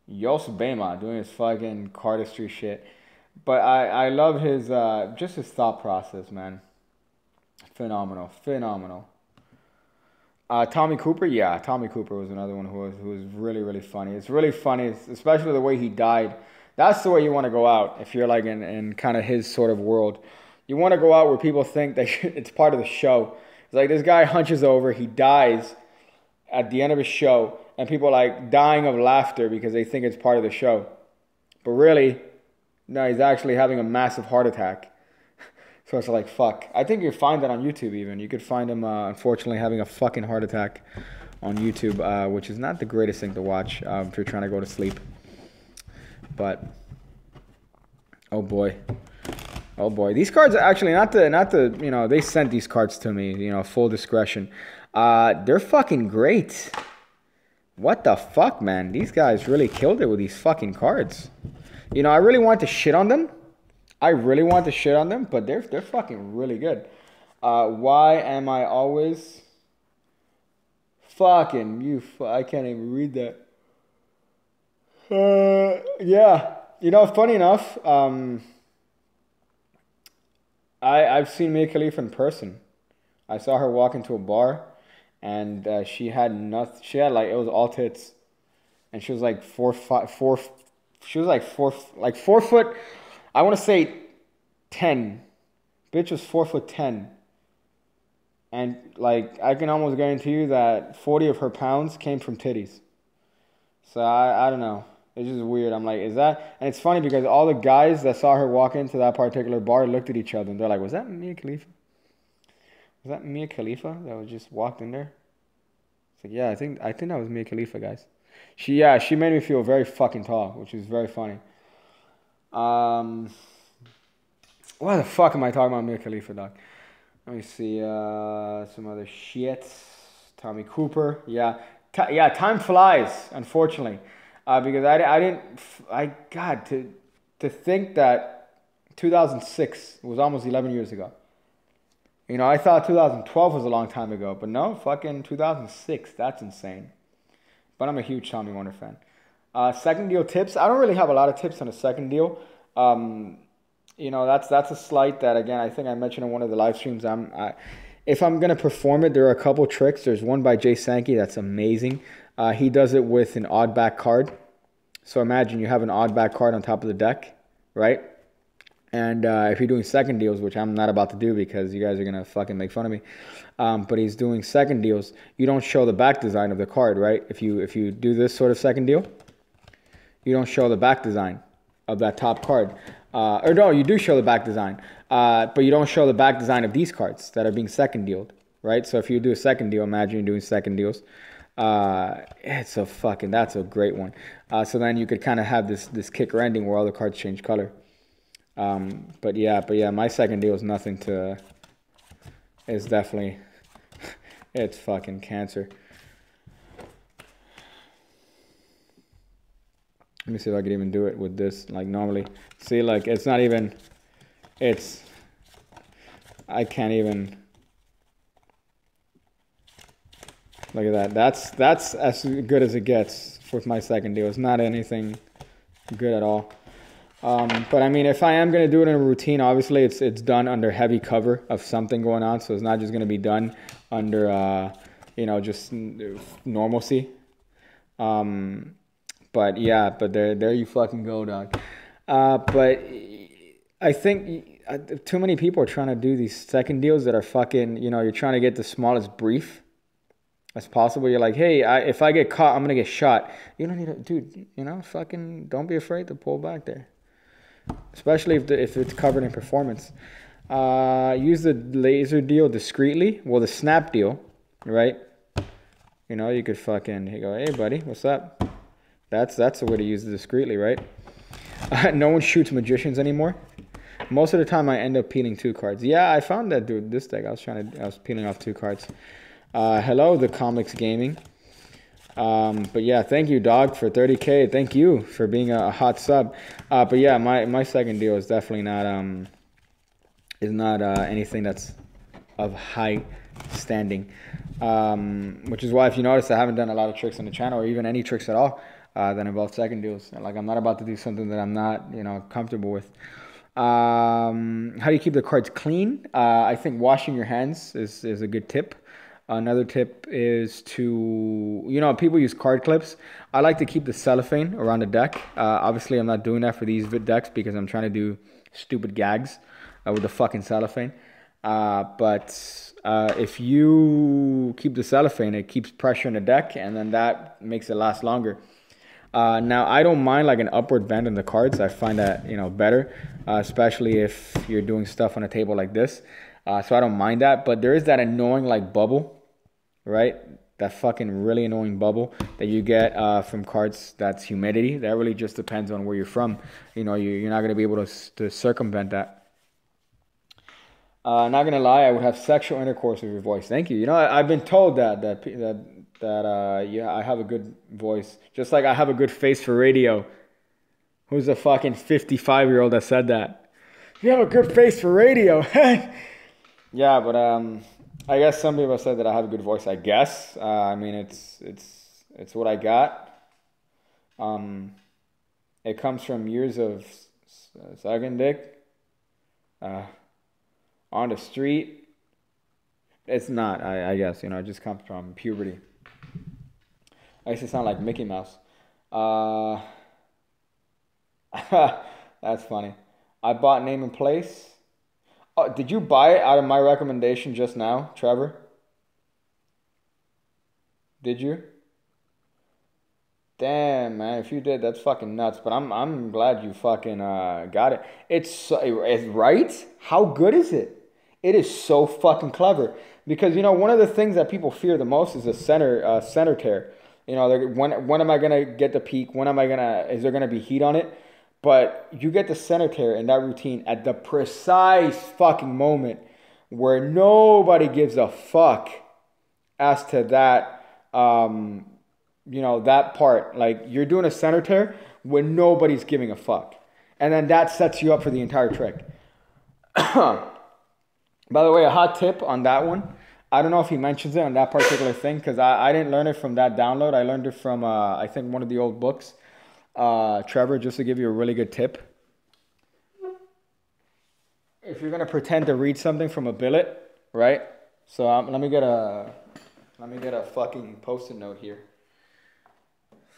Jos Bema doing his fucking cardistry shit. But I love his, just his thought process, man. Phenomenal. Tommy Cooper, yeah, Tommy Cooper was another one who was really, really funny. It's really funny, especially the way he died. That's the way you want to go out if you're like in kind of his sort of world. You want to go out where people think that it's part of the show. It's like this guy hunches over, he dies at the end of his show, and people are like dying of laughter because they think it's part of the show. But really, no, he's actually having a massive heart attack. So it's like, fuck. I think you'll find that on YouTube even. You could find him, unfortunately, having a fucking heart attack on YouTube, which is not the greatest thing to watch if you're trying to go to sleep. But, oh boy. These cards are actually not the you know, they sent these cards to me, you know, full discretion. They're fucking great. What the fuck, man? These guys really killed it with these fucking cards. You know, I really want to shit on them. But they're fucking really good. Why am I always fucking you? I can't even read that. Yeah. You know, funny enough, I've seen Mia Khalifa in person. I saw her walk into a bar, and she had nothing. She had like, it was all tits, and she was like 4 foot. I want to say 10. Bitch was 4'10". And like, I can almost guarantee you that 40 of her pounds came from titties. So I don't know. It's just weird. I'm like, is that? And it's funny because all the guys that saw her walk into that particular bar looked at each other and they're like, was that Mia Khalifa? Was that Mia Khalifa that was just walked in there? It's like, yeah, I think that was Mia Khalifa, guys. She made me feel very fucking tall, which is very funny. Why the fuck am I talking about Mia Khalifa, dog? Let me see some other shit. Tommy Cooper, yeah, time flies, unfortunately, because God, to think that 2006 was almost 11 years ago. You know, I thought 2012 was a long time ago, but no, fucking 2006, that's insane. But I'm a huge Tommy Warner fan. Second deal tips, I don't really have a lot of tips on a second deal. You know, that's a slight that, again, I think I mentioned in one of the live streams. If I'm going to perform it, there are a couple tricks. There's one by Jay Sankey that's amazing. He does it with an odd back card. So imagine you have an odd back card on top of the deck, right? And if you're doing second deals, which I'm not about to do because you guys are going to fucking make fun of me, but he's doing second deals, you don't show the back design of the card, right? If you do this sort of second deal, you don't show the back design of that top card. Or no, you do show the back design, but you don't show the back design of these cards that are being second dealed, right? So if you do a second deal, imagine you're doing second deals. That's a great one. So then you could kind of have this kicker ending where all the cards change color. But yeah, my second deal is nothing to. It's definitely, it's fucking cancer. Let me see if I could even do it with this, like normally. See, like, it's not even, I can't even, look at that. That's as good as it gets with my second deal. It's not anything good at all. But I mean, if I am going to do it in a routine, obviously it's done under heavy cover of something going on. So it's not just going to be done under, just normalcy. But yeah, but there you fucking go, dog. But I think too many people are trying to do these second deals that are fucking, you're trying to get the smallest brief as possible. You're like, hey, if I get caught, I'm going to get shot. You don't need to, dude, fucking don't be afraid to pull back there. Especially if it's covered in performance. Use the laser deal discreetly. Well, the snap deal, right? You could fucking go, hey, buddy, what's up? That's the way to use it discreetly, right? No one shoots magicians anymore. Most of the time, I end up peeling 2 cards. Yeah, I found that, dude. This deck, I was peeling off 2 cards. Hello, the Comics Gaming. But yeah, thank you, dog, for 30K. Thank you for being a hot sub. But yeah, my second deal is definitely not anything that's of high standing. Which is why, if you notice, I haven't done a lot of tricks on the channel, or even any tricks at all. That involve second deals. Like, I'm not about to do something that I'm not, comfortable with. How do you keep the cards clean? I think washing your hands is a good tip. Another tip is to, people use card clips. I like to keep the cellophane around the deck. Obviously, I'm not doing that for these decks because I'm trying to do stupid gags with the fucking cellophane. But if you keep the cellophane, it keeps pressure in the deck, and then that makes it last longer. Now, I don't mind like an upward bend in the cards. I find that, better, especially if you're doing stuff on a table like this. So I don't mind that. But there is that annoying like bubble, right? That fucking really annoying bubble that you get from cards that's humidity. That really just depends on where you're from. You're not going to be able to circumvent that. Not going to lie, I would have sexual intercourse with your voice. Thank you. I've been told that I have a good voice. Just like I have a good face for radio. Who's a fucking 55-year-old that said that? You have a good face for radio. Yeah, but I guess some people said that I have a good voice. I guess. I mean, it's what I got. It comes from years of sucking dick on the street. It's not. I guess it just comes from puberty. I used to sound like Mickey Mouse. That's funny. I bought Name and Place. Oh, did you buy it out of my recommendation just now, Trevor? Did you? Damn, man. If you did, that's fucking nuts. But I'm glad you fucking got it. It's right. How good is it? It is so fucking clever. Because one of the things that people fear the most is a center tear. You know, when am I gonna get the peak? When am I gonna? Is there gonna be heat on it? But you get the center tear in that routine at the precise fucking moment where nobody gives a fuck as to that. That part. Like you're doing a center tear when nobody's giving a fuck, and then that sets you up for the entire trick. By the way, a hot tip on that one. I don't know if he mentions it on that particular thing because I didn't learn it from that download. I learned it from, I think, one of the old books. Trevor, just to give you a really good tip. If you're going to pretend to read something from a billet, right? So let me get a fucking post-it note here.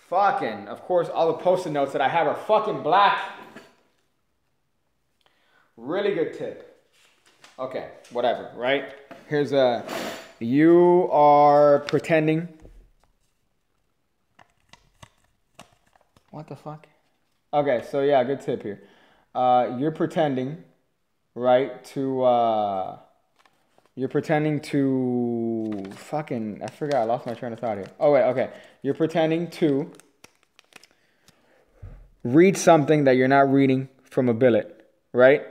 Fucking, of course, all the post-it notes that I have are fucking black. Really good tip. Okay, whatever, right? Here's you are pretending. What the fuck? Okay, so yeah, good tip here. You're pretending, right, you're pretending to, fucking, I forgot, I lost my train of thought here. Oh, wait, okay. You're pretending to read something that you're not reading from a billet, right?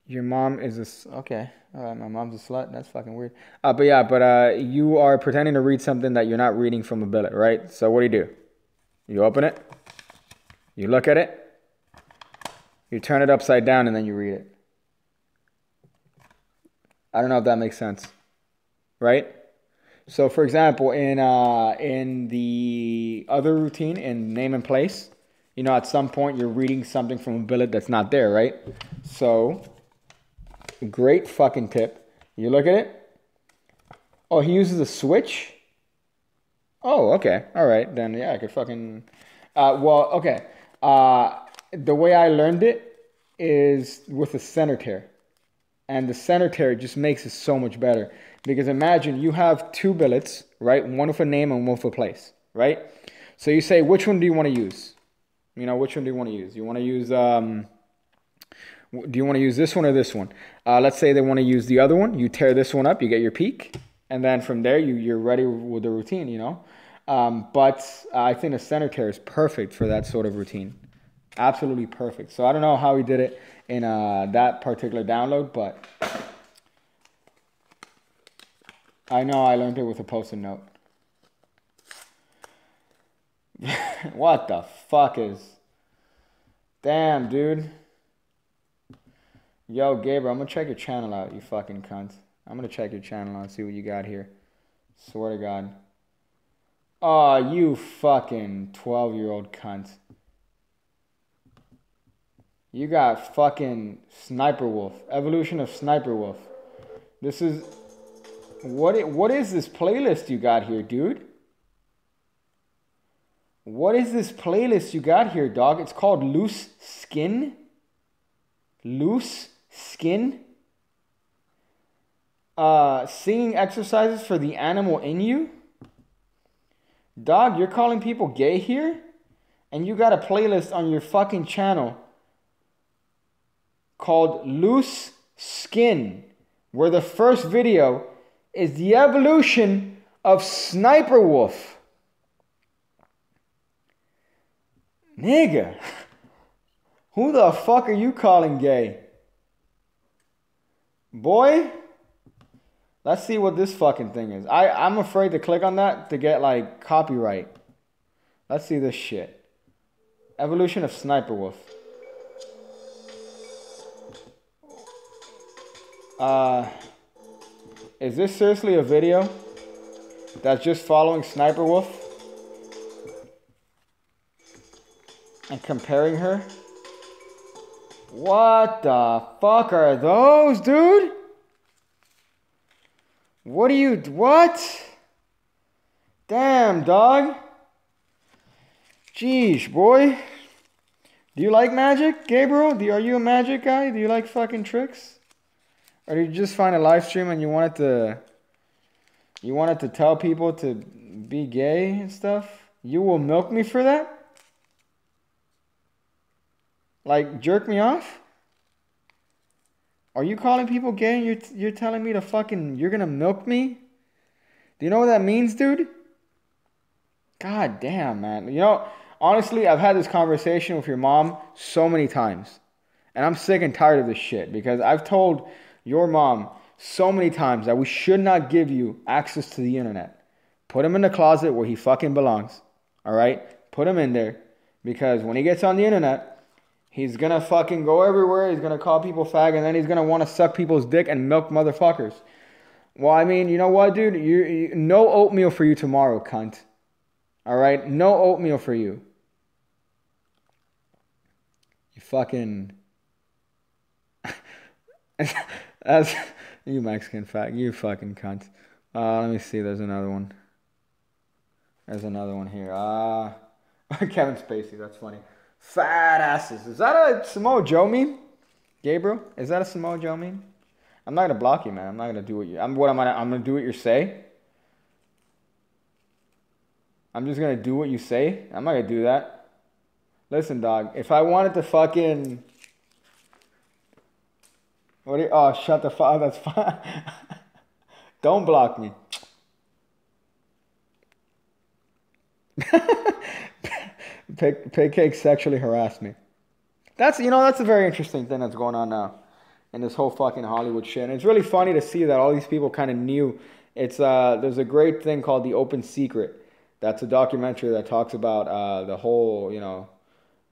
Your mom is okay. All right, my mom's a slut. That's fucking weird. But you are pretending to read something that you're not reading from a billet, right? So what do? You open it. You look at it. You turn it upside down and then you read it. I don't know if that makes sense, right? So for example, in the other routine, in name and place, you know, at some point you're reading something from a billet that's not there, right? So. Great fucking tip. You look at it. Oh, he uses a switch? Oh, okay. All right. Then, yeah, I could fucking... okay. The way I learned it is with a center tear. And the center tear just makes it so much better. Because imagine you have two billets, right? One with a name and one with a place, right? So you say, which one do you want to use? You know, which one do you want to use? You want to use... Do you want to use this one or this one? Let's say they want to use the other one. You tear this one up, you get your peak. And then from there, you're ready with the routine, you know. But I think a center tear is perfect for that sort of routine. Absolutely perfect. So I don't know how he did it in that particular download, but I know I learned it with a post-it note. What the fuck is... Damn, dude. Yo, Gabriel, I'm going to check your channel out, you fucking cunt. I'm going to check your channel out and see what you got here. Swear to God. Oh, you fucking 12-year-old cunt. You got fucking Sniper Wolf. Evolution of Sniper Wolf. This is... What is this playlist you got here, dude? What is this playlist you got here, dog? It's called Loose Skin? Loose Skin? Singing exercises for the animal in you? Dog, you're calling people gay here? And you got a playlist on your fucking channel called Loose Skin, where the first video is the evolution of Sniper Wolf. Nigga. Who the fuck are you calling gay? Boy, let's see what this fucking thing is. I'm afraid to click on that to get like copyright. Let's see this shit. Evolution of Sniper Wolf. Is this seriously a video that's just following Sniper Wolf and comparing her? What the fuck are those, dude? What? Damn, dog. Jeez, boy. Do you like magic, Gabriel? Are you a magic guy? Do you like fucking tricks? Or did you just find a live stream and you wanted to tell people to be gay and stuff? You will milk me for that? Like, jerk me off? Are you calling people gay and you're telling me to fucking... You're gonna milk me? Do you know what that means, dude? God damn, man. You know, honestly, I've had this conversation with your mom so many times. And I'm sick and tired of this shit because I've told your mom so many times that we should not give you access to the internet. Put him in the closet where he fucking belongs. All right? Put him in there because when he gets on the internet, he's gonna fucking go everywhere. He's gonna call people fag and then he's gonna want to suck people's dick and milk motherfuckers. Well, I mean, you know what, dude? You no oatmeal for you tomorrow, cunt. All right? No oatmeal for you. You fucking... As you Mexican fag, you fucking cunt. Let me see. There's another one. There's another one here. Kevin Spacey. That's funny. Fat asses. Is that a Samoa Joe meme? Gabriel? Is that a Samoa Joe meme? I'm not gonna block you, man. I'm not gonna do what you. I'm gonna do what you say. I'm just gonna do what you say. I'm not gonna do that. Listen, dog. If I wanted to fucking. What are you, oh, shut the fuck. That's fine. Don't block me. Pigcake sexually harassed me. That's a very interesting thing that's going on now in this whole fucking Hollywood shit. And it's really funny to see that all these people kind of knew. It's there's a great thing called The Open Secret. That's a documentary that talks about the whole,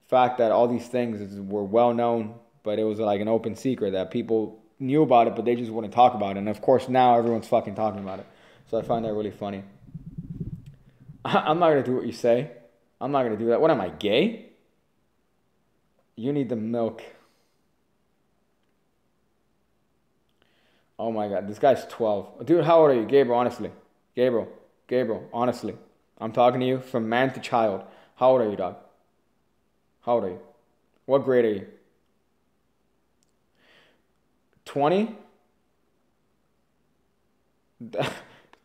fact that all these things were well known, but it was like an open secret that people knew about it, but they just wouldn't talk about it. And of course, now everyone's fucking talking about it. So I find that really funny. I'm not going to do what you say. I'm not going to do that. What am I, gay? You need the milk. Oh my God, this guy's 12. Dude, how old are you? Gabriel, honestly. Gabriel, honestly. I'm talking to you from man to child. How old are you, dog? How old are you? What grade are you? 20?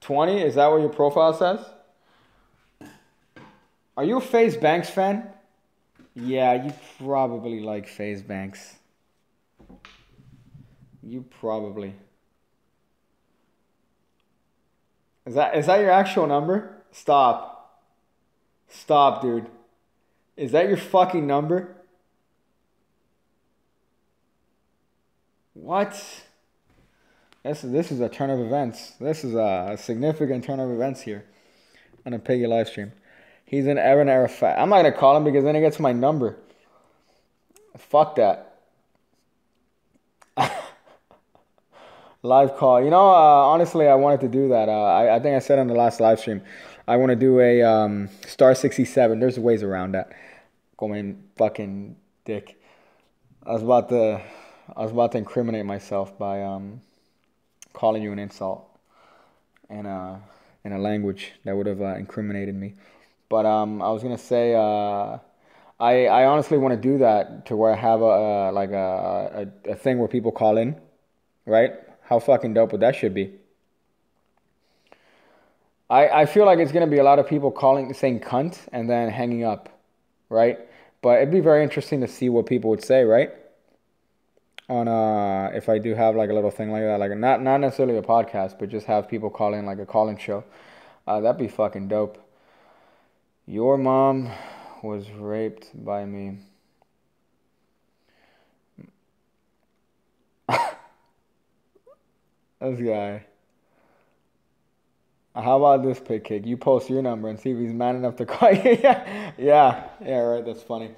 20? Is that what your profile says? Are you a FaZe Banks fan? Yeah, you probably like FaZe Banks. You probably. Is that your actual number? Stop. Stop, dude. Is that your fucking number? What? This is a turn of events. This is a significant turn of events here on a Piggy live stream. He's an era fat. I'm not going to call him because then he gets my number. Fuck that. Live call. Honestly, I wanted to do that. I think I said on the last live stream, I want to do a star 67. There's ways around that. Going fucking dick. I was about to incriminate myself by calling you an insult in a language that would have incriminated me. But I was gonna say I honestly want to do that to where I have a thing where people call in, right? How fucking dope would that should be? I feel like it's gonna be a lot of people saying cunt and then hanging up, right? But it'd be very interesting to see what people would say, right? On if I do have like a little thing like that, like not necessarily a podcast, but just have people call in like a call-in show. That'd be fucking dope. Your mom was raped by me. This guy. How about this, Pigcake? You post your number and see if he's man enough to call you. yeah, right. That's funny.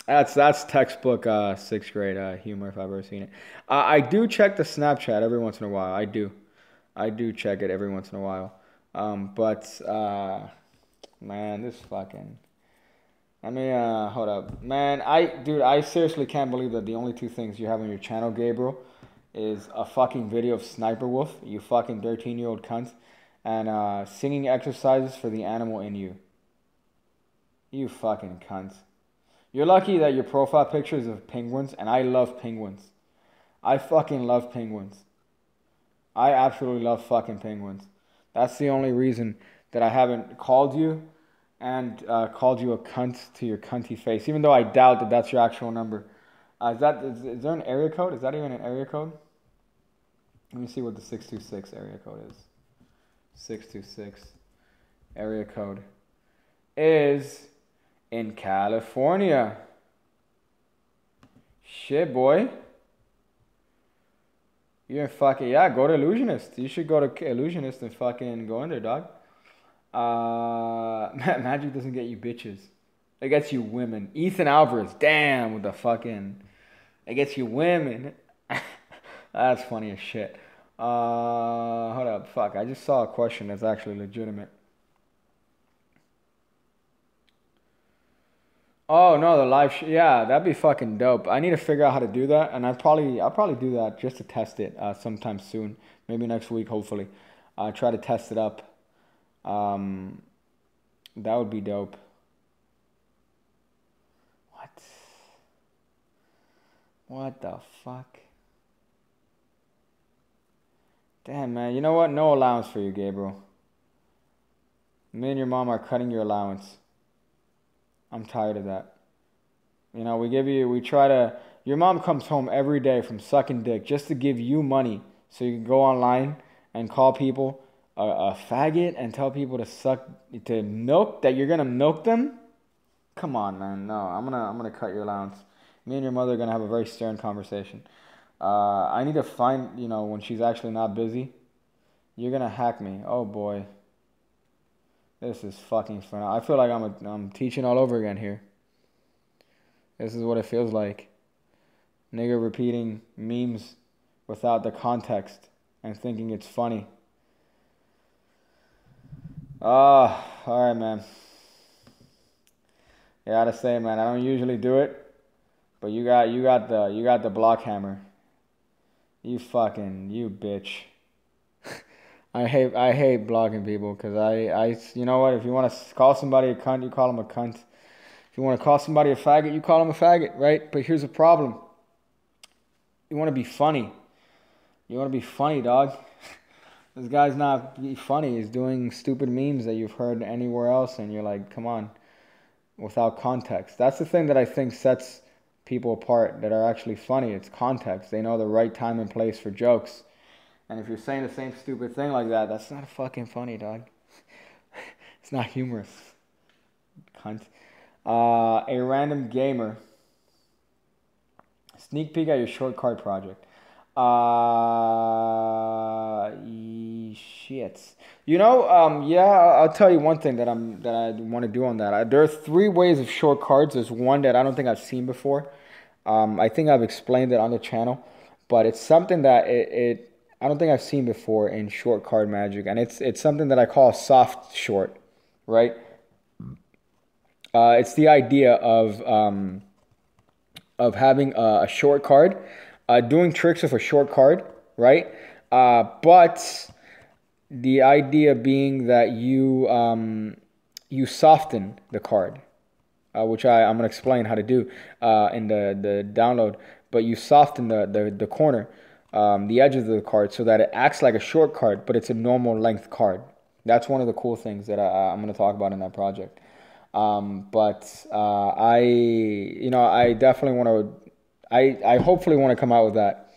That's textbook 6th grade humor if I've ever seen it. I do check the Snapchat every once in a while. I do check it every once in a while. But man, this fucking. Hold up, man. I seriously can't believe that the only two things you have on your channel, Gabriel, is a fucking video of Sniper Wolf, you fucking 13-year-old cunt, and singing exercises for the animal in you. You fucking cunt. You're lucky that your profile picture is of penguins, and I love penguins. I fucking love penguins. I absolutely love fucking penguins. That's the only reason that I haven't called you and called you a cunt to your cunty face, even though I doubt that that's your actual number. Is there an area code? Is that even an area code? Let me see what the 626 area code is. 626 area code. is in California. Shit, boy. You're fucking, yeah, go to Illusionist. You should go to Illusionist and fucking go in there, dog. Magic doesn't get you bitches. It gets you women. Ethan Alvarez, damn, with the fucking, it gets you women. That's funny as shit. Hold up, fuck. I just saw a question that's actually legitimate. Oh no, the live yeah, that'd be fucking dope. I need to figure out how to do that, and I'll probably do that just to test it sometime soon, maybe next week, hopefully. Try to test it up. That would be dope. What the fuck? Damn, man. You know what? No allowance for you, Gabriel. Me and your mom are cutting your allowance. I'm tired of that. You know, your mom comes home every day from sucking dick just to give you money so you can go online and call people a faggot and tell people to milk, that you're gonna milk them? Come on, man. No, I'm gonna cut your allowance. Me and your mother are gonna have a very stern conversation. I need to find, when she's actually not busy. You're gonna hack me. Oh boy. This is fucking fun. I feel like I'm teaching all over again here. This is what it feels like. Nigga repeating memes without the context and thinking it's funny. Alright, man. I gotta say, man, I don't usually do it, but you got the block hammer. You bitch. I hate blocking people because you know what? If you want to call somebody a cunt, you call them a cunt. If you want to call somebody a faggot, you call them a faggot, right? But here's the problem. You want to be funny. You want to be funny, dog. This guy's not funny. He's doing stupid memes that you've heard anywhere else, and you're like, come on, without context. That's the thing that I think sets people apart that are actually funny. It's context. They know the right time and place for jokes. And if you're saying the same stupid thing like that, that's not fucking funny, dog. It's not humorous. Cunt. A random gamer. Sneak peek at your short card project. Shit. I'll tell you one thing that I want to do on that. There are 3 ways of short cards. There's one that I don't think I've seen before. I think I've explained it on the channel, but it's something that I don't think I've seen before in short card magic, and it's something that I call a soft short, right? It's the idea of having a short card, doing tricks with a short card, right? But the idea being that you soften the card, which I'm gonna explain how to do in the download. But you soften the corner. The edges of the card so that it acts like a short card, but it's a normal length card. That's one of the cool things that I'm going to talk about in that project. I definitely want to, I hopefully want to come out with that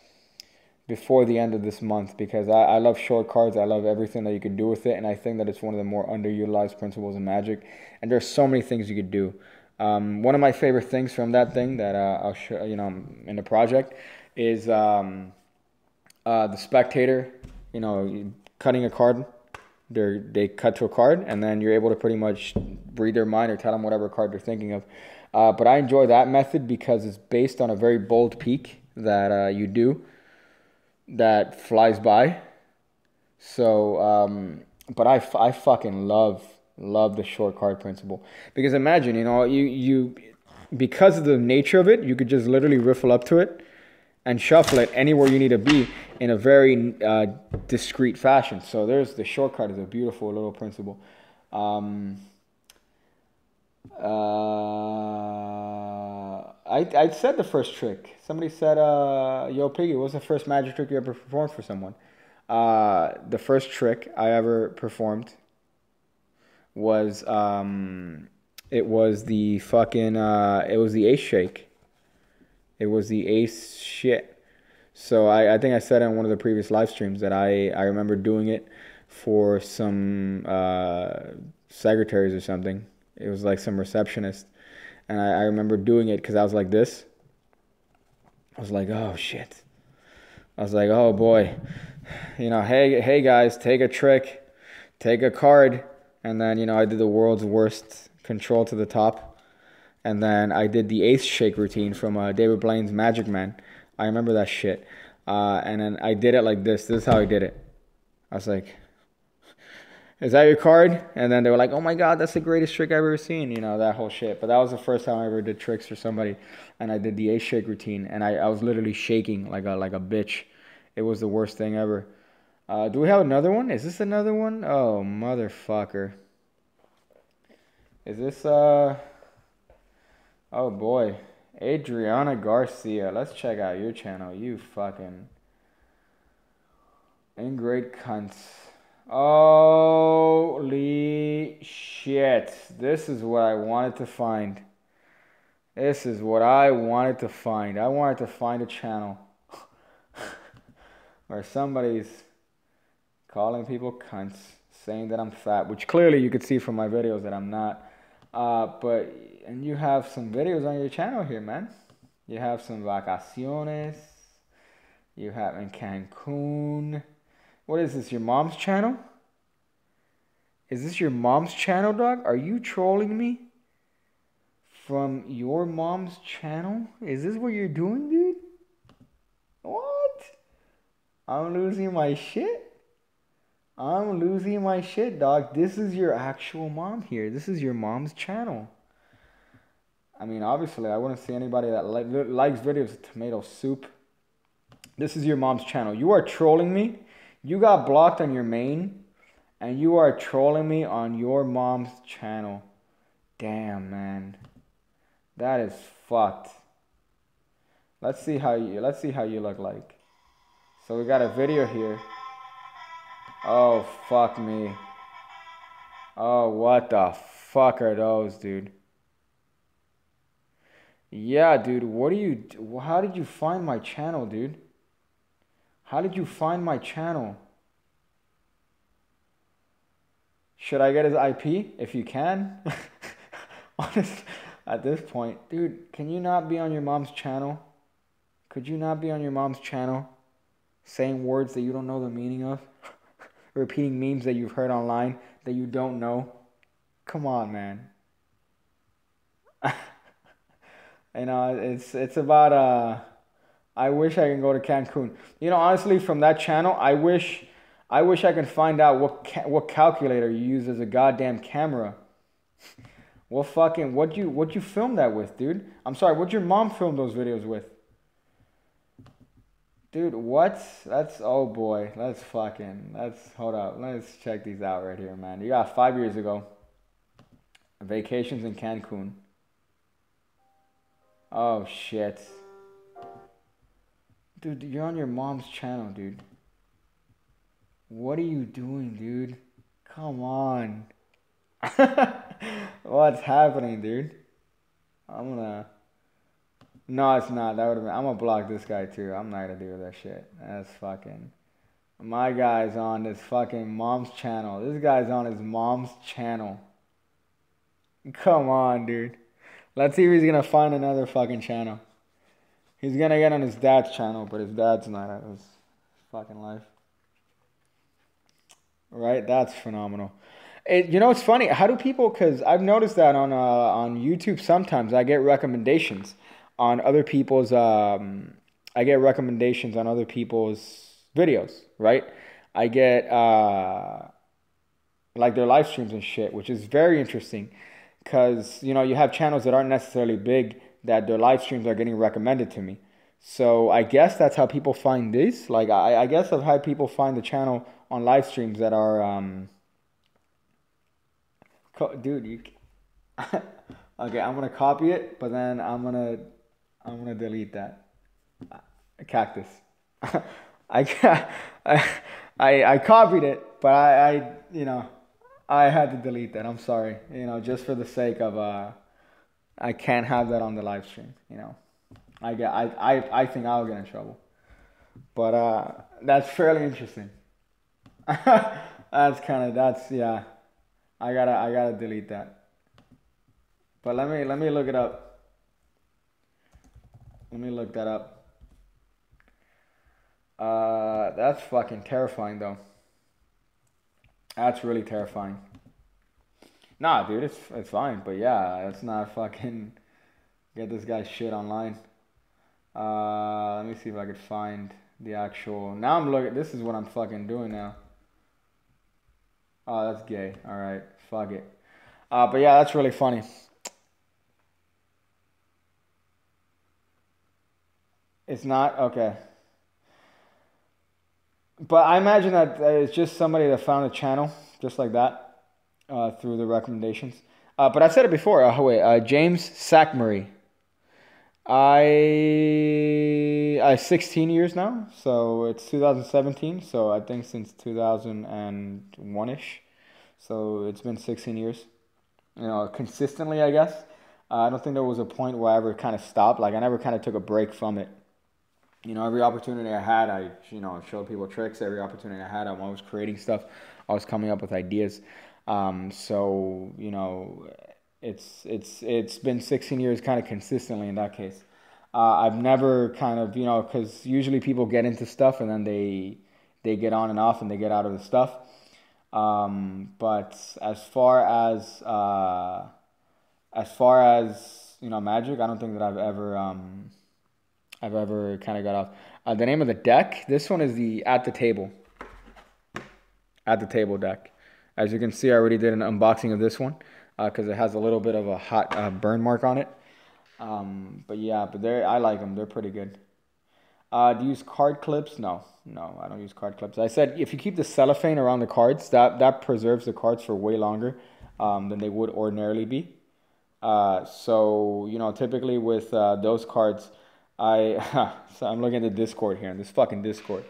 before the end of this month, because I love short cards. I love everything that you can do with it, and I think that it's one of the more underutilized principles in Magic, and there's so many things you could do. One of my favorite things from that thing that I'll show, in the project is the spectator, cutting a card. They cut to a card, and then you're able to pretty much read their mind or tell them whatever card they're thinking of. But I enjoy that method because it's based on a very bold peak that you do that flies by. So, but I fucking love the short card principle, because imagine, you because of the nature of it, you could just literally riffle up to it and shuffle it anywhere you need to be in a very discreet fashion. So there's the short card is a beautiful little principle. I said the first trick. Somebody said, yo, Piggy, what's the first magic trick you ever performed for someone? The first trick I ever performed was, it was the ace shake. It was the ace shit. So I think I said in one of the previous live streams that I remember doing it for some secretaries or something. It was like some receptionist. And I remember doing it because I was like this. I was like, oh, shit. I was like, oh, boy. You know, hey, guys, take a trick. Take a card. And then, you know, I did the world's worst control to the top. And then I did the ace shake routine from David Blaine's Magic Man. I remember that shit. And then I did it like this. This is how I did it. I was like, is that your card? And then they were like, oh my God, that's the greatest trick I've ever seen. You know, that whole shit. But that was the first time I ever did tricks for somebody. And I did the ace shake routine. And I was literally shaking like a bitch. It was the worst thing ever. Do we have another one? Is this another one? Oh, motherfucker. Is this, oh boy. Adriana Garcia. Let's check out your channel. You fucking ingrate cunts. Holy shit. This is what I wanted to find. This is what I wanted to find. I wanted to find a channel where somebody's calling people cunts, saying that I'm fat, which clearly you could see from my videos that I'm not. And you have some videos on your channel here, man. You have some vacaciones. You have in Cancun. What is this, your mom's channel? Is this your mom's channel, dog? Are you trolling me? From your mom's channel? Is this what you're doing, dude? What? I'm losing my shit? I'm losing my shit, dog. This is your actual mom here. This is your mom's channel. I mean, obviously, I wouldn't see anybody that likes videos of tomato soup. This is your mom's channel. You are trolling me. You got blocked on your main, and you are trolling me on your mom's channel. Damn, man. That is fucked. Let's see how you look like. So we got a video here. Oh, fuck me. Oh, what the fuck are those, dude? Yeah, dude, how did you find my channel, dude? How did you find my channel? Should I get his IP? If you can. Honestly, at this point, dude, can you not be on your mom's channel? Could you not be on your mom's channel saying words that you don't know the meaning of? Repeating memes that you've heard online that you don't know? Come on, man. You know, it's about I wish I can go to Cancun. You know, honestly, from that channel, I wish I could find out what calculator you use as a goddamn camera. What you film that with, dude? I'm sorry, what'd your mom film those videos with? Dude, what? Oh boy, hold up. Let's check these out right here, man. You got 5 years ago. Vacations in Cancun. Oh shit. Dude, you're on your mom's channel, dude. What are you doing, dude? Come on. What's happening, dude? No, it's not. I'm gonna block this guy too. I'm not gonna do that shit. That's fucking... My guy's on this fucking mom's channel. This guy's on his mom's channel. Come on, dude. Let's see if he's gonna find another fucking channel. He's gonna get on his dad's channel, but his dad's not at his fucking life. Right? That's phenomenal. You know, it's funny. How do people... Because I've noticed that on YouTube sometimes I get recommendations on other people's... I get recommendations on other people's videos, right? I get like their live streams and shit, which is very interesting. Because, you know, you have channels that aren't necessarily big that their live streams are getting recommended to me. So I guess that's how people find this. Like, I guess I've had people find the channel on live streams that are... Dude, you... Okay, I'm going to copy it, but then I'm going to delete that. Cactus. I copied it, but you know... I had to delete that. I'm sorry. You know, just for the sake of I can't have that on the live stream. You know, I think I'll get in trouble. But that's fairly interesting. Yeah. I gotta delete that. But let me look it up. Let me look that up. That's fucking terrifying though. That's really terrifying. Nah, dude, it's fine. But yeah, let's not fucking get this guy's shit online. Let me see if I could find the actual. Now I'm looking. This is what I'm fucking doing now. Oh, that's gay. All right, fuck it. But yeah, that's really funny. It's not okay. But I imagine that it's just somebody that found a channel just like that through the recommendations. But I've said it before. Wait, James Sackmurray. I 16 years now, so it's 2017. So I think since 2001 ish. So it's been 16 years. You know, consistently, I guess. I don't think there was a point where I ever kind of stopped. Like I never kind of took a break from it. You know, every opportunity I had, I showed people tricks. Every opportunity I had, I'm always creating stuff. I was coming up with ideas. So you know, it's been 16 years kind of consistently in that case. I've never kind of, you know, because usually people get into stuff and then they get on and off and they get out of the stuff. But as far as you know, Magic, I don't think that I've ever kind of got off. The name of the deck, this one is the At the Table deck. As you can see, I already did an unboxing of this one because it has a little bit of a hot burn mark on it. But yeah, I like them. They're pretty good. Do you use card clips? No, I don't use card clips. I said if you keep the cellophane around the cards, that preserves the cards for way longer than they would ordinarily be. So, you know, typically with those cards, so I'm looking at the Discord here, this fucking Discord.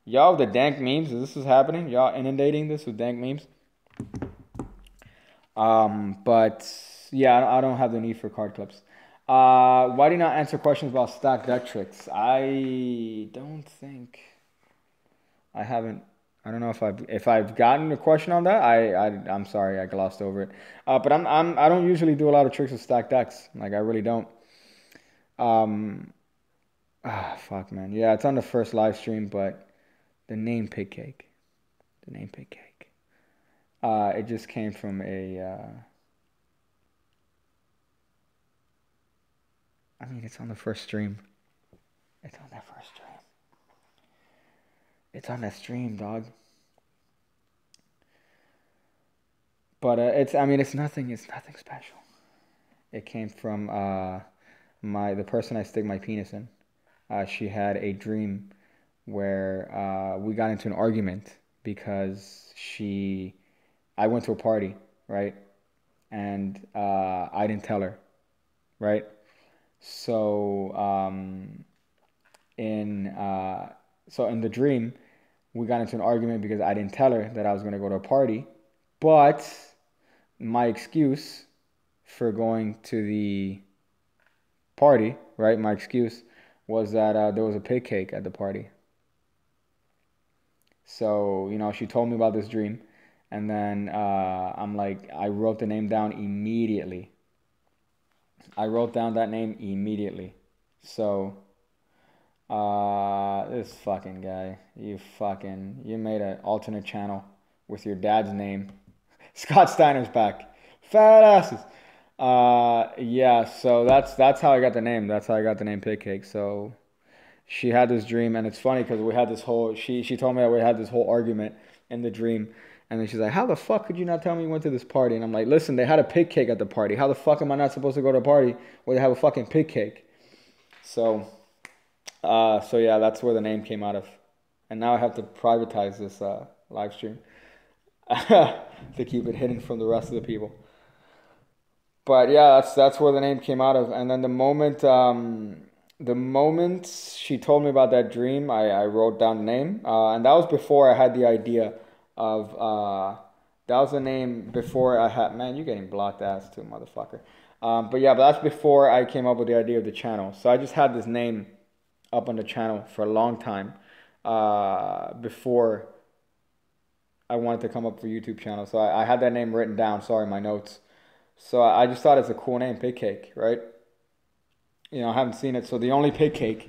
Y'all with the dank memes, this is happening? Y'all inundating this with dank memes? But yeah, I don't have the need for card clips. Why do you not answer questions about stack deck tricks? I don't think I haven't. I don't know if I've gotten a question on that. I'm sorry, I glossed over it. But I don't usually do a lot of tricks with stack decks. Like I really don't. Fuck, man. Yeah, it's on the first live stream, but the name Pigcake. It just came from I mean, it's on the first stream. It's on that first stream. It's on that stream, dog. But it's nothing special. It came from the person I stick my penis in. She had a dream where we got into an argument because I went to a party, right? And I didn't tell her, right? So in the dream, we got into an argument because I didn't tell her that I was going to go to a party. But my excuse for going to the party, right? My excuse was that there was a pig cake at the party. So, you know, she told me about this dream. And then I'm like, I wrote the name down immediately. I wrote down that name immediately. So, this fucking guy, you made an alternate channel with your dad's name. Scott Steiner's back. Fat asses. Yeah, so that's how I got the name. That's how I got the name Pigcake. So she had this dream, and it's funny because we had this whole. She told me that we had this whole argument in the dream, and then she's like, "How the fuck could you not tell me you went to this party?" And I'm like, "Listen, they had a pig cake at the party. How the fuck am I not supposed to go to a party where they have a fucking pig cake?" So, yeah, that's where the name came out of, and now I have to privatize this live stream to keep it hidden from the rest of the people. But yeah, that's where the name came out of. And then the moment she told me about that dream, I wrote down the name, and that was before I had the idea of that was the name before I had. Man, you're getting blocked ass too, motherfucker. But yeah, but that's before I came up with the idea of the channel. So I just had this name up on the channel for a long time before I wanted to come up with a YouTube channel. So I had that name written down. Sorry, my notes. So I just thought it's a cool name, Pigcake, right? You know, I haven't seen it. So the only Pigcake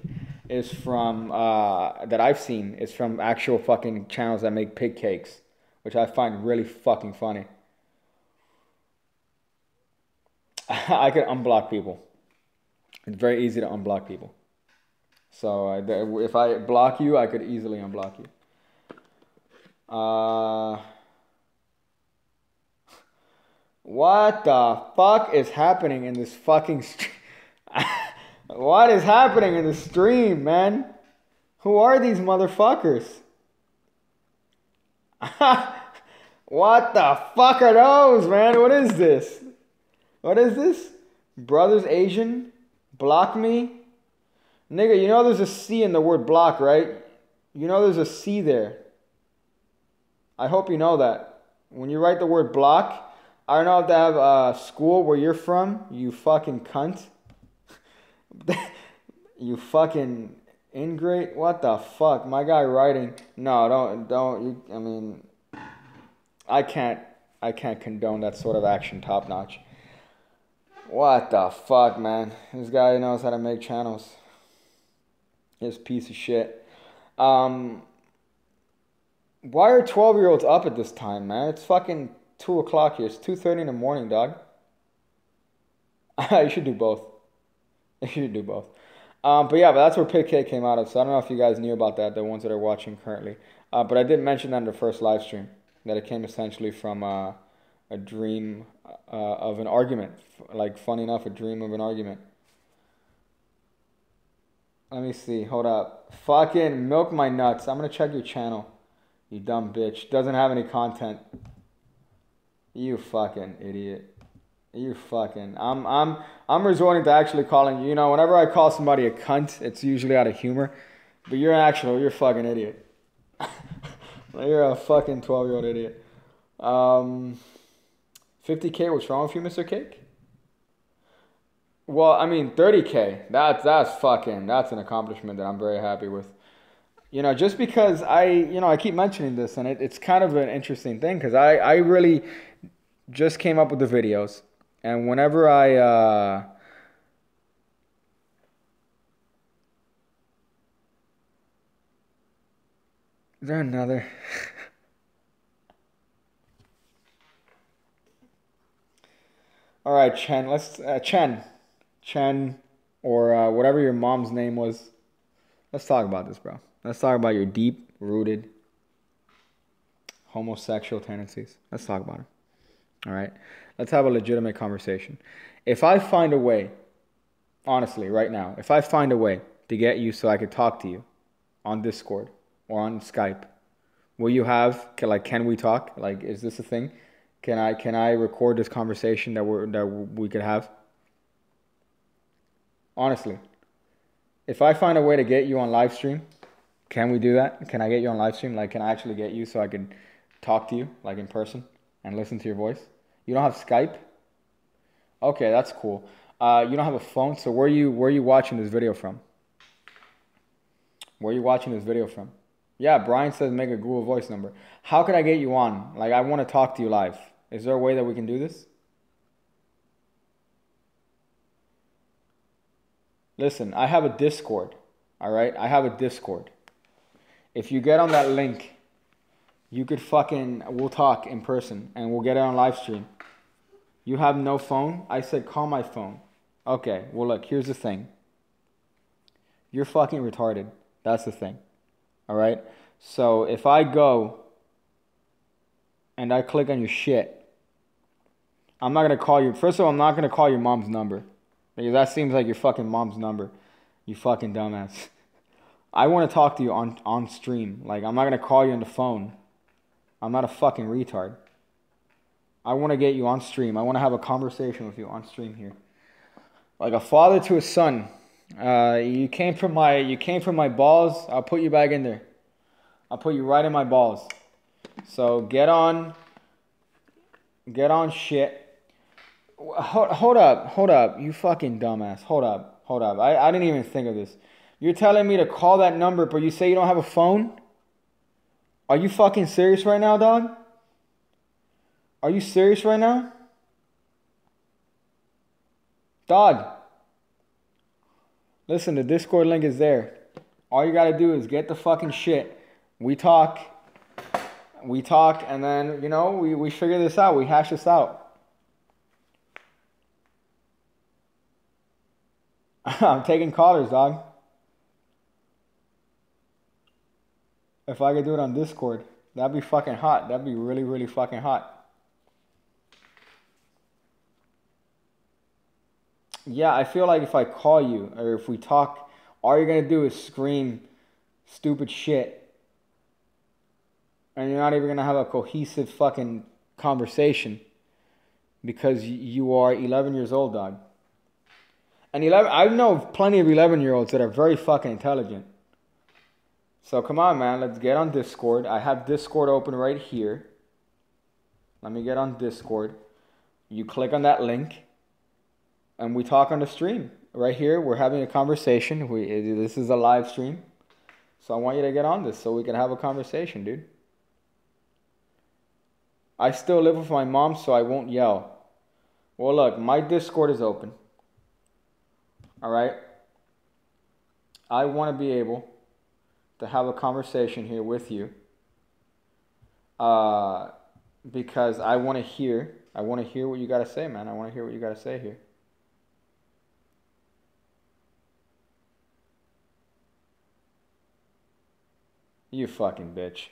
is from that I've seen is from actual fucking channels that make pig cakes, which I find really fucking funny. I could unblock people. It's very easy to unblock people. So if I block you, I could easily unblock you. What the fuck is happening in this fucking stream? What is happening in the stream, man? Who are these motherfuckers? What the fuck are those, man? What is this? What is this? Brothers Asian? Block me? Nigga, you know there's a C in the word block, right? You know there's a C there. I hope you know that. When you write the word block, I don't know if they have a school where you're from, you fucking cunt. You fucking ingrate. What the fuck? My guy writing. No, don't. You, I mean, I can't condone that sort of action top notch. What the fuck, man? This guy knows how to make channels. This piece of shit. Why are 12-year-olds up at this time, man? It's fucking 2 o'clock here. It's 2:30 in the morning, dog. You should do both. You should do both. But that's where Pigcake came out of. So I don't know if you guys knew about that, the ones that are watching currently. But I did mention that in the first live stream, that it came essentially from a dream of an argument. Like, funny enough, a dream of an argument. Let me see. Hold up. Fucking milk my nuts. I'm going to check your channel. You dumb bitch. Doesn't have any content. You fucking idiot. You fucking... I'm resorting to actually calling you. You know, whenever I call somebody a cunt, it's usually out of humor. But you're a fucking idiot. You're a fucking 12-year-old idiot. 50K, what's wrong with you, Mr. Cake? Well, I mean, 30K. That's an accomplishment that I'm very happy with. You know, just because I keep mentioning this, and it's kind of an interesting thing, because I really just came up with the videos, and whenever is there another? All right, Chen. Let's Chen, or whatever your mom's name was. Let's talk about this, bro. Let's talk about your deep-rooted homosexual tendencies. Let's talk about it. All right? Let's have a legitimate conversation. If I find a way, honestly, right now, if I find a way to get you so I could talk to you on Discord or on Skype, will you can we talk? Like, is this a thing? Can I record this conversation that we could have? Honestly. If I find a way to get you on live stream, can we do that? Can I get you on live stream? Like, can I actually get you so I can talk to you, like, in person and listen to your voice? You don't have Skype? Okay, that's cool. You don't have a phone, so where are you watching this video from? Where are you watching this video from? Yeah, Brian says make a Google Voice number. How can I get you on? Like, I want to talk to you live. Is there a way that we can do this? Listen, I have a Discord, all right? I have a Discord. If you get on that link, you could we'll talk in person, and we'll get it on live stream. You have no phone? I said call my phone. Okay, well, look, here's the thing. You're fucking retarded. That's the thing, all right? So if I go and I click on your shit, I'm not going to call you. First of all, I'm not going to call your mom's number. Because that seems like your fucking mom's number. You fucking dumbass. I want to talk to you on stream. Like, I'm not going to call you on the phone. I'm not a fucking retard. I want to get you on stream. I want to have a conversation with you on stream here. Like a father to a son. You came from my balls. I'll put you back in there. I'll put you right in my balls. So get on shit. Hold up, you fucking dumbass. Hold up. I didn't even think of this. You're telling me to call that number, but you say you don't have a phone? Are you fucking serious right now, dog? Are you serious right now? Dog. Listen, the Discord link is there. All you gotta do is get the fucking shit. We talk, and then, you know, we figure this out. We hash this out. I'm taking callers, dog. If I could do it on Discord, that'd be fucking hot. That'd be really, really fucking hot. Yeah, I feel like if I call you or if we talk, all you're gonna do is scream stupid shit. And you're not even gonna have a cohesive fucking conversation because you are 11 years old, dog. And I know plenty of 11-year-olds that are very fucking intelligent. So come on, man, let's get on Discord. I have Discord open right here. Let me get on Discord. You click on that link. And we talk on the stream. Right here, we're having a conversation. This is a live stream. So I want you to get on this so we can have a conversation, dude. I still live with my mom, so I won't yell. Well, look, my Discord is open. All right? I want to be able to have a conversation here with you. Because I want to hear what you got to say, man. I want to hear what you got to say here. You fucking bitch.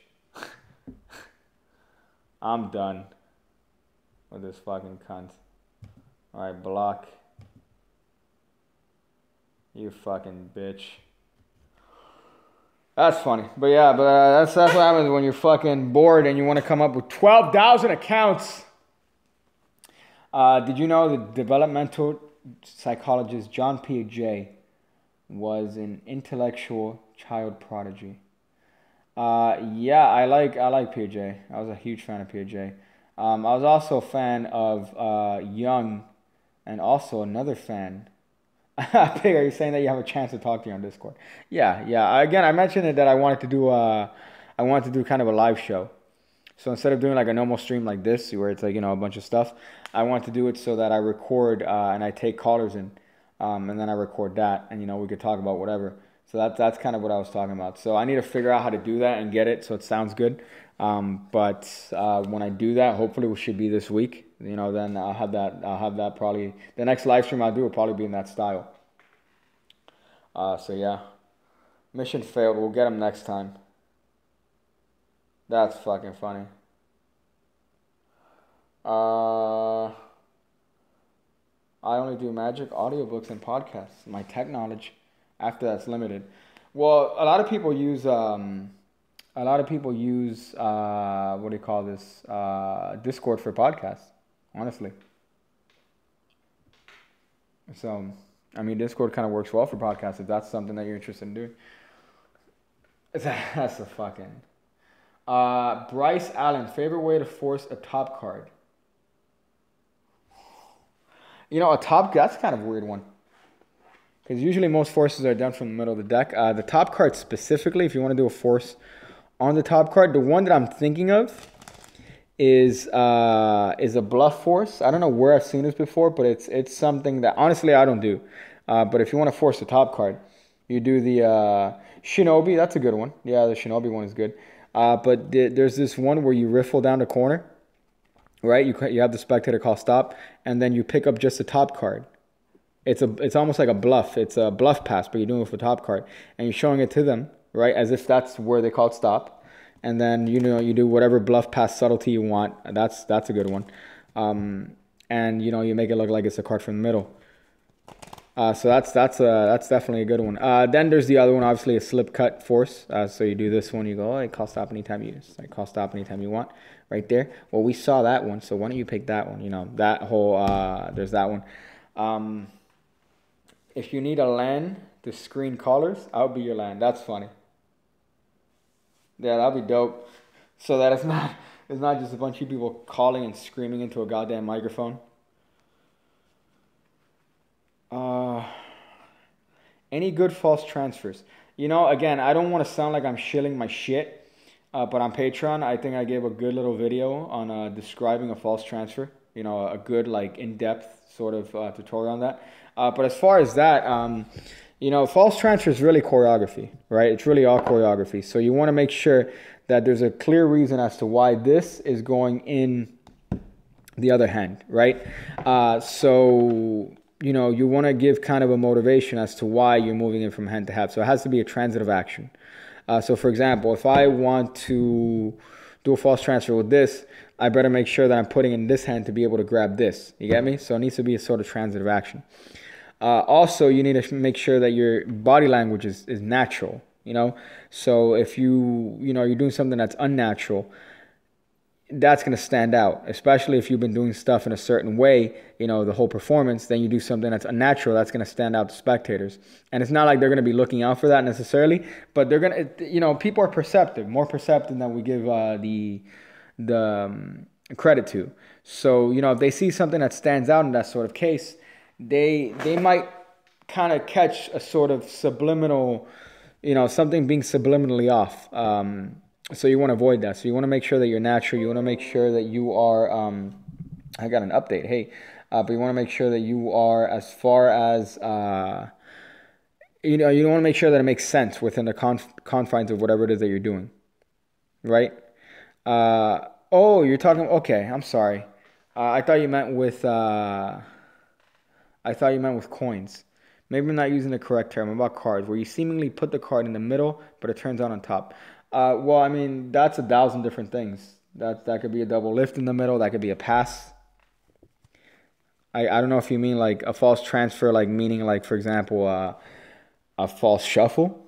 I'm done with this fucking cunt. Alright, block. You fucking bitch. That's funny. But yeah, that's what happens when you're fucking bored and you want to come up with 12,000 accounts. Did you know the developmental psychologist John Piaget was an intellectual child prodigy? Yeah, I like Piaget. I was a huge fan of Piaget. I was also a fan of Jung, and also another fan. Pig, are you saying that you have a chance to talk to you on Discord? Yeah. Again, I mentioned it that I wanted to do kind of a live show. So instead of doing like a normal stream like this, where it's like, you know, a bunch of stuff, I want to do it so that I record and I take callers in, and then I record that, and you know, we could talk about whatever. So that's kind of what I was talking about. So I need to figure out how to do that and get it so it sounds good. But when I do that, hopefully it should be this week. You know, then I'll have that probably. The next live stream I'll do will probably be in that style. So yeah. Mission failed. We'll get him next time. That's fucking funny. I only do magic, audiobooks, and podcasts. My tech knowledge after that's limited. Well, a lot of people use what do you call this? Discord for podcasts, honestly. So, I mean, Discord kind of works well for podcasts if that's something that you're interested in doing. That's a fucking... Bryce Allen, favorite way to force a top card? You know, that's kind of a weird one. Because usually most forces are done from the middle of the deck. The top card specifically, if you want to do a force on the top card, the one that I'm thinking of is a bluff force. I don't know where I've seen this before, but it's something that honestly I don't do. But if you want to force the top card, you do the Shinobi. That's a good one. Yeah, the Shinobi one is good. But there's this one where you riffle down the corner, right? You have the spectator call stop, and then you pick up just the top card. It's almost like a bluff. It's a bluff pass, but you're doing it for top card, and you're showing it to them, right, as if that's where they call it stop, and then you know you do whatever bluff pass subtlety you want. That's a good one, and you know you make it look like it's a card from the middle. So that's definitely a good one. Then there's the other one, obviously a slip cut force. So you do this one, you go, oh, call stop anytime you call stop anytime you want, right there. Well, we saw that one, so why don't you pick that one? You know, that whole there's that one. If you need a LAN to screen callers, I'll be your LAN. That's funny. Yeah, that'd be dope. So that it's not just a bunch of people calling and screaming into a goddamn microphone. Any good false transfers? You know, again, I don't want to sound like I'm shilling my shit, but on Patreon, I think I gave a good little video on describing a false transfer. You know, a good, like, in-depth sort of tutorial on that. But as far as that, false transfer is really choreography, right? It's really all choreography. So you want to make sure that there's a clear reason as to why this is going in the other hand, right? You want to give kind of a motivation as to why you're moving it from hand to half. So it has to be a transitive action. So for example, if I want to do a false transfer with this, I better make sure that I'm putting in this hand to be able to grab this. You get me? So it needs to be a sort of transitive action. Also, you need to make sure that your body language is natural, So if you're doing something that's unnatural, that's going to stand out, especially if you've been doing stuff in a certain way, the whole performance, then you do something that's unnatural, that's going to stand out to spectators. And it's not like they're going to be looking out for that necessarily, but they're going to, people are perceptive, more perceptive than we give the credit to. So, if they see something that stands out in that sort of case, they might kind of catch a sort of subliminal, something being subliminally off. So you want to avoid that. So you want to make sure that you're natural. You want to make sure that you are, I got an update, hey. But you want to make sure that you are as far as, you want to make sure that it makes sense within the confines of whatever it is that you're doing, right? You're talking, okay, I'm sorry. I thought you meant with coins. Maybe I'm not using the correct term. I'm about cards, where you seemingly put the card in the middle, but it turns out on top. That's 1,000 different things. That could be a double lift in the middle. That could be a pass. I don't know if you mean like a false transfer, like meaning like, for example, a false shuffle,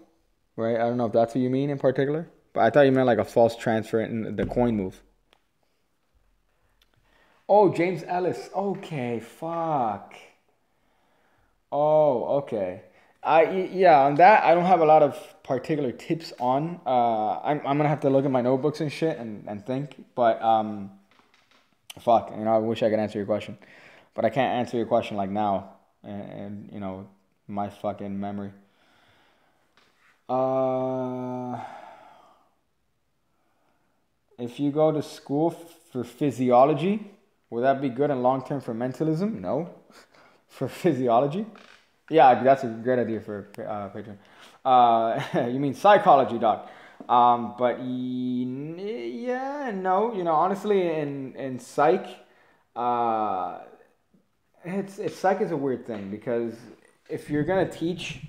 right? I don't know if that's what you mean in particular. But I thought you meant like a false transfer in the coin move. Oh, James Ellis. Okay, fuck. Oh, okay. On that, I don't have a lot of particular tips on. I'm gonna have to look at my notebooks and shit and think. But fuck, I wish I could answer your question, but I can't answer your question like now, and my fucking memory. If you go to school for physiology, would that be good and long term for mentalism? No, for physiology. Yeah, that's a great idea for Patreon. You mean psychology, doc? But yeah, no. Honestly, in psych, psych is a weird thing, because if you're gonna teach,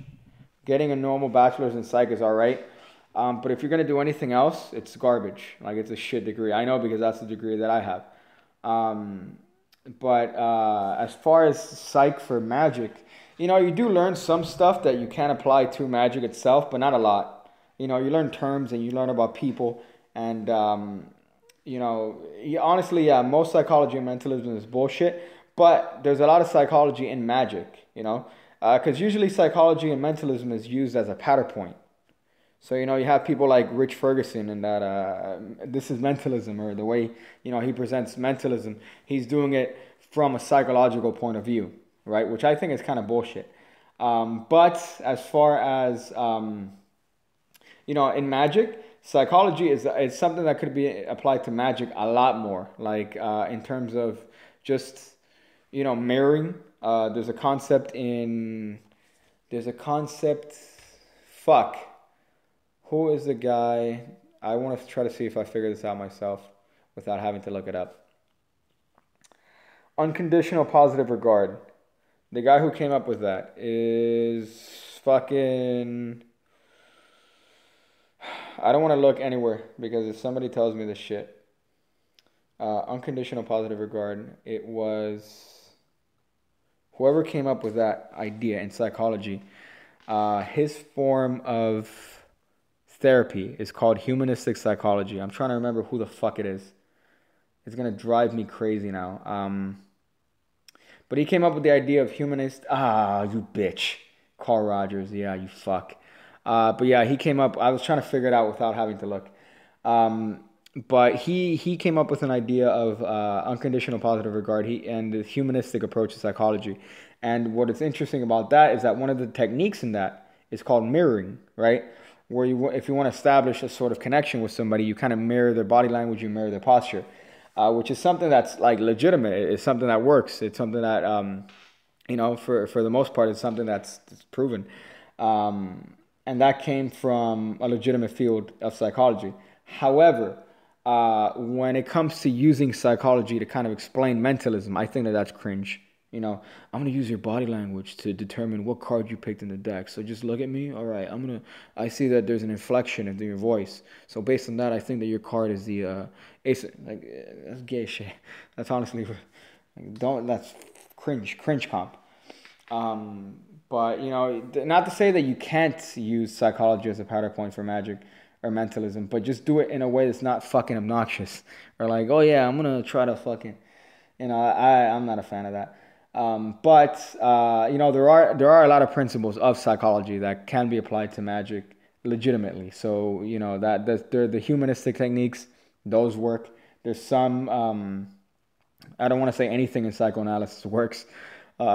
getting a normal bachelor's in psych is all right. But if you're gonna do anything else, it's garbage. Like, it's a shit degree. I know, because that's the degree that I have. But as far as psych for magic, you do learn some stuff that you can apply to magic itself, but not a lot. You learn terms and you learn about people. And, honestly, yeah, most psychology and mentalism is bullshit. But there's a lot of psychology in magic, because usually psychology and mentalism is used as a pattern point. So, you have people like Rich Ferguson, and that this is mentalism, or the way, he presents mentalism. He's doing it from a psychological point of view, right? Which I think is kind of bullshit. But as far as, in magic, psychology is something that could be applied to magic a lot more. Like, in terms of just, mirroring. There's a concept. Fuck. Who is the guy? I want to try to see if I figure this out myself without having to look it up. Unconditional positive regard. The guy who came up with that is fucking... I don't want to look anywhere, because if somebody tells me this shit. Unconditional positive regard. It was... whoever came up with that idea in psychology. His form of therapy is called humanistic psychology. I'm trying to remember who the fuck it is. It's going to drive me crazy now. But he came up with the idea of humanist... you bitch. Carl Rogers. Yeah, you fuck. But yeah, he came up... I was trying to figure it out without having to look. But he came up with an idea of unconditional positive regard and the humanistic approach to psychology. And what is interesting about that is that one of the techniques in that is called mirroring, right? Where if you want to establish a sort of connection with somebody, you kind of mirror their body language, you mirror their posture, which is something that's like legitimate. It's something that works. It's something that You know, for the most part, it's something that's proven. And that came from a legitimate field of psychology. However, when it comes to using psychology to kind of explain mentalism, I think that that's cringe. You know, I'm gonna use your body language to determine what card you picked in the deck. So just look at me. All right, I see that there's an inflection into your voice. So based on that, I think that your card is the ace. Like that's gay shit. That's honestly, that's cringe comp. But you know, not to say that you can't use psychology as a powder point for Magic or mentalism, but just do it in a way that's not fucking obnoxious or like, oh yeah, I'm gonna try to fucking, you know, I'm not a fan of that. But you know, there are a lot of principles of psychology that can be applied to Magic legitimately. So you know that they're the humanistic techniques; those work. There's some I don't want to say anything in psychoanalysis works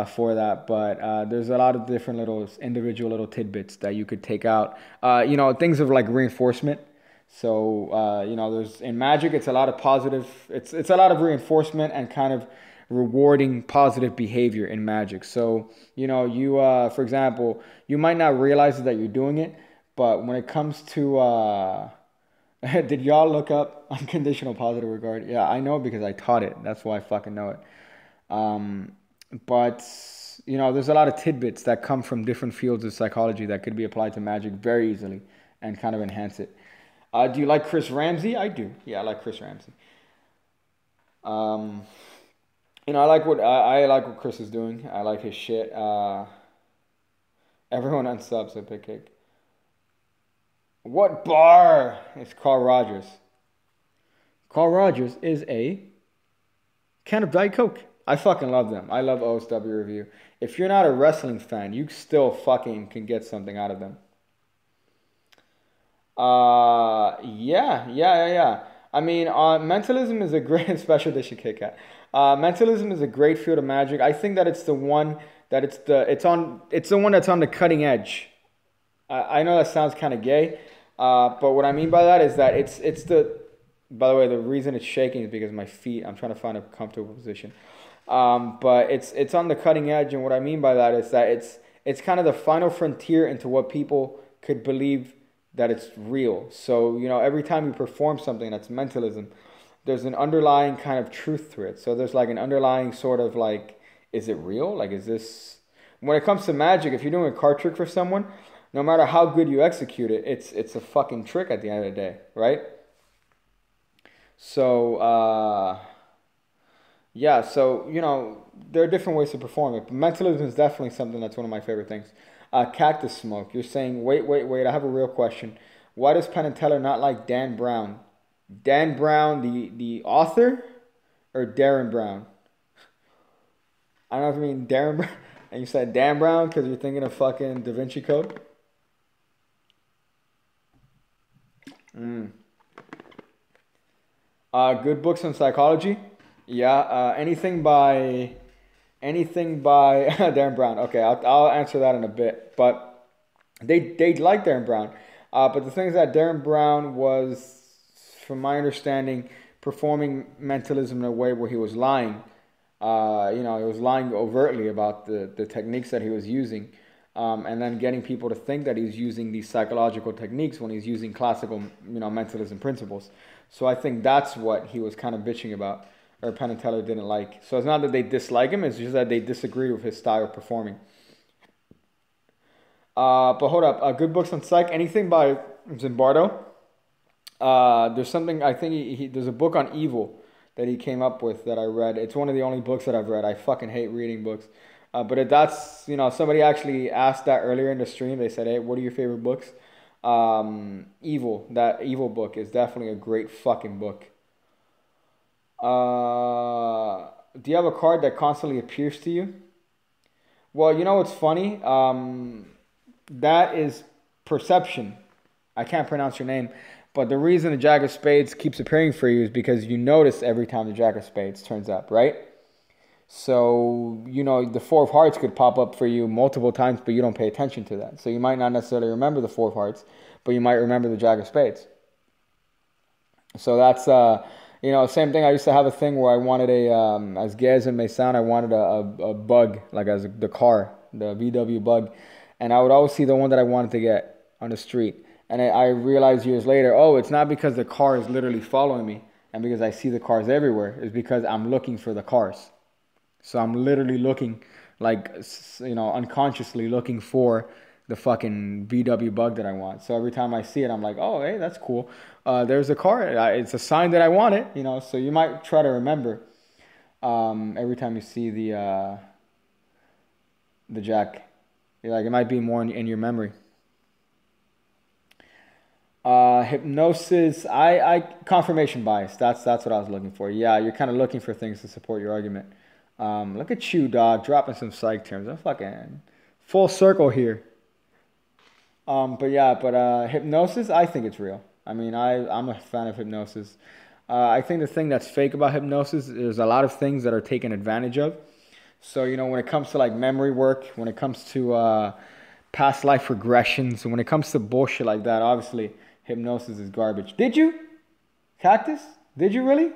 for that, but there's a lot of different individual little tidbits that you could take out. You know, things of like reinforcement. So you know, there's in Magic, it's a lot of positive. It's a lot of reinforcement and kind of rewarding positive behavior in Magic. So you know, you for example, you might not realize that you're doing it, but when it comes to did y'all look up unconditional positive regard? Yeah, I know because I taught it. That's why I fucking know it. But you know, there's a lot of tidbits that come from different fields of psychology that could be applied to Magic very easily and kind of enhance it. Do you like Chris Ramsey? I do. Yeah, I like Chris Ramsey. You know, I like what Chris is doing. I like his shit. Everyone unsubs at Pigcake. What bar? It's Carl Rogers. Carl Rogers is a can of Diet Coke. I fucking love them. I love OSW Review. If you're not a wrestling fan, you still fucking can get something out of them. Yeah. I mean, mentalism is a great special edition Kit Kat. Mentalism is a great field of Magic. I think that it's the one that it's the one that's on the cutting edge. I know that sounds kind of gay, but what I mean by that is that it's the. By the way, the reason it's shaking is because my feet. I'm trying to find a comfortable position. But it's on the cutting edge, and what I mean by that is that it's kind of the final frontier into what people could believe that it's real. So you know, every time you perform something that's mentalism, there's an underlying kind of truth to it. So there's like an underlying sort of like, is it real? Like, is this? When it comes to Magic, if you're doing a card trick for someone, no matter how good you execute it, it's a fucking trick at the end of the day, right? So yeah, so you know, there are different ways to perform it. But mentalism is definitely something that's one of my favorite things. Cactus Smoke, you're saying, wait, I have a real question. Why does Penn and Teller not like Dan Brown? Dan Brown, the author, or Darren Brown? I don't know if you mean Darren Brown, and you said Dan Brown because you're thinking of fucking Da Vinci Code. Good books on psychology. Yeah, anything by Darren Brown. Okay, I'll answer that in a bit. But they like Darren Brown. But the thing is that Darren Brown was, from my understanding, performing mentalism in a way where he was lying. You know, he was lying overtly about the techniques that he was using. And then getting people to think that he's using these psychological techniques when he's using classical, you know, mentalism principles. So I think that's what he was kind of bitching about, or Penn and Teller didn't like. So it's not that they dislike him, it's just that they disagree with his style of performing. But hold up, good books on psych, anything by Zimbardo. There's something, I think there's a book on evil that he came up with that I read. It's one of the only books that I've read. I fucking hate reading books. But that's, you know, somebody actually asked that earlier in the stream. They said, hey, what are your favorite books? Evil, that Evil book is definitely a great fucking book. Do you have a card that constantly appears to you? Well, you know what's funny? That is Perception. I can't pronounce your name. But the reason the Jack of Spades keeps appearing for you is because you notice every time the Jack of Spades turns up, right? So, you know, the Four of Hearts could pop up for you multiple times, but you don't pay attention to that. So you might not necessarily remember the Four of Hearts, but you might remember the Jack of Spades. So that's, You know, same thing. I used to have a thing where I wanted as gay as it may sound, I wanted a bug, like as the car, the VW bug. And I would always see the one that I wanted to get on the street. And I realized years later, oh, it's not because the car is literally following me and because I see the cars everywhere. It's because I'm looking for the cars. So I'm literally looking, like, you know, unconsciously looking for the fucking VW bug that I want. So every time I see it, I'm like, oh, hey, that's cool. There's a car. It's a sign that I want it, you know. So you might try to remember every time you see the jack. Like, it might be more in your memory. Hypnosis. Confirmation bias. That's what I was looking for. Yeah, you're kind of looking for things to support your argument. Look at you, dog, dropping some psych terms. I'm fucking full circle here. But hypnosis, I think it's real. I mean, I'm a fan of hypnosis. I think the thing that's fake about hypnosis is a lot of things that are taken advantage of. So, you know, when it comes to like memory work, when it comes to past life regressions, when it comes to bullshit like that, obviously hypnosis is garbage. Did you? Cactus? Did you really?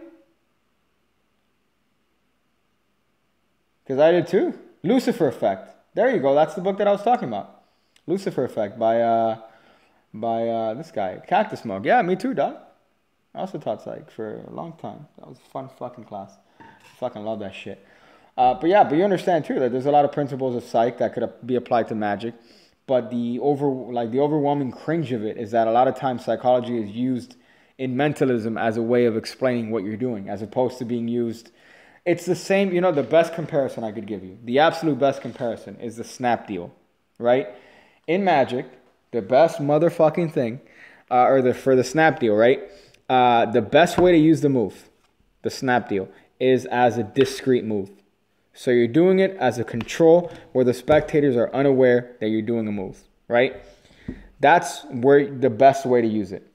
Because I did too. Lucifer Effect. There you go. That's the book that I was talking about. Lucifer Effect by this guy, Cactus Mug. Yeah, me too, dog. I also taught psych for a long time. That was a fun fucking class. Fucking love that shit. But you understand too that there's a lot of principles of psych that could be applied to magic. But the overwhelming cringe of it is that a lot of times psychology is used in mentalism as a way of explaining what you're doing, as opposed to being used. It's the same, you know, the best comparison I could give you, the absolute best comparison is the snap deal, right? In magic, the best motherfucking thing, for the snap deal, right? The best way to use the move, the snap deal, is as a discrete move. So you're doing it as a control where the spectators are unaware that you're doing a move, right? That's where the best way to use it,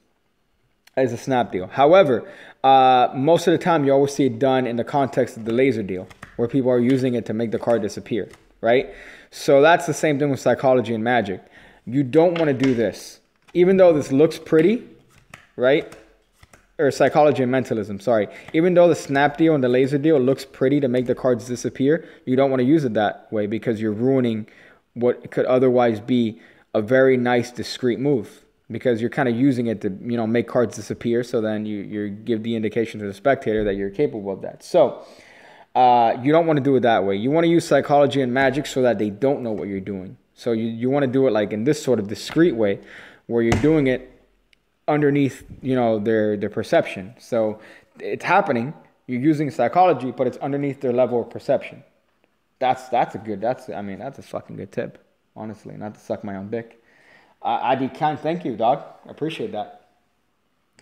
as a snap deal. However, most of the time you always see it done in the context of the laser deal, where people are using it to make the card disappear, right? So that's the same thing with psychology and magic. You don't want to do this. Even though this looks pretty, right? Or psychology and mentalism, sorry. Even though the snap deal and the laser deal looks pretty to make the cards disappear, you don't want to use it that way because you're ruining what could otherwise be a very nice discrete move. Because you're kind of using it to, you know, make cards disappear. So then you give the indication to the spectator that you're capable of that. So you don't want to do it that way. You want to use psychology and magic so that they don't know what you're doing. So you want to do it like in this sort of discrete way where you're doing it underneath, you know, their perception. So it's happening. You're using psychology, but it's underneath their level of perception. That's a fucking good tip, honestly. Not to suck my own dick. I can't thank you, dog. I appreciate that.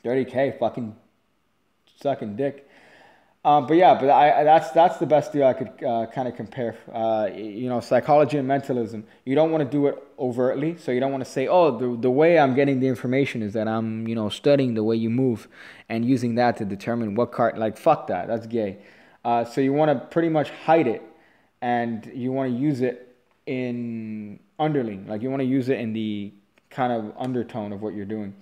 30K, fucking sucking dick. That's the best deal I could kind of compare. You know, psychology and mentalism. You don't want to do it overtly, so you don't want to say, oh, the way I'm getting the information is that I'm, you know, studying the way you move and using that to determine what card. Like, fuck that. That's gay. So you want to pretty much hide it, and you want to use it in underling. Like, you want to use it in the kind of undertone of what you're doing.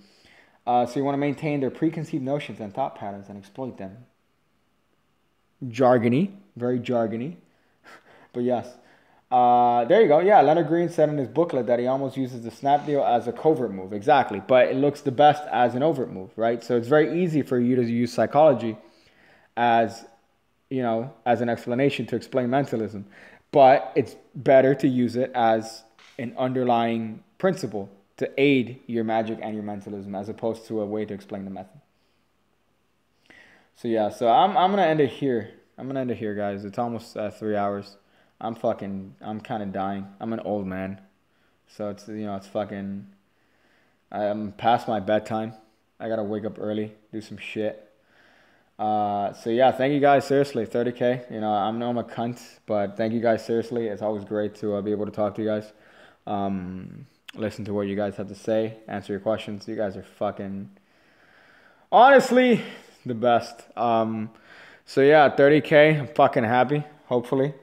So you want to maintain their preconceived notions and thought patterns and exploit them. Jargony, very jargony. But yes. There you go. Yeah, Leonard Green said in his booklet that he almost uses the snap deal as a covert move. Exactly. But it looks the best as an overt move, right? So it's very easy for you to use psychology as, you know, as an explanation to explain mentalism. But it's better to use it as an underlying principle to aid your magic and your mentalism as opposed to a way to explain the method. So yeah, so I'm gonna end it here. Guys. It's almost 3 hours. I'm kind of dying. I'm an old man, so it's, you know, it's fucking. I'm past my bedtime. I gotta wake up early, do some shit. So yeah, thank you guys, seriously. 30K. You know, I know I'm a cunt, but thank you guys, seriously. It's always great to be able to talk to you guys. Listen to what you guys have to say, answer your questions. You guys are fucking, honestly, the best. So yeah, 30K. I'm fucking happy. Hopefully,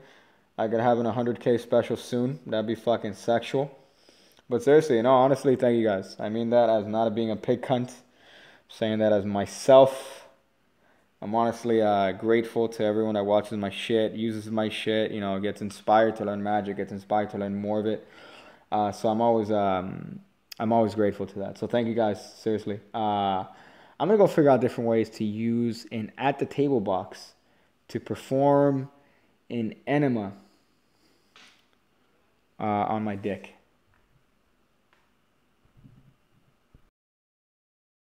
I could have an 100K special soon. That'd be fucking sexual. But seriously, no, honestly, thank you guys. I mean that as not being a pig cunt. I'm saying that as myself. I'm honestly grateful to everyone that watches my shit, uses my shit, you know, gets inspired to learn magic, gets inspired to learn more of it. So I'm always grateful to that. So thank you guys, seriously. I'm gonna go figure out different ways to use an at the table box to perform an enema on my dick.